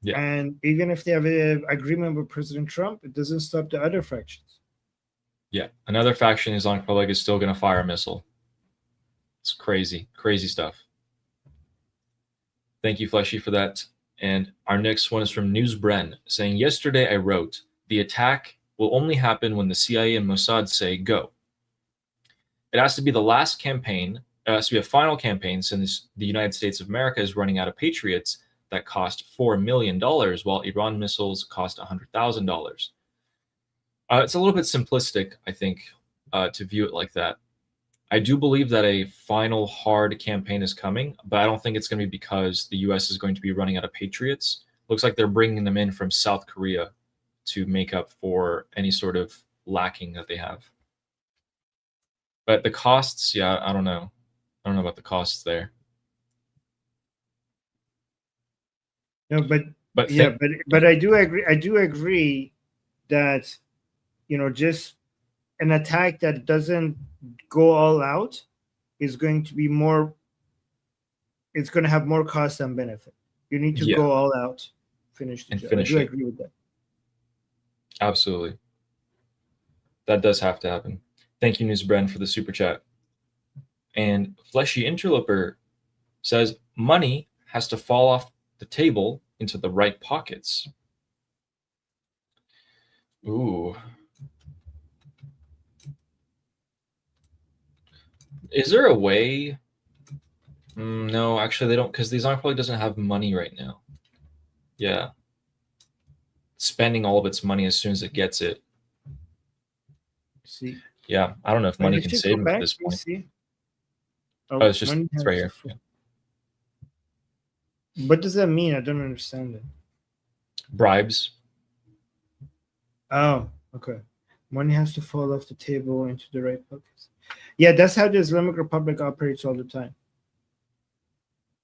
Yeah. And even if they have an agreement with President Trump, it doesn't stop the other factions. Yeah. Another faction in Islamic Republic is still going to fire a missile. It's crazy. Crazy stuff. Thank you, Fleshy, for that. And our next one is from Newsbren saying, yesterday I wrote, the attack will only happen when the CIA and Mossad say go. It has to be the last campaign. It has to be a final campaign since the United States of America is running out of Patriots that cost $4 million while Iran missiles cost $100,000. It's a little bit simplistic, I think, to view it like that. I do believe that a final hard campaign is coming, but I don't think it's going to be because the U.S. is going to be running out of patriots. Looks like they're bringing them in from South Korea to make up for any sort of lacking that they have. But the costs, yeah, I don't know. I don't know about the costs there. No, but yeah, but I do agree. I do agree that, you know, just an attack that doesn't go all out is going to be more. It's going to have more cost than benefit. You need to go all out, finish the job. I do agree with that. Absolutely, that does have to happen. Thank you, Newsbrand, for the super chat. And Fleshy Interloper says money has to fall off the table into the right pockets. Ooh. Is there a way? No, actually they don't, because the Islamic Republic doesn't have money right now. Yeah. Spending all of its money as soon as it gets it. See. Yeah, I don't know if money can save them at this point. See. Oh, it's just it's right here. Yeah. What does that mean? I don't understand it. Bribes. Oh, okay. Money has to fall off the table into the right pockets. Yeah, that's how the Islamic Republic operates all the time.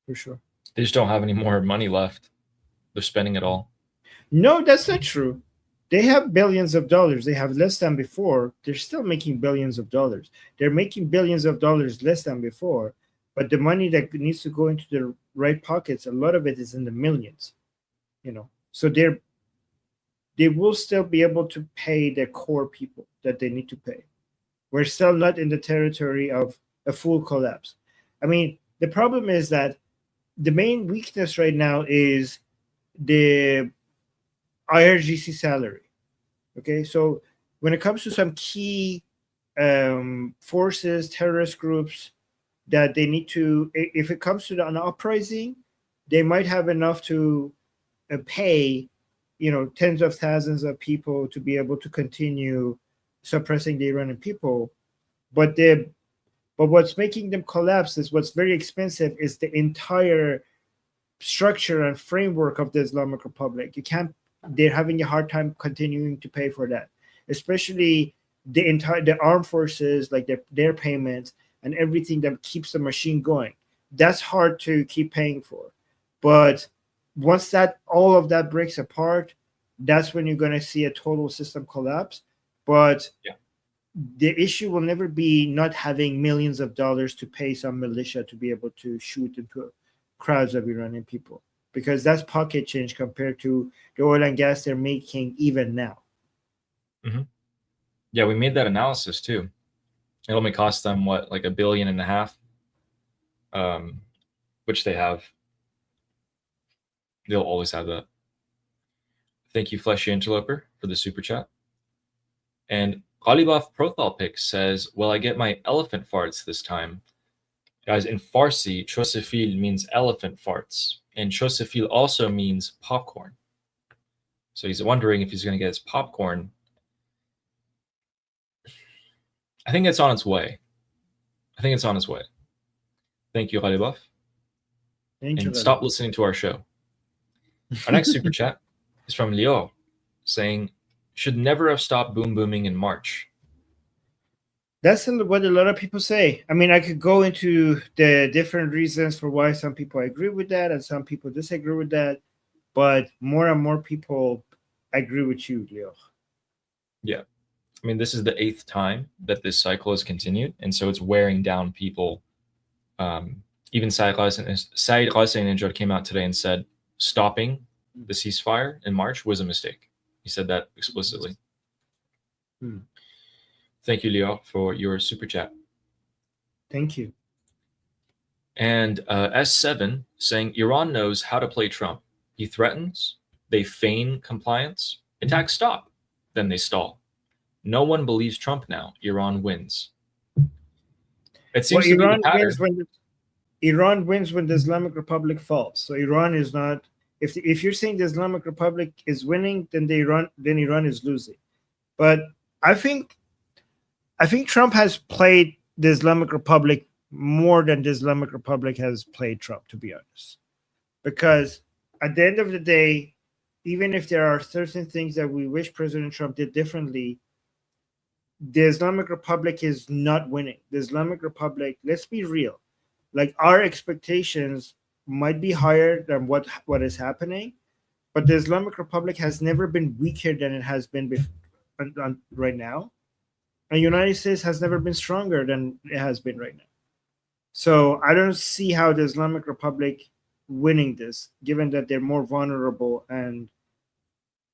For sure. They just don't have any more money left. They're spending it all. No, that's not true. They have billions of dollars. They have less than before. They're still making billions of dollars. They're making billions of dollars less than before. But the money that needs to go into the right pockets, a lot of it is in the millions. You know, so they will still be able to pay their core people that they need to pay. We're still not in the territory of a full collapse. I mean, the problem is that the main weakness right now is the IRGC salary. Okay, so when it comes to some key forces, terrorist groups that they need to, if it comes to an uprising, they might have enough to pay, you know, tens of thousands of people to be able to continue suppressing the Iranian people. But what's making them collapse is what's very expensive is the entire structure and framework of the Islamic Republic. They're having a hard time continuing to pay for that, especially the armed forces, like their payments and everything that keeps the machine going. That's hard to keep paying for. But once all of that breaks apart, that's when you're going to see a total system collapse. But the issue will never be not having millions of dollars to pay some militia to be able to shoot into crowds of Iranian people, because that's pocket change compared to the oil and gas they're making even now. Mm-hmm. Yeah, we made that analysis too. It only cost them what, like $1.5 billion, which they have. They'll always have that. Thank you, Fleshy Interloper, for the super chat. And Ghalibaf Profile Pic says, "Will I get my elephant farts this time?" Guys, in Farsi, chosefil means elephant farts, and chosefil also means popcorn. So he's wondering if he's going to get his popcorn. I think it's on its way. Thank you, Ghalibaf. And stop listening to our show. Our next super chat is from Leo, saying, "Should never have stopped booming in March." That's what a lot of people say. I mean, I could go into the different reasons for why some people agree with that and some people disagree with that, but more and more people agree with you, Leo. Yeah. I mean, this is the 8th time that this cycle has continued, and so it's wearing down people. Even Saeed Ghassan came out today and said stopping the ceasefire in March was a mistake. He said that explicitly. Thank you, Leo, for your super chat. Thank you. And S7 saying, "Iran knows how to play Trump. He threatens, they feign compliance, attacks stop, then they stall. No one believes Trump now. Iran wins." It seems to be the pattern. Iran wins when the Islamic Republic falls. So Iran is not. If you're saying the Islamic Republic is winning, then Iran is losing. But I think Trump has played the Islamic Republic more than the Islamic Republic has played Trump, to be honest. Because at the end of the day, even if there are certain things that we wish President Trump did differently, the Islamic Republic is not winning. The Islamic Republic, let's be real, like our expectations might be higher than what is happening, but the Islamic Republic has never been weaker than it has been right now. And the United States has never been stronger than it has been right now. So I don't see how the Islamic Republic winning this, given that they're more vulnerable and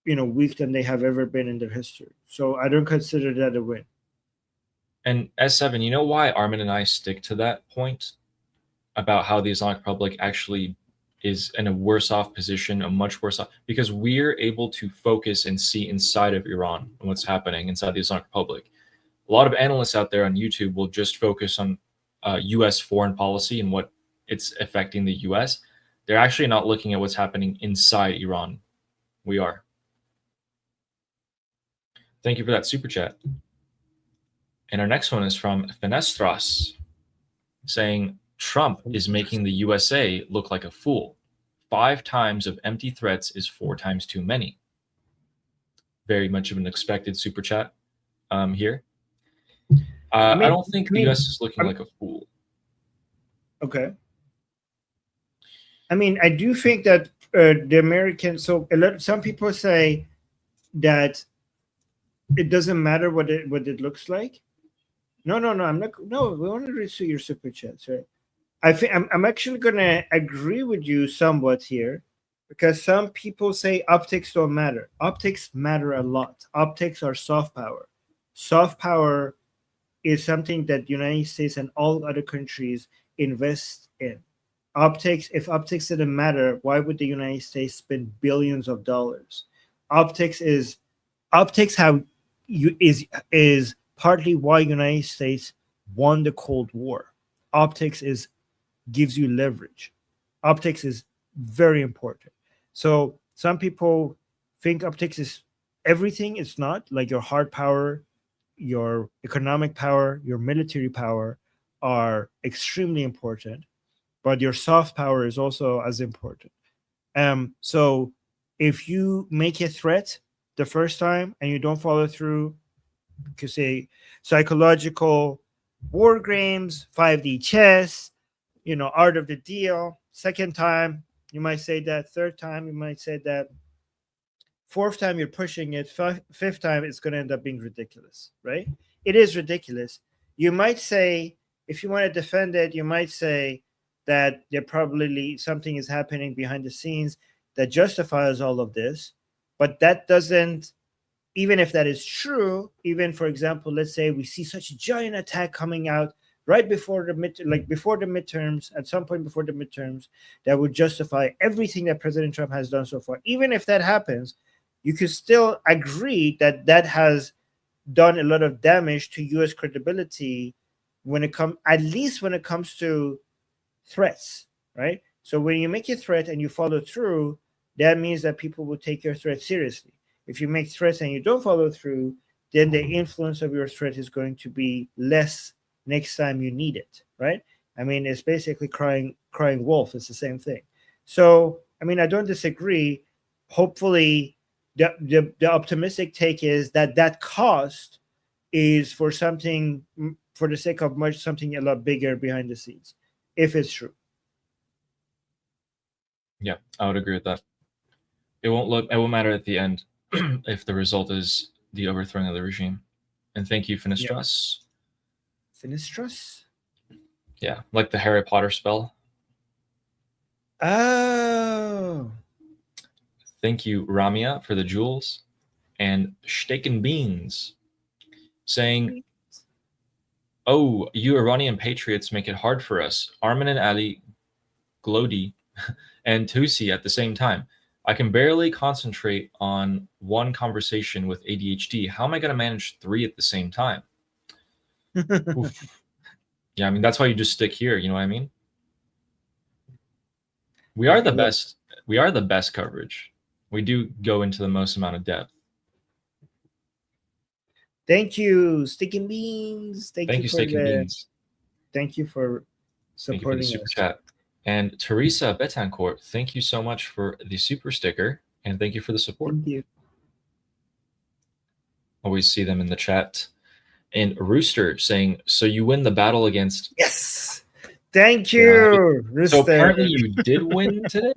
weak than they have ever been in their history. So I don't consider that a win. And S7, you know why Armin and I stick to that point about how the Islamic Republic actually is in a worse off position, a much worse off, because we're able to focus and see inside of Iran and what's happening inside the Islamic Republic. A lot of analysts out there on YouTube will just focus on U.S. foreign policy and what it's affecting the U.S. They're actually not looking at what's happening inside Iran. We are. Thank you for that super chat. And our next one is from Fenestras, saying Trump is making the USA look like a fool. 5 times of empty threats is 4 times too many. Very much of an expected super chat here. I don't think the US is looking like a fool. Okay. I mean, I do think that the Americans. So some people say that it doesn't matter what it looks like. No. I'm not. No, we want to read your super chats, right? I think I'm actually going to agree with you somewhat here, because some people say optics don't matter. Optics matter a lot. Optics are soft power. Soft power is something that the United States and all other countries invest in. If optics didn't matter, why would the United States spend billions of dollars? Optics is partly why the United States won the Cold War. Optics gives you leverage. Optics is very important. So some people think optics is everything. It's not. Like your hard power, your economic power, your military power are extremely important, but your soft power is also as important. So if you make a threat the first time and you don't follow through, you could say psychological war games, 5D chess, art of the deal. Second time, you might say that. Third time, you might say that. Fourth time, you're pushing it. Fifth time, it's going to end up being ridiculous, right? It is ridiculous. You might say, if you want to defend it, you might say that there probably something is happening behind the scenes that justifies all of this. But that doesn't, even if that is true, even, for example, let's say we see such a giant attack coming out right before the midterms, at some point before the midterms, that would justify everything that President Trump has done so far. Even if that happens, you could still agree that has done a lot of damage to U.S. credibility at least when it comes to threats, right? So when you make a threat and you follow through, that means that people will take your threat seriously. If you make threats and you don't follow through, then the influence of your threat is going to be less next time you need it, right? I mean, it's basically crying wolf. It's the same thing. So, I mean, I don't disagree. Hopefully, the optimistic take is that cost is for the sake of something a lot bigger behind the scenes, if it's true. Yeah, I would agree with that. It won't matter at the end if the result is the overthrowing of the regime. And thank you, Finistras. Yeah. Finistras? Yeah, like the Harry Potter spell. Oh. Thank you, Ramia, for the jewels. And Steak and Beans saying, oh, you Iranian patriots make it hard for us. Armin and Ali, Glody, and Tusi at the same time. I can barely concentrate on one conversation with ADHD. How am I going to manage 3 at the same time? Yeah, I mean, that's why you just stick here. You know what I mean? We are the best. We are the best coverage. We do go into the most amount of depth. Thank you, Sticky Beans. Thank Thank you you, for Steak and the Beans. thank you for Thank you for the supporting super us. chat. And Teresa Betancourt, thank you so much for the super sticker, and thank you for the support. Thank you. Always see them in the chat. And Rooster saying, so you win the battle against... Yes. Thank Yeah. you, So Rooster. apparently you did win today?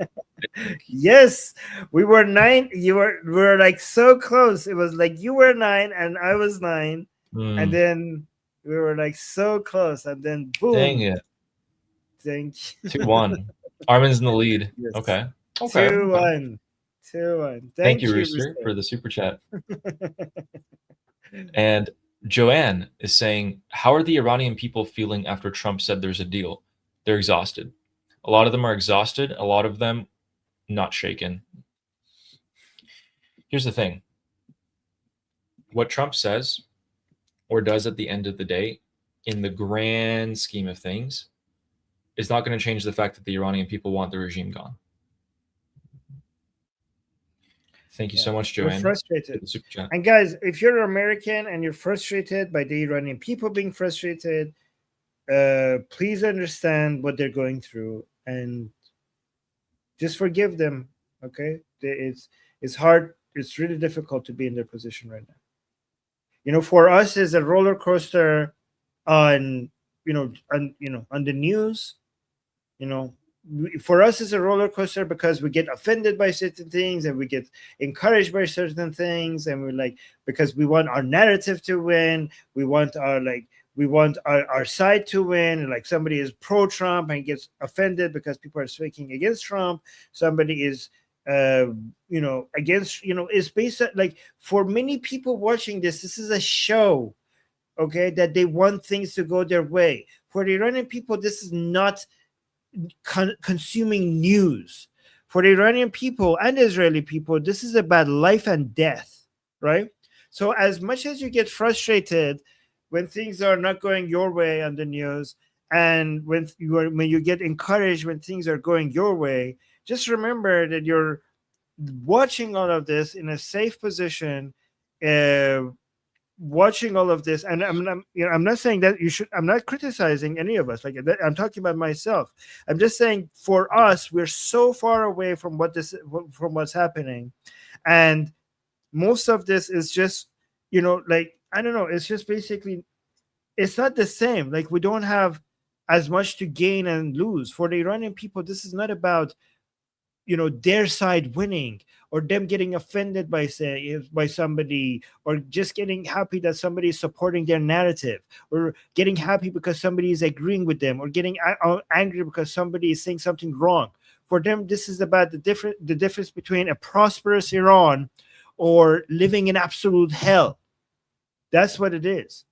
Yes, we were 9. We were like so close. It was like you were 9 and I was 9, and then we were like so close, and then boom. Dang it. Thank you. 2-1. Armin's in the lead. Yes. Okay. 2-1. 2-1. Thank you, Rooster, for the super chat. And Joanne is saying, how are the Iranian people feeling after Trump said there's a deal? They're exhausted. A lot of them are exhausted. A lot of them not shaken. Here's the thing. What Trump says or does at the end of the day, in the grand scheme of things, is not going to change the fact that the Iranian people want the regime gone. Thank you so much, Joanne. We're frustrated. Super chat. And guys, if you're American and you're frustrated by the Iranian people being frustrated, please understand what they're going through and just forgive them. Okay, it's hard. It's really difficult to be in their position right now. You know, for us, it's a roller coaster on the news. You know, for us, it's a roller coaster because we get offended by certain things and we get encouraged by certain things, and we're like, because we want our narrative to win, we want our side to win. And like somebody is pro-Trump and gets offended because people are speaking against Trump. Somebody is against, it's based on, like, for many people watching this is a show, okay, that they want things to go their way. For the Iranian people, this is not consuming news. For the Iranian people and the Israeli people, this is about life and death, right? So as much as you get frustrated when things are not going your way on the news, and when you get encouraged when things are going your way, just remember that you're watching all of this in a safe position, watching all of this. And I'm not saying that you should. I'm not criticizing any of us. Like, I'm talking about myself. I'm just saying, for us, we're so far away from what's happening, and most of this is just, like, I don't know. It's just basically, it's not the same. Like, we don't have as much to gain and lose. For the Iranian people, this is not about, their side winning or them getting offended by somebody, or just getting happy that somebody is supporting their narrative, or getting happy because somebody is agreeing with them, or getting angry because somebody is saying something wrong. For them, this is about the difference between a prosperous Iran or living in absolute hell. That's what it is.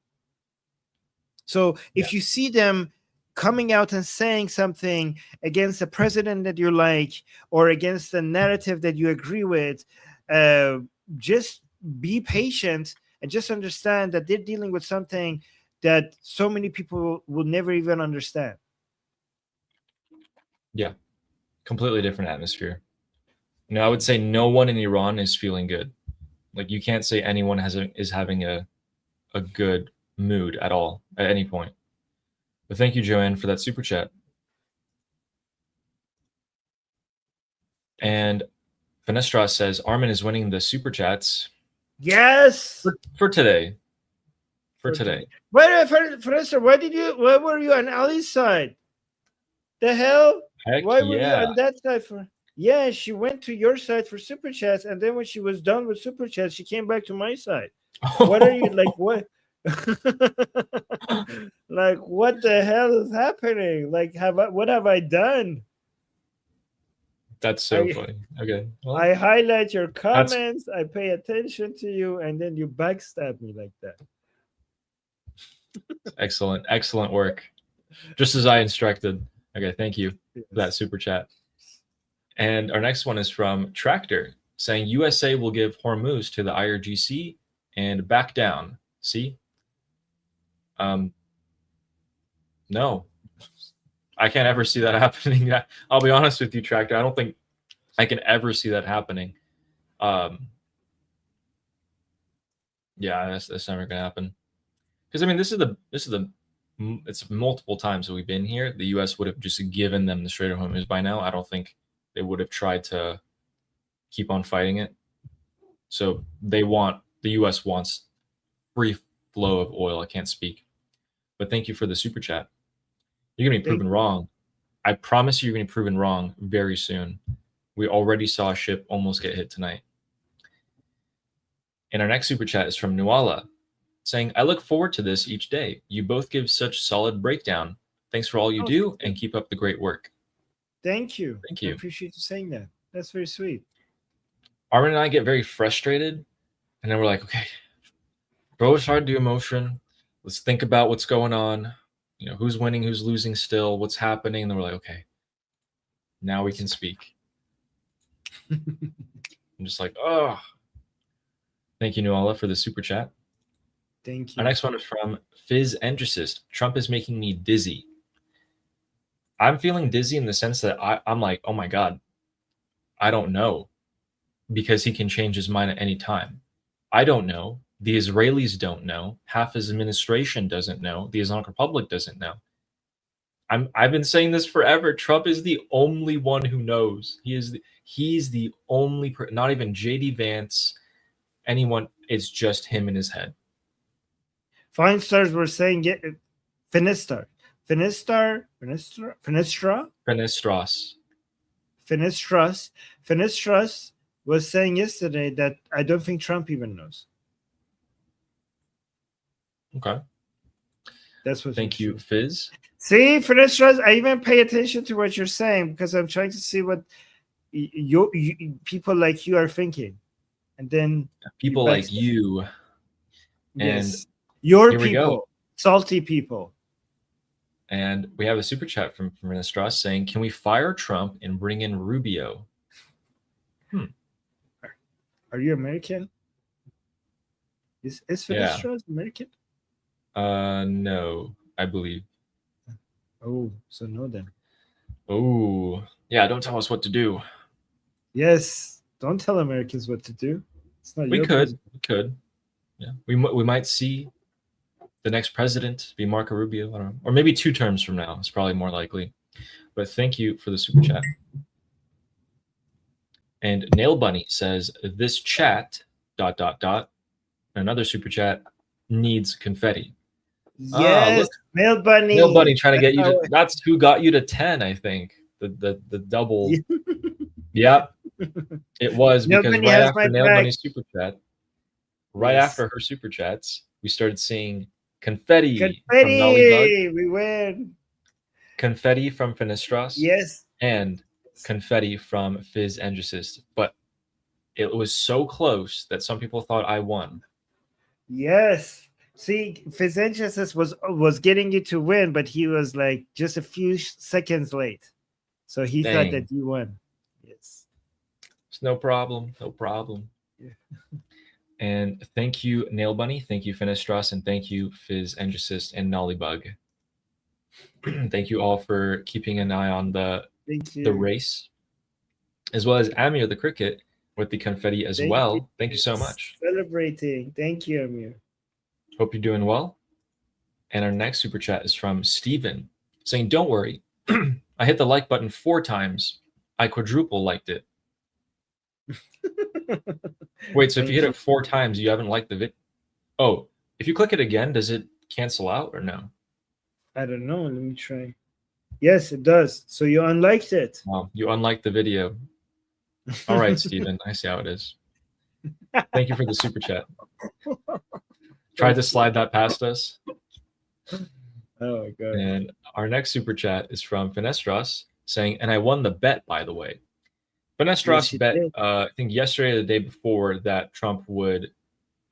So if you see them coming out and saying something against the president that you like, or against the narrative that you agree with, just be patient and just understand that they're dealing with something that so many people will never even understand. Yeah, completely different atmosphere. I would say no one in Iran is feeling good. Like, you can't say anyone is having a good mood at all at any point. But thank you, Joanne, for that super chat. And Fenestra says Armin is winning the super chats. Yes, for today. For today. Wait, Fenestra, why were you on Ali's side? The hell? Heck why were yeah. you on that side for? Yeah, she went to your side for super chats, and then when she was done with super chats, she came back to my side. What are you like? What? Like, what the hell is happening? Like, what have I done? That's so funny. Okay. Well, I highlight your comments, I pay attention to you, and then you backstab me like that. Excellent work. Just as I instructed. Okay, thank you for that super chat. And our next one is from Tractor, saying USA will give Hormuz to the IRGC and back down. See? No, I can't ever see that happening. I'll be honest with you, Tractor. I don't think I can ever see that happening. Yeah, that's never gonna happen. Because I mean, it's multiple times that we've been here. The U.S. would have just given them the Strait of Hormuz by now. I don't think they would have tried to keep on fighting it. So the U.S. wants free flow of oil. I can't speak, but thank you for the super chat. You're gonna be proven wrong. I promise you're gonna be proven wrong very soon. We already saw a ship almost get hit tonight. And our next super chat is from Nuala, saying, I look forward to this each day. You both give such solid breakdown. Thanks for all you do and keep up the great work. Thank you. Thank you. I appreciate you saying that. That's very sweet. Armin and I get very frustrated, and then we're like, okay, throw aside the emotion. Let's think about what's going on. You know, who's winning, who's losing still, what's happening. And then we're like, okay, now we can speak. I'm just like, oh. Thank you, Nuala, for the super chat. Thank you. Our next one is from Fizz Endracist. Trump is making me dizzy. I'm feeling dizzy in the sense that I'm like, oh my God, I don't know, because he can change his mind at any time. I don't know. The Israelis don't know. Half his administration doesn't know. The Islamic Republic doesn't know. I've been saying this forever. Trump is the only one who knows. He's the only, not even JD Vance, anyone. It's just him in his head. Fine stars were saying it. Finistras was saying yesterday that I don't think Trump even knows. Okay. That's what. Thank you, Fizz. See, Finistras, I even pay attention to what you're saying because I'm trying to see what you people like you are thinking, and then people like you, and yes, your people, salty people. And we have a super chat from Finistras saying, "Can we fire Trump and bring in Rubio?" Are you American? Is Finistras American? No, I believe. Oh, so no then. Oh, yeah, don't tell us what to do. Yes, don't tell Americans what to do. It's not. We could. Yeah, we might see the next president be Marco Rubio. I don't know, or maybe 2 terms from now. It's probably more likely. But thank you for the super chat. And Nail Bunny says, "This chat ... Another super chat needs confetti." Yes, Nail Bunny. Nail Bunny trying to get you to. That's who got you to 10, I think. The double. Yeah, it was because right after Nail Bunny's super chat, after her super chats, we started seeing confetti. From Nollybug. We win. Confetti from Finistras. Yes. And confetti from Fizz Endracist. But it was so close that some people thought I won. Yes. See, Fizz Endracist was getting you to win, but he was like just a few seconds late. So he thought that you won. Yes. It's no problem. No problem. Yeah. And thank you, Nail Bunny. Thank you, Finistras. And thank you, Fizz Endracist and Nollybug. Thank you all for keeping an eye on the race, as well as Amir the Cricket with the confetti as well. Thank you so much. Celebrating. Thank you, Amir. Hope you're doing well. And our next super chat is from Steven saying, "Don't worry. I hit the like button 4 times. I quadruple liked it." Wait, so if you hit it 4 times, you haven't liked the video? Oh, if you click it again, does it cancel out or no? I don't know. Let me try. Yes, it does. So you unliked it. Wow, you unliked the video. All right, Steven. I see how it is. Thank you for the super chat. Tried to slide that past us. Oh my God. And our next super chat is from Finestras saying, "And I won the bet, by the way." Finestras bet, I think yesterday or the day before, that Trump would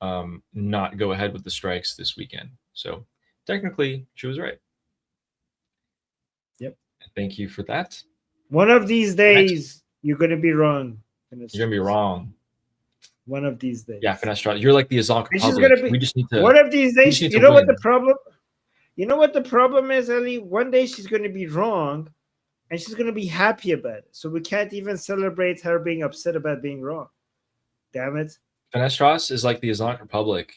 not go ahead with the strikes this weekend. So technically, she was right. Yep. Thank you for that. One of these days, you're going to be wrong. You're going to be wrong. One of these days. Yeah, Finestras, you're like the Islamic Republic. We just need to. One of these days, you know what the problem? You know what the problem is, Ellie? One day she's going to be wrong, and she's going to be happy about it. So we can't even celebrate her being upset about being wrong. Damn it. Finestras is like the Islamic Republic.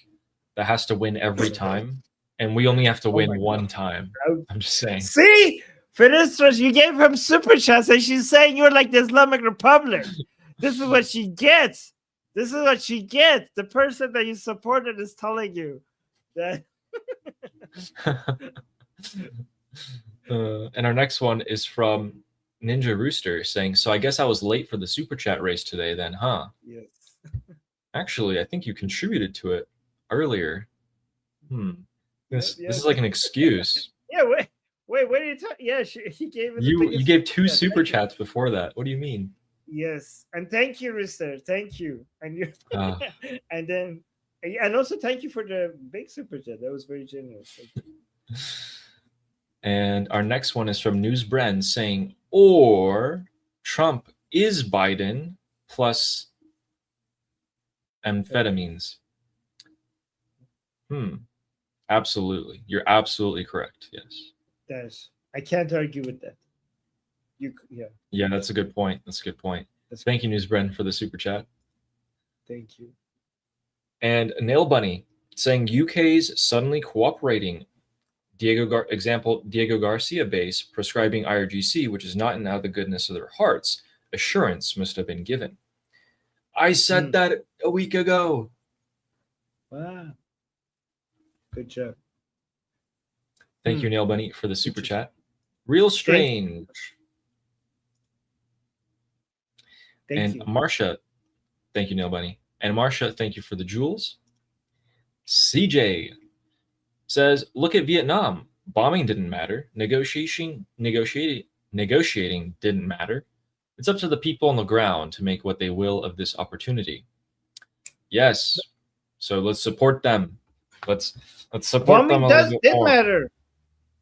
that has to win every time, and we only have to Oh win my one God. time. I'm just saying. See, Finistres, you gave him super chats, and she's saying you're like the Islamic Republic. This is what she gets. This is what she gets. The person that you supported is telling you that. And our next one is from Ninja Rooster saying, "So I guess I was late for the super chat race today, then, huh?" Yes. Actually, I think you contributed to it earlier. This Yeah. is like an excuse. Yeah. Wait. What are you talking? Yeah, he gave it. You gave two super chats before that. What do you mean? Yes, and thank you, Rooster. Thank you, and you, Ah. and also thank you for the big super chat. That was very generous. Thank you. And our next one is from News Bren saying, or Trump is Biden plus amphetamines. Absolutely. You're absolutely correct. Yes. I can't argue with that. Yeah, that's a good point. Thank you, News Bren, for the super chat. Thank you. And Nail Bunny saying UK's suddenly cooperating. Diego Garcia base prescribing IRGC, which is not in out of the goodness of their hearts. Assurance must have been given. I said that a week ago. Wow. Good job. Thank you, Nail Bunny, for the super chat. Real strange. Thank you. Marsha, thank you, Nail Bunny. And Marsha, thank you for the jewels. CJ says, look at Vietnam. Bombing didn't matter. Negotiating didn't matter. It's up to the people on the ground to make what they will of this opportunity. Yes. So let's support them. Let's support them a little bit more. Matter.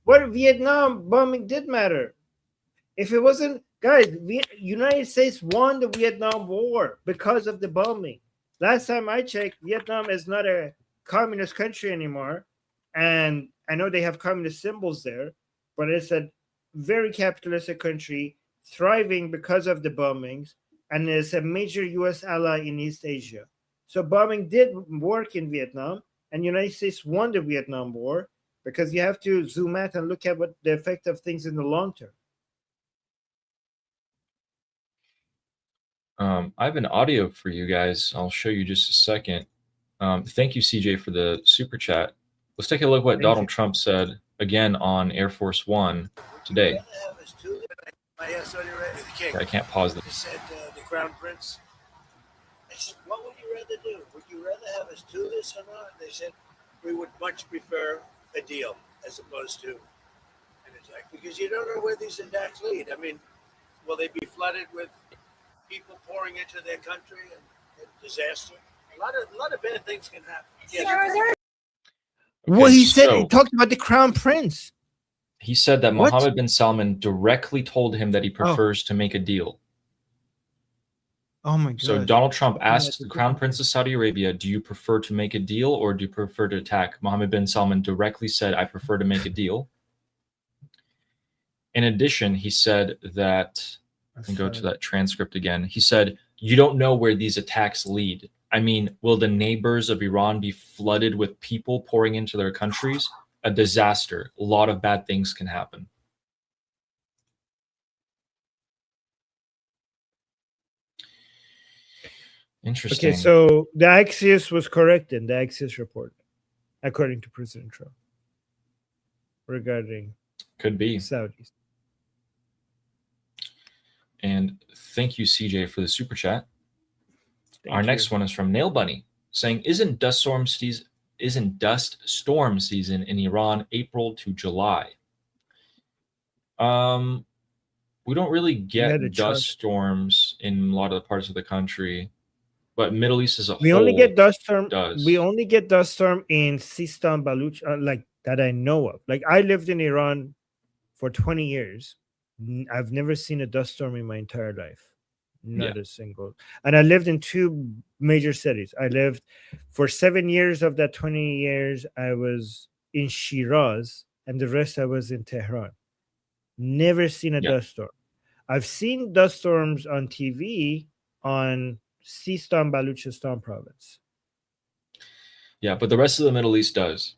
What Vietnam bombing did matter. If it wasn't, guys, United States won the Vietnam War because of the bombing. Last time I checked, Vietnam is not a communist country anymore. And I know they have communist symbols there, but it's a very capitalistic country thriving because of the bombings, and it's a major U.S. ally in East Asia. So bombing did work in Vietnam, and United States won the Vietnam War because you have to zoom out and look at what the effect of things in the long term. I have an audio for you guys. I'll show you just a second. Thank you, CJ, for the super chat. Let's take a look at what Donald Trump said again on Air Force One today. I can't pause this. He said, the Crown Prince. I said, what would you rather do? Would you rather have us do this or not? They said, we would much prefer a deal as opposed to an attack, because you don't know where these attacks lead. I mean, will they be flooded with people pouring into their country and disaster? A lot of bad things can happen. Yeah. Well, he said he talked about the Crown Prince. He said that Mohammed bin Salman directly told him that he prefers to make a deal. Oh my God. So Donald Trump asked the Crown Prince of Saudi Arabia, do you prefer to make a deal or do you prefer to attack? Mohammed bin Salman directly said, I prefer to make a deal. In addition, he said that, I can go to that transcript again. He said, you don't know where these attacks lead. I mean, will the neighbors of Iran be flooded with people pouring into their countries? A disaster. A lot of bad things can happen. Interesting. Okay, so the Axios was correct in the Axios report, according to President Trump, regarding could be Saudis. And thank you, CJ, for the super chat. Our next one is from Nail Bunny saying, isn't dust storm season in Iran April to July? We don't really get dust storms in a lot of the parts of the country, but Middle East as a whole. We only get dust storm. We only get dust storm in Sistan, Baluch, like that I know of. Like I lived in Iran for 20 years. I've never seen a dust storm in my entire life. Not a single. And I lived in two major cities. I lived for 7 years of that 20 years. I was in Shiraz, and the rest I was in Tehran. Never seen a dust storm. I've seen dust storms on TV on Sistan, Baluchistan province. Yeah, but the rest of the Middle East does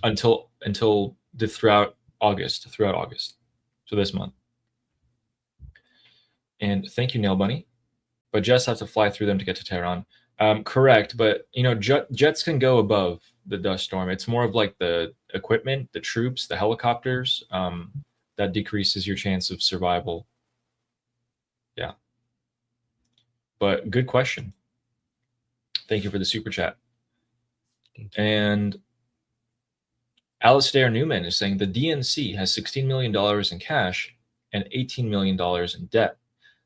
until throughout August. So this month. And thank you, Nail Bunny. But jets have to fly through them to get to Tehran. Correct, but jets can go above the dust storm. It's more of like the equipment, the troops, the helicopters that decreases your chance of survival. Yeah. But good question. Thank you for the super chat. And Alistair Newman is saying the DNC has $16 million in cash and $18 million in debt.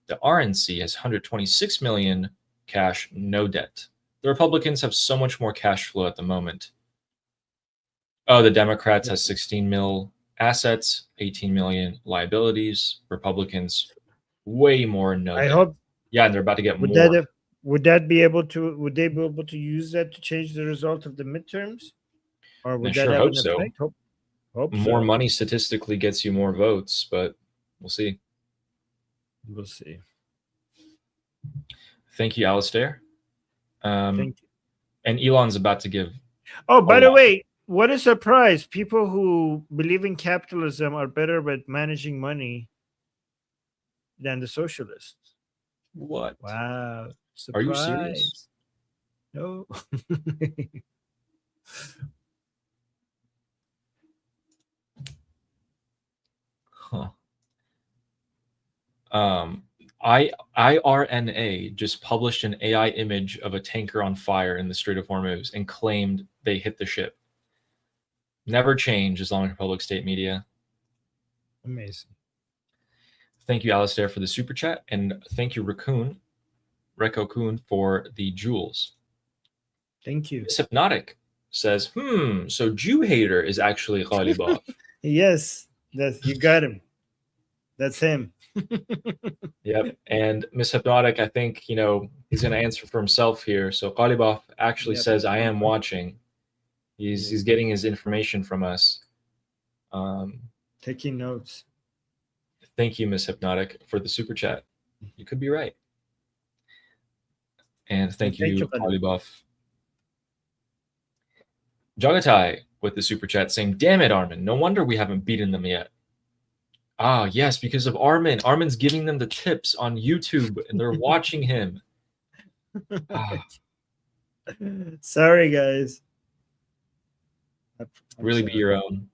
The RNC has $126 million cash, no debt. The Republicans have so much more cash flow at the moment. Oh, the Democrats has 16 mil assets, 18 million liabilities. Republicans, way more no debt. Hope. Yeah, and they're about to get more. Would they be able to use that to change the result of the midterms? Or would I that hope so. Hope more so. money statistically gets you more votes, but we'll see. We'll see. Thank you, Alistair. Thank you. And Elon's about to give. Oh, by the way, what a surprise. People who believe in capitalism are better at managing money than the socialists. What? Wow. Surprise. Are you serious? No. Huh. IRNA just published an AI image of a tanker on fire in the Strait of Hormuz and claimed they hit the ship. Never change Islamic Republic state media. Amazing. Thank you, Alistair, for the super chat, and thank you, Reko Kun, for the jewels. Thank you. Miss Hypnotic says, so Jew hater is actually Ghalibov. Yes, you got him. That's him. Yep. And Miss Hypnotic, I think, he's going to answer for himself here. So Ghalibov actually says, I am watching. He's getting his information from us. Taking notes. Thank you, Miss Hypnotic, for the super chat. You could be right. And thank you, Ghalibov. Jagatai with the super chat saying, damn it, Armin. No wonder we haven't beaten them yet. Ah, yes, because of Armin. Armin's giving them the tips on YouTube, and they're watching him. Sorry, guys. Really be your own.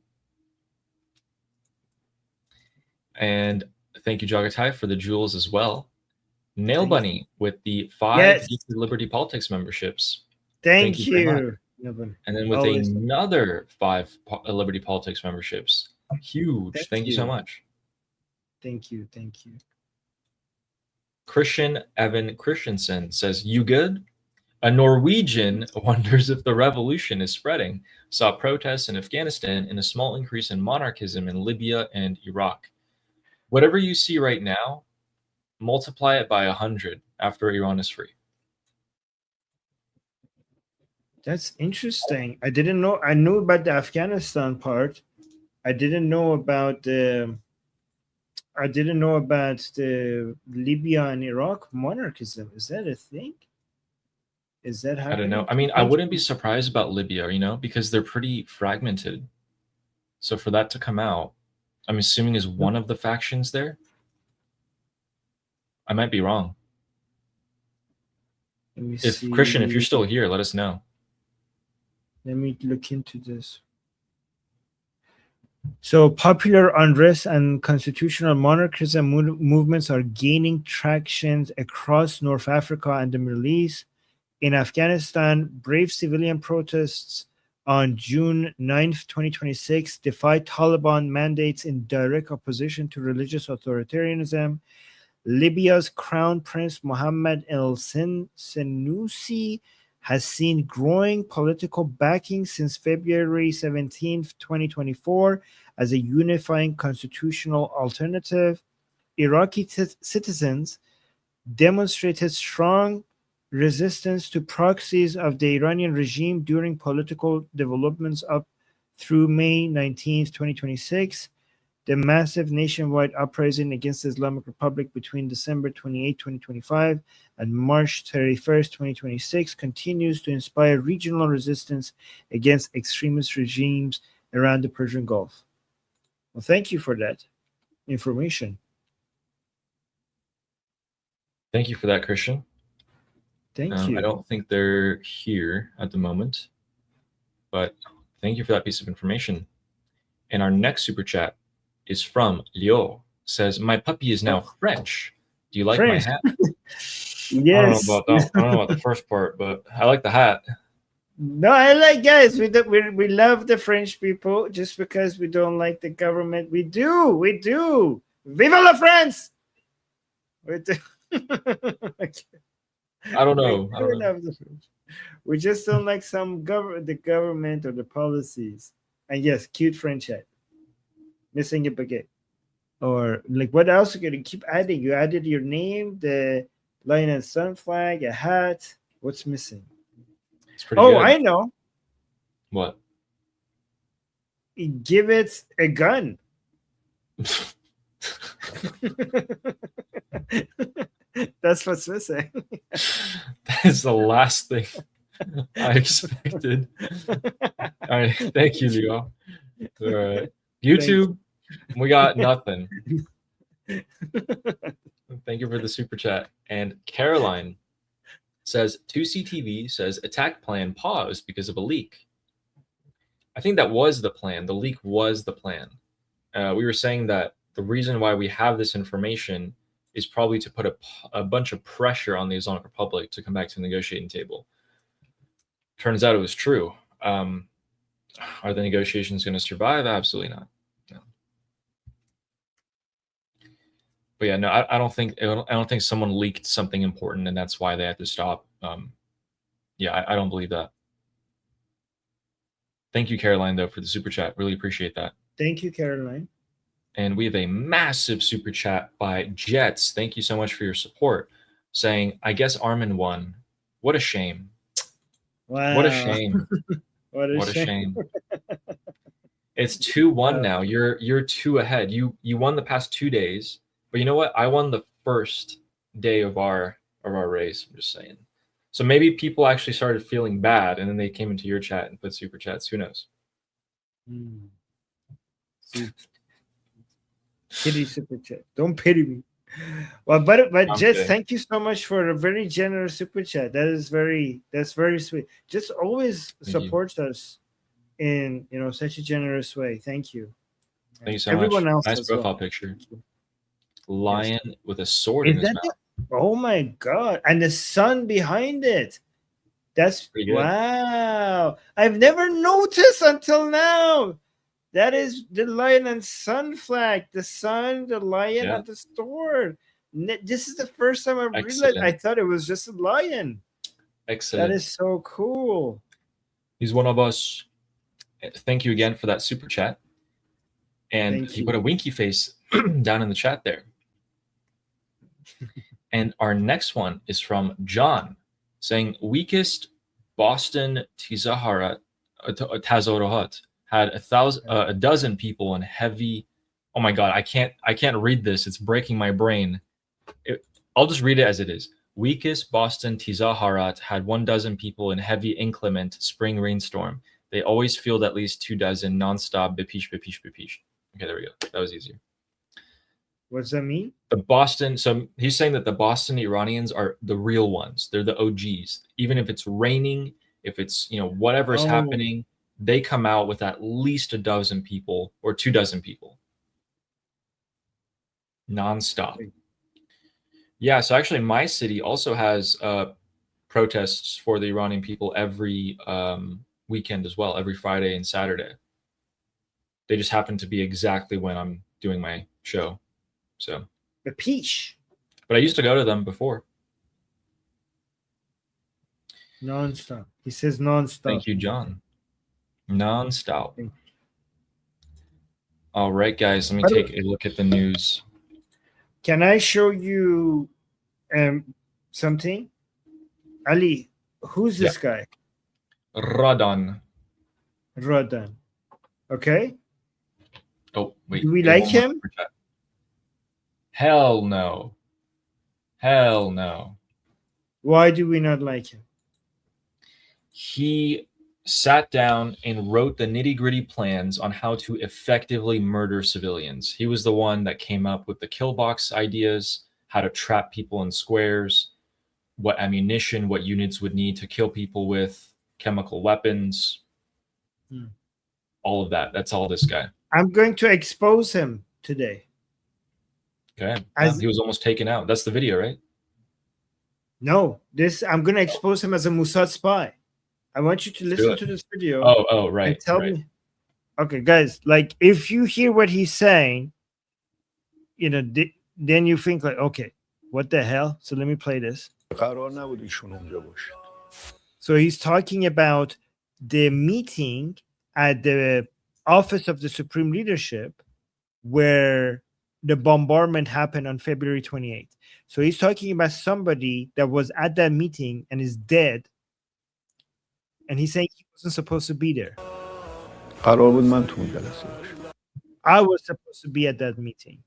And thank you, Jagatai, for the jewels as well. Nail Bunny with the 5 Liberty Politics memberships. Thank you. And then with another 5 Liberty Politics memberships. Huge. Thank you so much. Thank you. Christian Evan Christensen says, you good? A Norwegian wonders if the revolution is spreading. Saw protests in Afghanistan and a small increase in monarchism in Libya and Iraq. Whatever you see right now, multiply it by 100 after Iran is free. That's interesting. I didn't know. I knew about the Afghanistan part. I didn't know about the Libya and Iraq monarchism. Is that a thing? Is that happening? I don't know. I mean, I wouldn't be surprised about Libya, because they're pretty fragmented. So for that to come out, I'm assuming is one of the factions there. I might be wrong. Christian, if you're still here, let us know. Let me look into this. So popular unrest and constitutional monarchism movements are gaining traction across North Africa and the Middle East. In Afghanistan, brave civilian protests on June 9th, 2026 defied Taliban mandates in direct opposition to religious authoritarianism. Libya's Crown Prince Mohammed el-Senussi has seen growing political backing since February 17, 2024, as a unifying constitutional alternative. Iraqi citizens demonstrated strong resistance to proxies of the Iranian regime during political developments up through May 19, 2026. The massive nationwide uprising against the Islamic Republic between December 28, 2025 and March 31st, 2026 continues to inspire regional resistance against extremist regimes around the Persian Gulf. Well, thank you for that information. Thank you for that, Christian. Thank you. I don't think they're here at the moment, but thank you for that piece of information. And our next super chat is from Leo. Says, my puppy is now French. Do you like French. my hat? Yes. I don't know about the first part, but I like the hat. No, I like, guys. We love the French people. Just because we don't like the government, we do. Vive la France! We do. I don't know. We love the French. We just don't like the government or the policies. And yes, cute French hat. Missing a baguette. Or like, what else are you gonna keep adding? You added your name, the lion and sun flag, a hat. What's missing? It's pretty Oh, good. I know. What? Give it a gun. That's what's missing. That is the last thing I expected. All right. Thank you, Leo. All right. YouTube, we got nothing. Thank you for the super chat. And Caroline says, 2CTV says attack plan paused because of a leak. I think that was the plan. The leak was the plan. We were saying that the reason why we have this information is probably to put a bunch of pressure on the Islamic Republic to come back to the negotiating table. Turns out it was true. Are the negotiations going to survive? Absolutely not. No. But yeah, no, I don't think someone leaked something important and that's why they had to stop. Yeah, I don't believe that. Thank you, Caroline, though, for the super chat. Really appreciate that. Thank you, Caroline. And we have a massive super chat by Jets. Thank you so much for your support. Saying, I guess Armin won. What a shame. Wow. What a shame. What a shame. It's 2-1 now. You're 2 ahead. You won the past 2 days. But you know what? I won the first day of our race. I'm just saying. So maybe people actually started feeling bad and then they came into your chat and put super chats. Who knows? Pity super chat. Don't pity me. Well, but Jets, okay. Thank you so much for a very generous super chat. That's very sweet. Just always supports us in such a generous way. Thank you. Thank you so Everyone much. Else nice profile picture. Lion with a sword in his mouth. Oh my god! And the sun behind it. That's pretty good. Wow! I've never noticed until now. That is the lion and sun flag. The sun, the lion, and the sword. This is the first time I realized. I thought it was just a lion. Excellent. That is so cool. He's one of us. Thank you again for that super chat. And he put a winky face down in the chat there. And our next one is from John, saying weakest Boston Tazaharahat had a dozen people in heavy. Oh my god, I can't read this. It's breaking my brain. I'll just read it as it is. Weakest Boston Tazaharahat had 12 people in heavy inclement spring rainstorm. They always field at least 24 nonstop bipish bipish bipish. Okay, there we go. That was easier. What does that mean? So he's saying that the Boston Iranians are the real ones. They're the OGs. Even if it's raining, if it's whatever is happening, they come out with at least 12 people or 24 people. Nonstop. Yeah, so actually my city also has protests for the Iranian people every weekend as well, every Friday and Saturday. They just happen to be exactly when I'm doing my show. So the peach. But I used to go to them before. Nonstop. He says nonstop. Thank you, John. Nonstop. All right, guys, let me take a look at the news. Can I show you something? Ali, who's this guy? Radan. Okay. Oh, wait. Do we there's like one more him? super chat. Hell no. Hell no. Why do we not like him? He sat down and wrote the nitty-gritty plans on how to effectively murder civilians. He was the one that came up with the kill box ideas, how to trap people in squares, what ammunition, what units would need to kill people with, chemical weapons, all of that. That's all this guy. I'm going to expose him today. Okay. He was almost taken out. That's the video, right? No, I'm going to expose him as a Mossad spy. I want you to listen to this video. Oh, right. And tell me. Okay, guys, like if you hear what he's saying, you know, then you think like, okay, what the hell? So let me play this. So he's talking about the meeting at the office of the Supreme Leadership where the bombardment happened on February 28th. So he's talking about somebody that was at that meeting and is dead. And he's saying he wasn't supposed to be there. I was supposed to be at that meeting.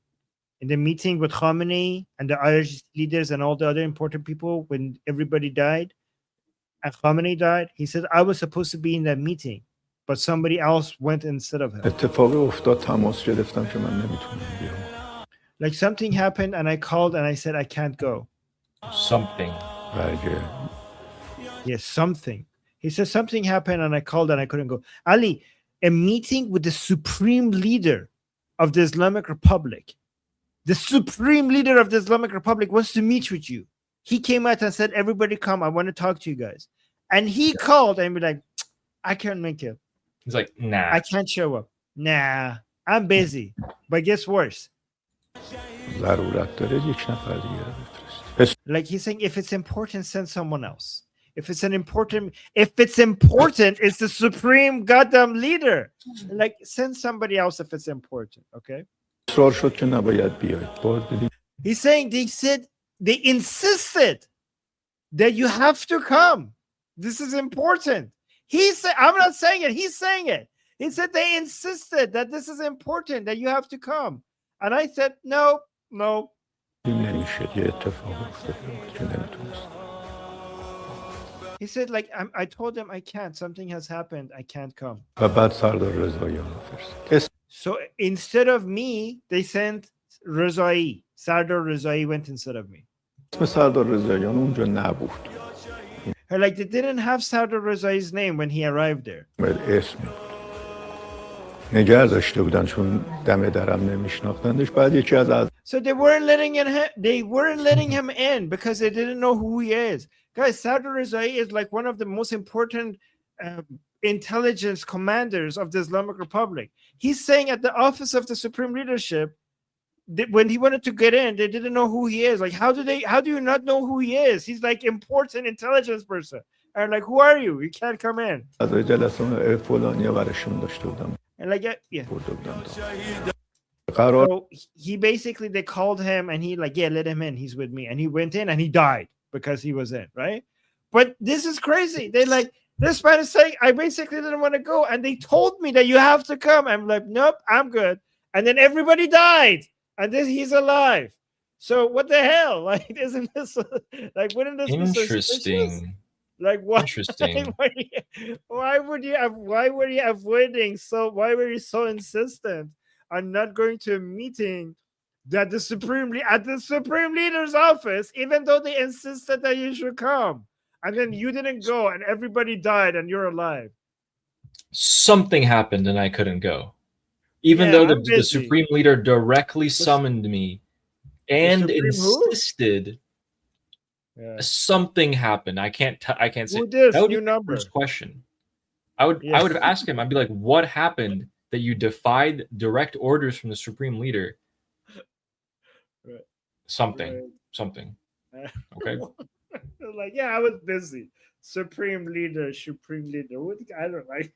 In the meeting with Khamenei and the IRGC leaders and all the other important people when everybody died and Khamenei died, he said, I was supposed to be in that meeting, but somebody else went instead of him. Like something happened and I called and I said, I can't go. Something. Yes, something. He said something happened and I called and I couldn't go. Ali, a meeting with the supreme leader of the Islamic Republic. The supreme leader of the Islamic Republic wants to meet with you. He came out and said, everybody come, I want to talk to you guys. And he called and be like, I can't make it. He's like, nah. I can't show up. Nah, I'm busy. But guess worse. Like he's saying, if it's important, send someone else. If it's important, it's the supreme goddamn leader. Like send somebody else if it's important, okay? He's saying they insisted that you have to come. This is important. He said, I'm not saying it, he's saying it. He said they insisted that this is important, that you have to come. And I said, no. He said, like, I told him I can't. Something has happened. I can't come. So instead of me, they sent Rezai. Sardar Rezai went instead of me. Like, they didn't have Sardar Rezai's name when he arrived there. So they weren't letting him in because they didn't know who he is. Guys, Sardar Rezai is like one of the most important intelligence commanders of the Islamic Republic. He's saying at the office of the Supreme Leadership that when he wanted to get in, they didn't know who he is. Like, how do you not know who he is? He's like important intelligence person. And like, who are you? You can't come in. And like, yeah. So he basically, they called him and he like, yeah, let him in. He's with me. And he went in and he died because he was in, right? But this is crazy. They like, this man is saying, I basically didn't want to go. And they told me that you have to come. I'm like, nope, I'm good. And then everybody died. And then he's alive. So what the hell? Like, isn't this like, wouldn't this be so suspicious? Like, what? Interesting. Why were you so insistent on not going to a meeting that at the Supreme Leader's office, even though they insisted that you should come, and then you didn't go, and everybody died, and you're alive? Something happened, and I couldn't go, even though the Supreme Leader directly summoned me and insisted. Yeah. Something happened. I can't say. That would be the first question. I would have asked him. I'd be like, "What happened that you defied direct orders from the Supreme Leader?" Right. Something. Okay. Like, yeah, I was busy. Supreme Leader. What? I don't like.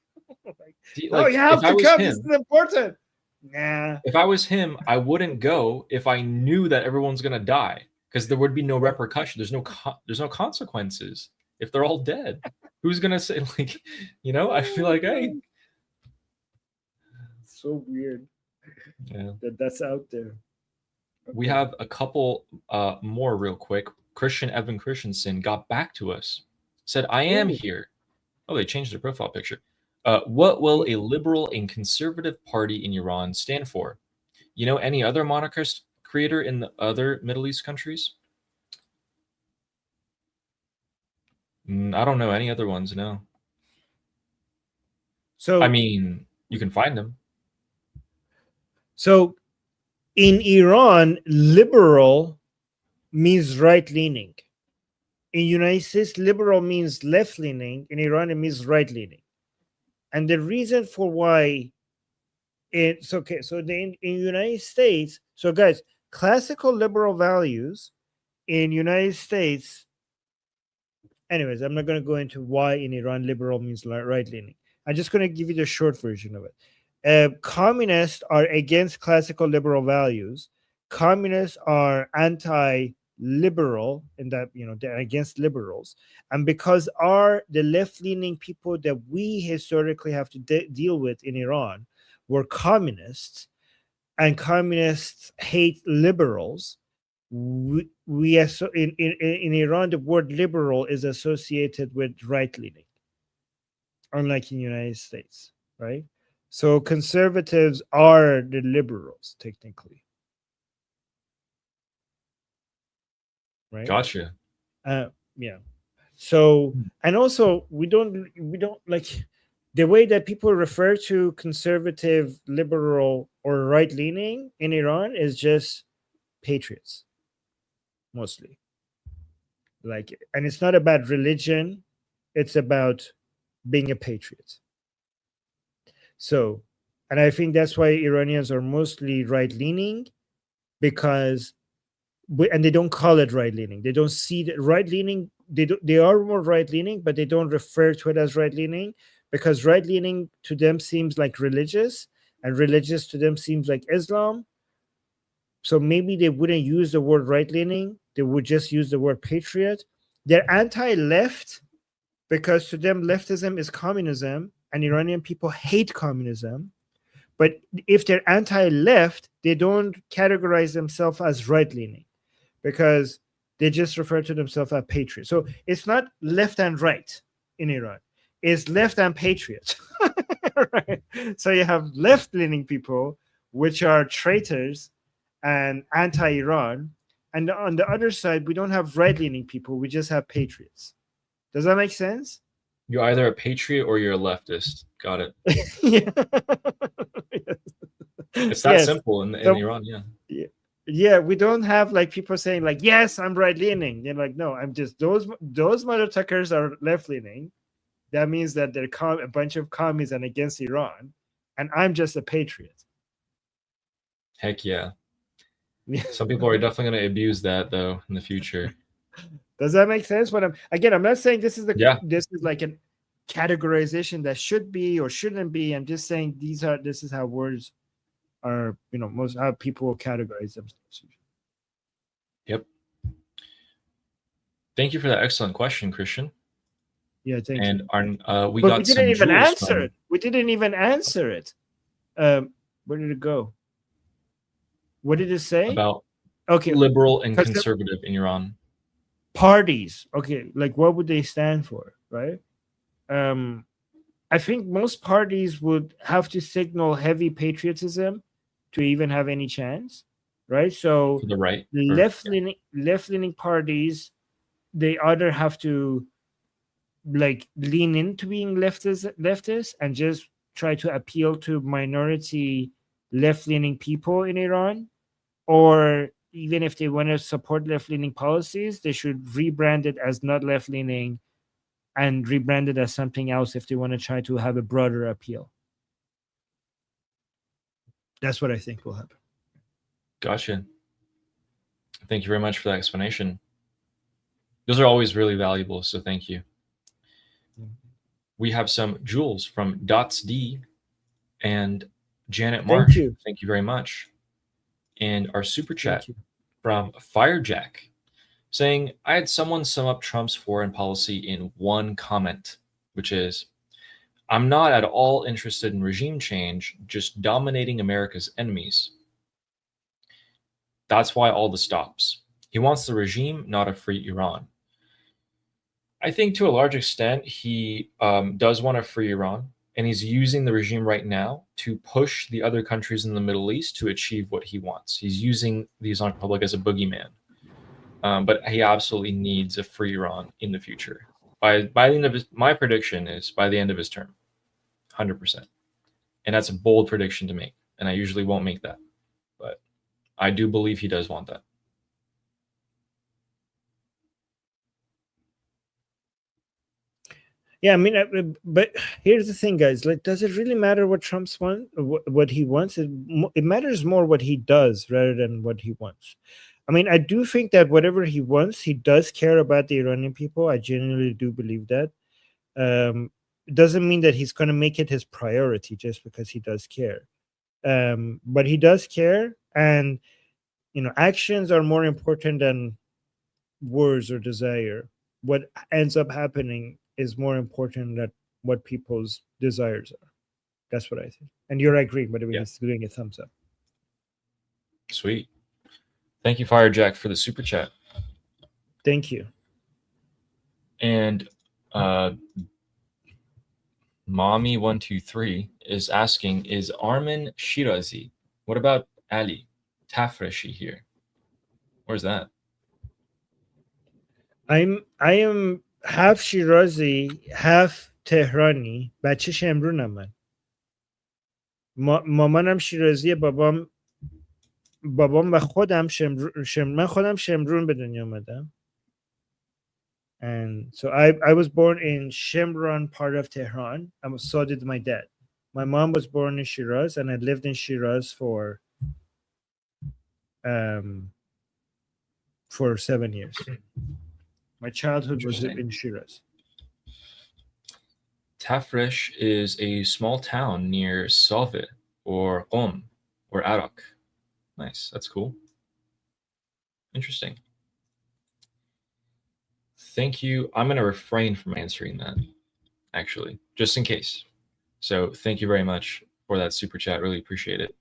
No, you have to come. This is important. Nah. If I was him, I wouldn't go if I knew that everyone's gonna die. Because there would be no repercussion. There's no consequences if they're all dead. Who's gonna say, like, I feel like, hey, so weird. Yeah. That's out there. We have a couple more real quick. Christian Evan Christensen got back to us. Said, I am Ooh. here. Oh, they changed their profile picture. What will a liberal and conservative party in Iran stand for? You know any other monarchist creator in the other Middle East countries? I don't know any other ones, no. So I mean, you can find them. So in Iran, liberal means right-leaning. In United States, liberal means left-leaning. In Iran, it means right-leaning. And the reason for why it's okay. So in United States, so guys, classical liberal values in United States. Anyways, I'm not going to go into why in Iran liberal means right-leaning. I'm just going to give you the short version of it. Communists are against classical liberal values. Communists are anti-liberal in that, they're against liberals. And because the left-leaning people that we historically have to deal with in Iran were communists, and communists hate liberals, in Iran, the word liberal is associated with right-leaning, unlike in the United States, right? So conservatives are the liberals, technically. Right? Gotcha. Yeah. So, and also we don't like the way that people refer to conservative, liberal, or right-leaning in Iran is just patriots, mostly. Like, and it's not about religion, it's about being a patriot. So, and I think that's why Iranians are mostly right-leaning, because and they don't call it right-leaning. They don't see the right-leaning. They are more right-leaning, but they don't refer to it as right-leaning, because right-leaning to them seems like religious, and religious to them seems like Islam. So maybe they wouldn't use the word right-leaning. They would just use the word patriot. They're anti-left because to them leftism is communism, and Iranian people hate communism. But if they're anti-left, they don't categorize themselves as right-leaning, because they just refer to themselves as patriot. So it's not left and right in Iran. It's left and patriot. Right? So you have left-leaning people, which are traitors and anti-Iran. And on the other side, we don't have right-leaning people. We just have patriots. Does that make sense? You're either a patriot or you're a leftist. Got it. Yeah. It's that simple in Iran, yeah. Yeah, we don't have like people saying like, yes, I'm right-leaning. They're like, no, I'm just those mother tuckers are left-leaning. That means that they're a bunch of commies and against Iran, and I'm just a patriot. Heck yeah. Some people are definitely going to abuse that though in the future. Does that make sense? But I'm not saying this is this is like a categorization that should be or shouldn't be. I'm just saying this is how words are, most how people categorize themselves. Yep. Thank you for that excellent question, Christian. Yeah, thank you. And we didn't even answer it. We didn't even answer it. Where did it go? What did it say? About liberal and conservative in Iran. Parties. Okay, like what would they stand for, right? I think most parties would have to signal heavy patriotism to even have any chance, right? So for the right, left-leaning parties, they either have to like lean into being leftist and just try to appeal to minority left-leaning people in Iran, or even if they want to support left-leaning policies, they should rebrand it as not left-leaning and rebrand it as something else if they want to try to have a broader appeal. That's what I think will happen. Gotcha. Thank you very much for that explanation. Those are always really valuable, so thank you. We have some jewels from Dots D and Janet Marsh. Thank you very much. And our super chat from Firejack saying, I had someone sum up Trump's foreign policy in one comment, which is, I'm not at all interested in regime change, just dominating America's enemies. That's why all the stops. He wants the regime, not a free Iran. I think to a large extent, he does want to free Iran, and he's using the regime right now to push the other countries in the Middle East to achieve what he wants. He's using the Islamic Republic as a boogeyman, but he absolutely needs a free Iran in the future. By the end of my prediction is by the end of his term, 100%, and that's a bold prediction to make, and I usually won't make that, but I do believe he does want that. Yeah, I mean, but here's the thing, guys. Like, does it really matter what Trump's wants, what he wants? It matters more what he does rather than what he wants. I mean, I do think that whatever he wants, he does care about the Iranian people. I genuinely do believe that. It doesn't mean that he's going to make it his priority just because he does care. But he does care, and actions are more important than words or desire. What ends up happening is more important than what people's desires are. That's what I think. And you're agreeing, by the way, he's doing a thumbs up. Sweet. Thank you, Firejack, for the super chat. Thank you. And Mommy123 is asking, is Armin Shirazi? What about Ali Tafreshi here? Where's that? I am half Shirazi, half Tehrani. بچه شمرونم من. مامانم شیرازیه، بابام و خودم من خودم شمرون به دنیا آمدم. And so I was born in Shimron, part of Tehran. So did my dad. My mom was born in Shiraz, and I lived in Shiraz for 7 years. My childhood was in Shiraz. Tafresh is a small town near Salve or Qom or Arak. Nice. That's cool. Interesting. Thank you. I'm going to refrain from answering that, actually, just in case. So thank you very much for that super chat. Really appreciate it.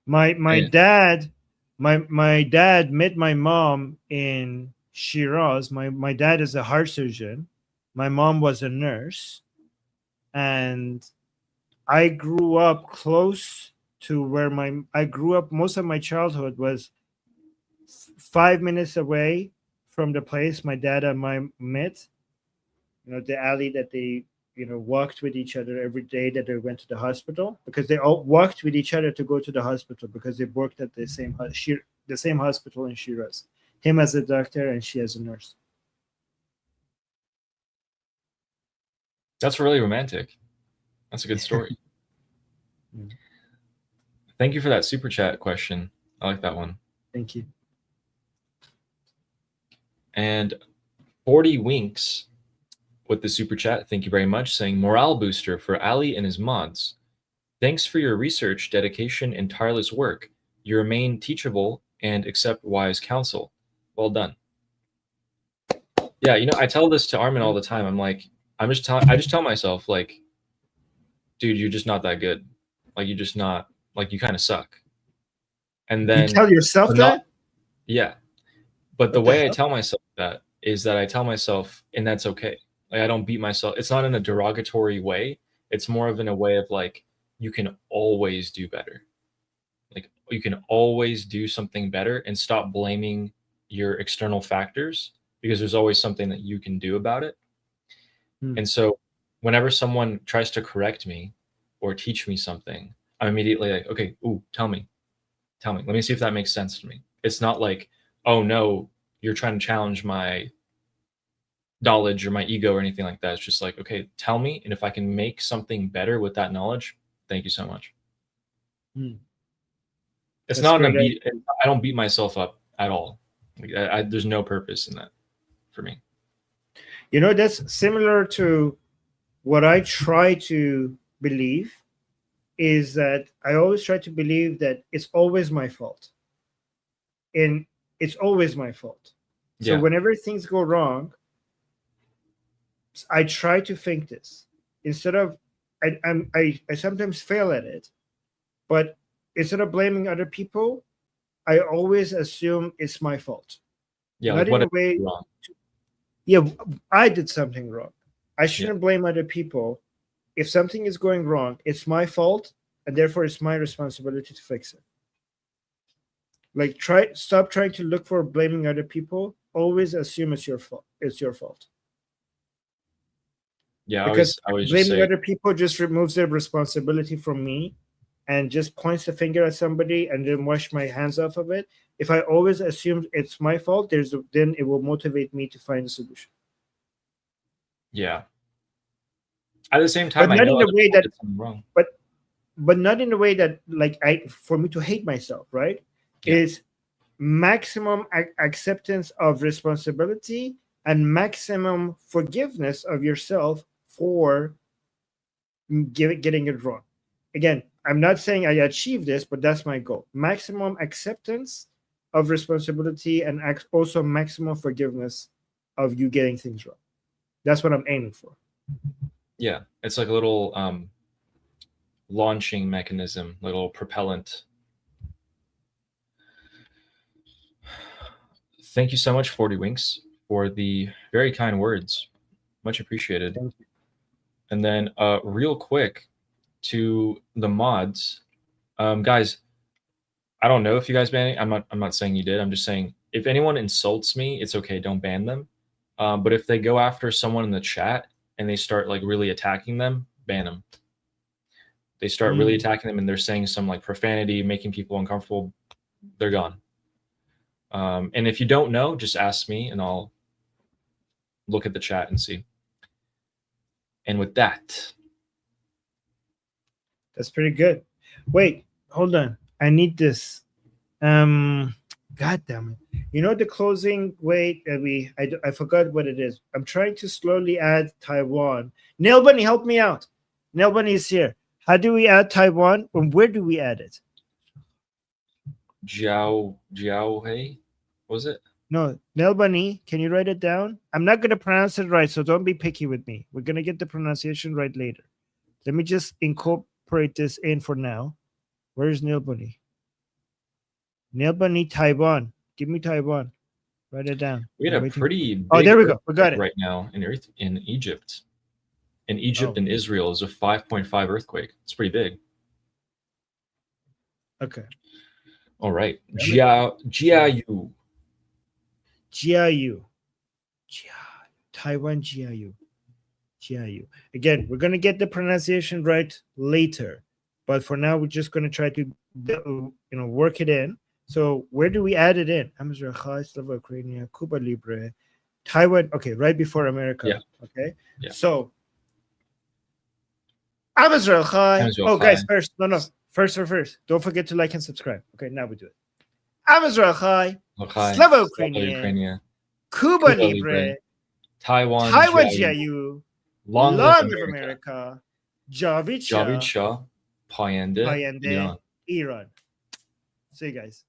My dad met my mom in Shiraz. My dad is a heart surgeon. My mom was a nurse, and I grew up close to where I grew up. Most of my childhood was 5 minutes away from the place my dad and I met. The alley that they walked with each other every day that they went to the hospital, because they all walked with each other to go to the hospital because they worked at the same hospital in Shiraz. Him as a doctor and she as a nurse. That's really romantic. That's a good story. Thank you for that super chat question. I like that one. Thank you. And 40 Winks with the super chat. Thank you very much. Saying morale booster for Ali and his mods. Thanks for your research, dedication, and tireless work. You remain teachable and accept wise counsel. Well done. Yeah, I tell this to Armin all the time. I'm like, I just tell myself, like, dude, you're just not that good. Like, you're just not, like, you kind of suck. And then you tell yourself that? Yeah. But the way I tell myself that is that I tell myself, and that's okay. Like, I don't beat myself. It's not in a derogatory way. It's more of in a way of like, you can always do better. Like, you can always do something better and stop blaming your external factors, because there's always something that you can do about it. And so whenever someone tries to correct me or teach me something, I'm immediately like, okay, tell me. Let me see if that makes sense to me. It's not like, oh no, you're trying to challenge my knowledge or my ego or anything like that. It's just like, okay, tell me, and if I can make something better with that knowledge, thank you so much. It's not I don't beat myself up at all. Like, there's no purpose in that for me. That's similar to what I try to believe, is that I always try to believe that it's always my fault. And it's always my fault. So whenever things go wrong, I try to think this. instead of I sometimes fail at it, but instead of blaming other people, I always assume it's my fault. Yeah, Not like in what a if way. it's wrong? Yeah, I did something wrong. I shouldn't blame other people. If something is going wrong, it's my fault, and therefore it's my responsibility to fix it. Like, stop trying to look for blaming other people. Always assume it's your fault. It's your fault. Yeah, Because I always just blaming say, other people just removes their responsibility from me, and just points the finger at somebody and then wash my hands off of it. If I always assume it's my fault, then it will motivate me to find a solution. yeah. At the same time, But I not know in a other way people that, did something wrong. but not in a way that, like, for me to hate myself, right? Yeah. Is maximum acceptance of responsibility and maximum forgiveness of yourself for getting it wrong. Again, I'm not saying I achieve this, but that's my goal. Maximum acceptance of responsibility and also maximum forgiveness of you getting things wrong. That's what I'm aiming for. Yeah, it's like a little launching mechanism, little propellant. Thank you so much, 40 Winks, for the very kind words. Much appreciated. Thank you. And then real quick to the mods. Guys, I don't know if you guys ban. I'm not saying you did. I'm just saying if anyone insults me, it's okay. Don't ban them. But if they go after someone in the chat and they start like really attacking them, ban them. They start really attacking them and they're saying some like profanity, making people uncomfortable, they're gone. And if you don't know, just ask me and I'll look at the chat and see. And with that, that's pretty good. Wait, hold on. I need this. God damn it. You know the closing weight that I forgot what it is. I'm trying to slowly add Taiwan. Nail Bunny, help me out. Nail Bunny is here. How do we add Taiwan? And where do we add it? Jiaohe, was it? No, Nail Bunny, can you write it down? I'm not going to pronounce it right, so don't be picky with me. We're going to get the pronunciation right later. Let me just incorporate this in for now. Where's Nail Bunny? Nail Bunny, Taiwan. Give me Taiwan. Write it down. We had a pretty big there we go. We got it. right now in Egypt. In Egypt and Israel is a 5.5 earthquake. It's pretty big. Okay. All right. Jiayu. Taiwan Jiayu. Again, we're going to get the pronunciation right later. But for now, we're just going to try to work it in. So where do we add it in? Ukraine, Cuba Libre, Taiwan. Okay, right before America. Yeah. Okay. Yeah. So Israel Chai. Oh, guys, first. First. Don't forget to like and subscribe. Okay, now we do it. Israel Chai. Slava Ukraine. Cuba Libre. Taiwan Jiayu. Long Live live America. Javid Shah. Payende. Iran. See you guys.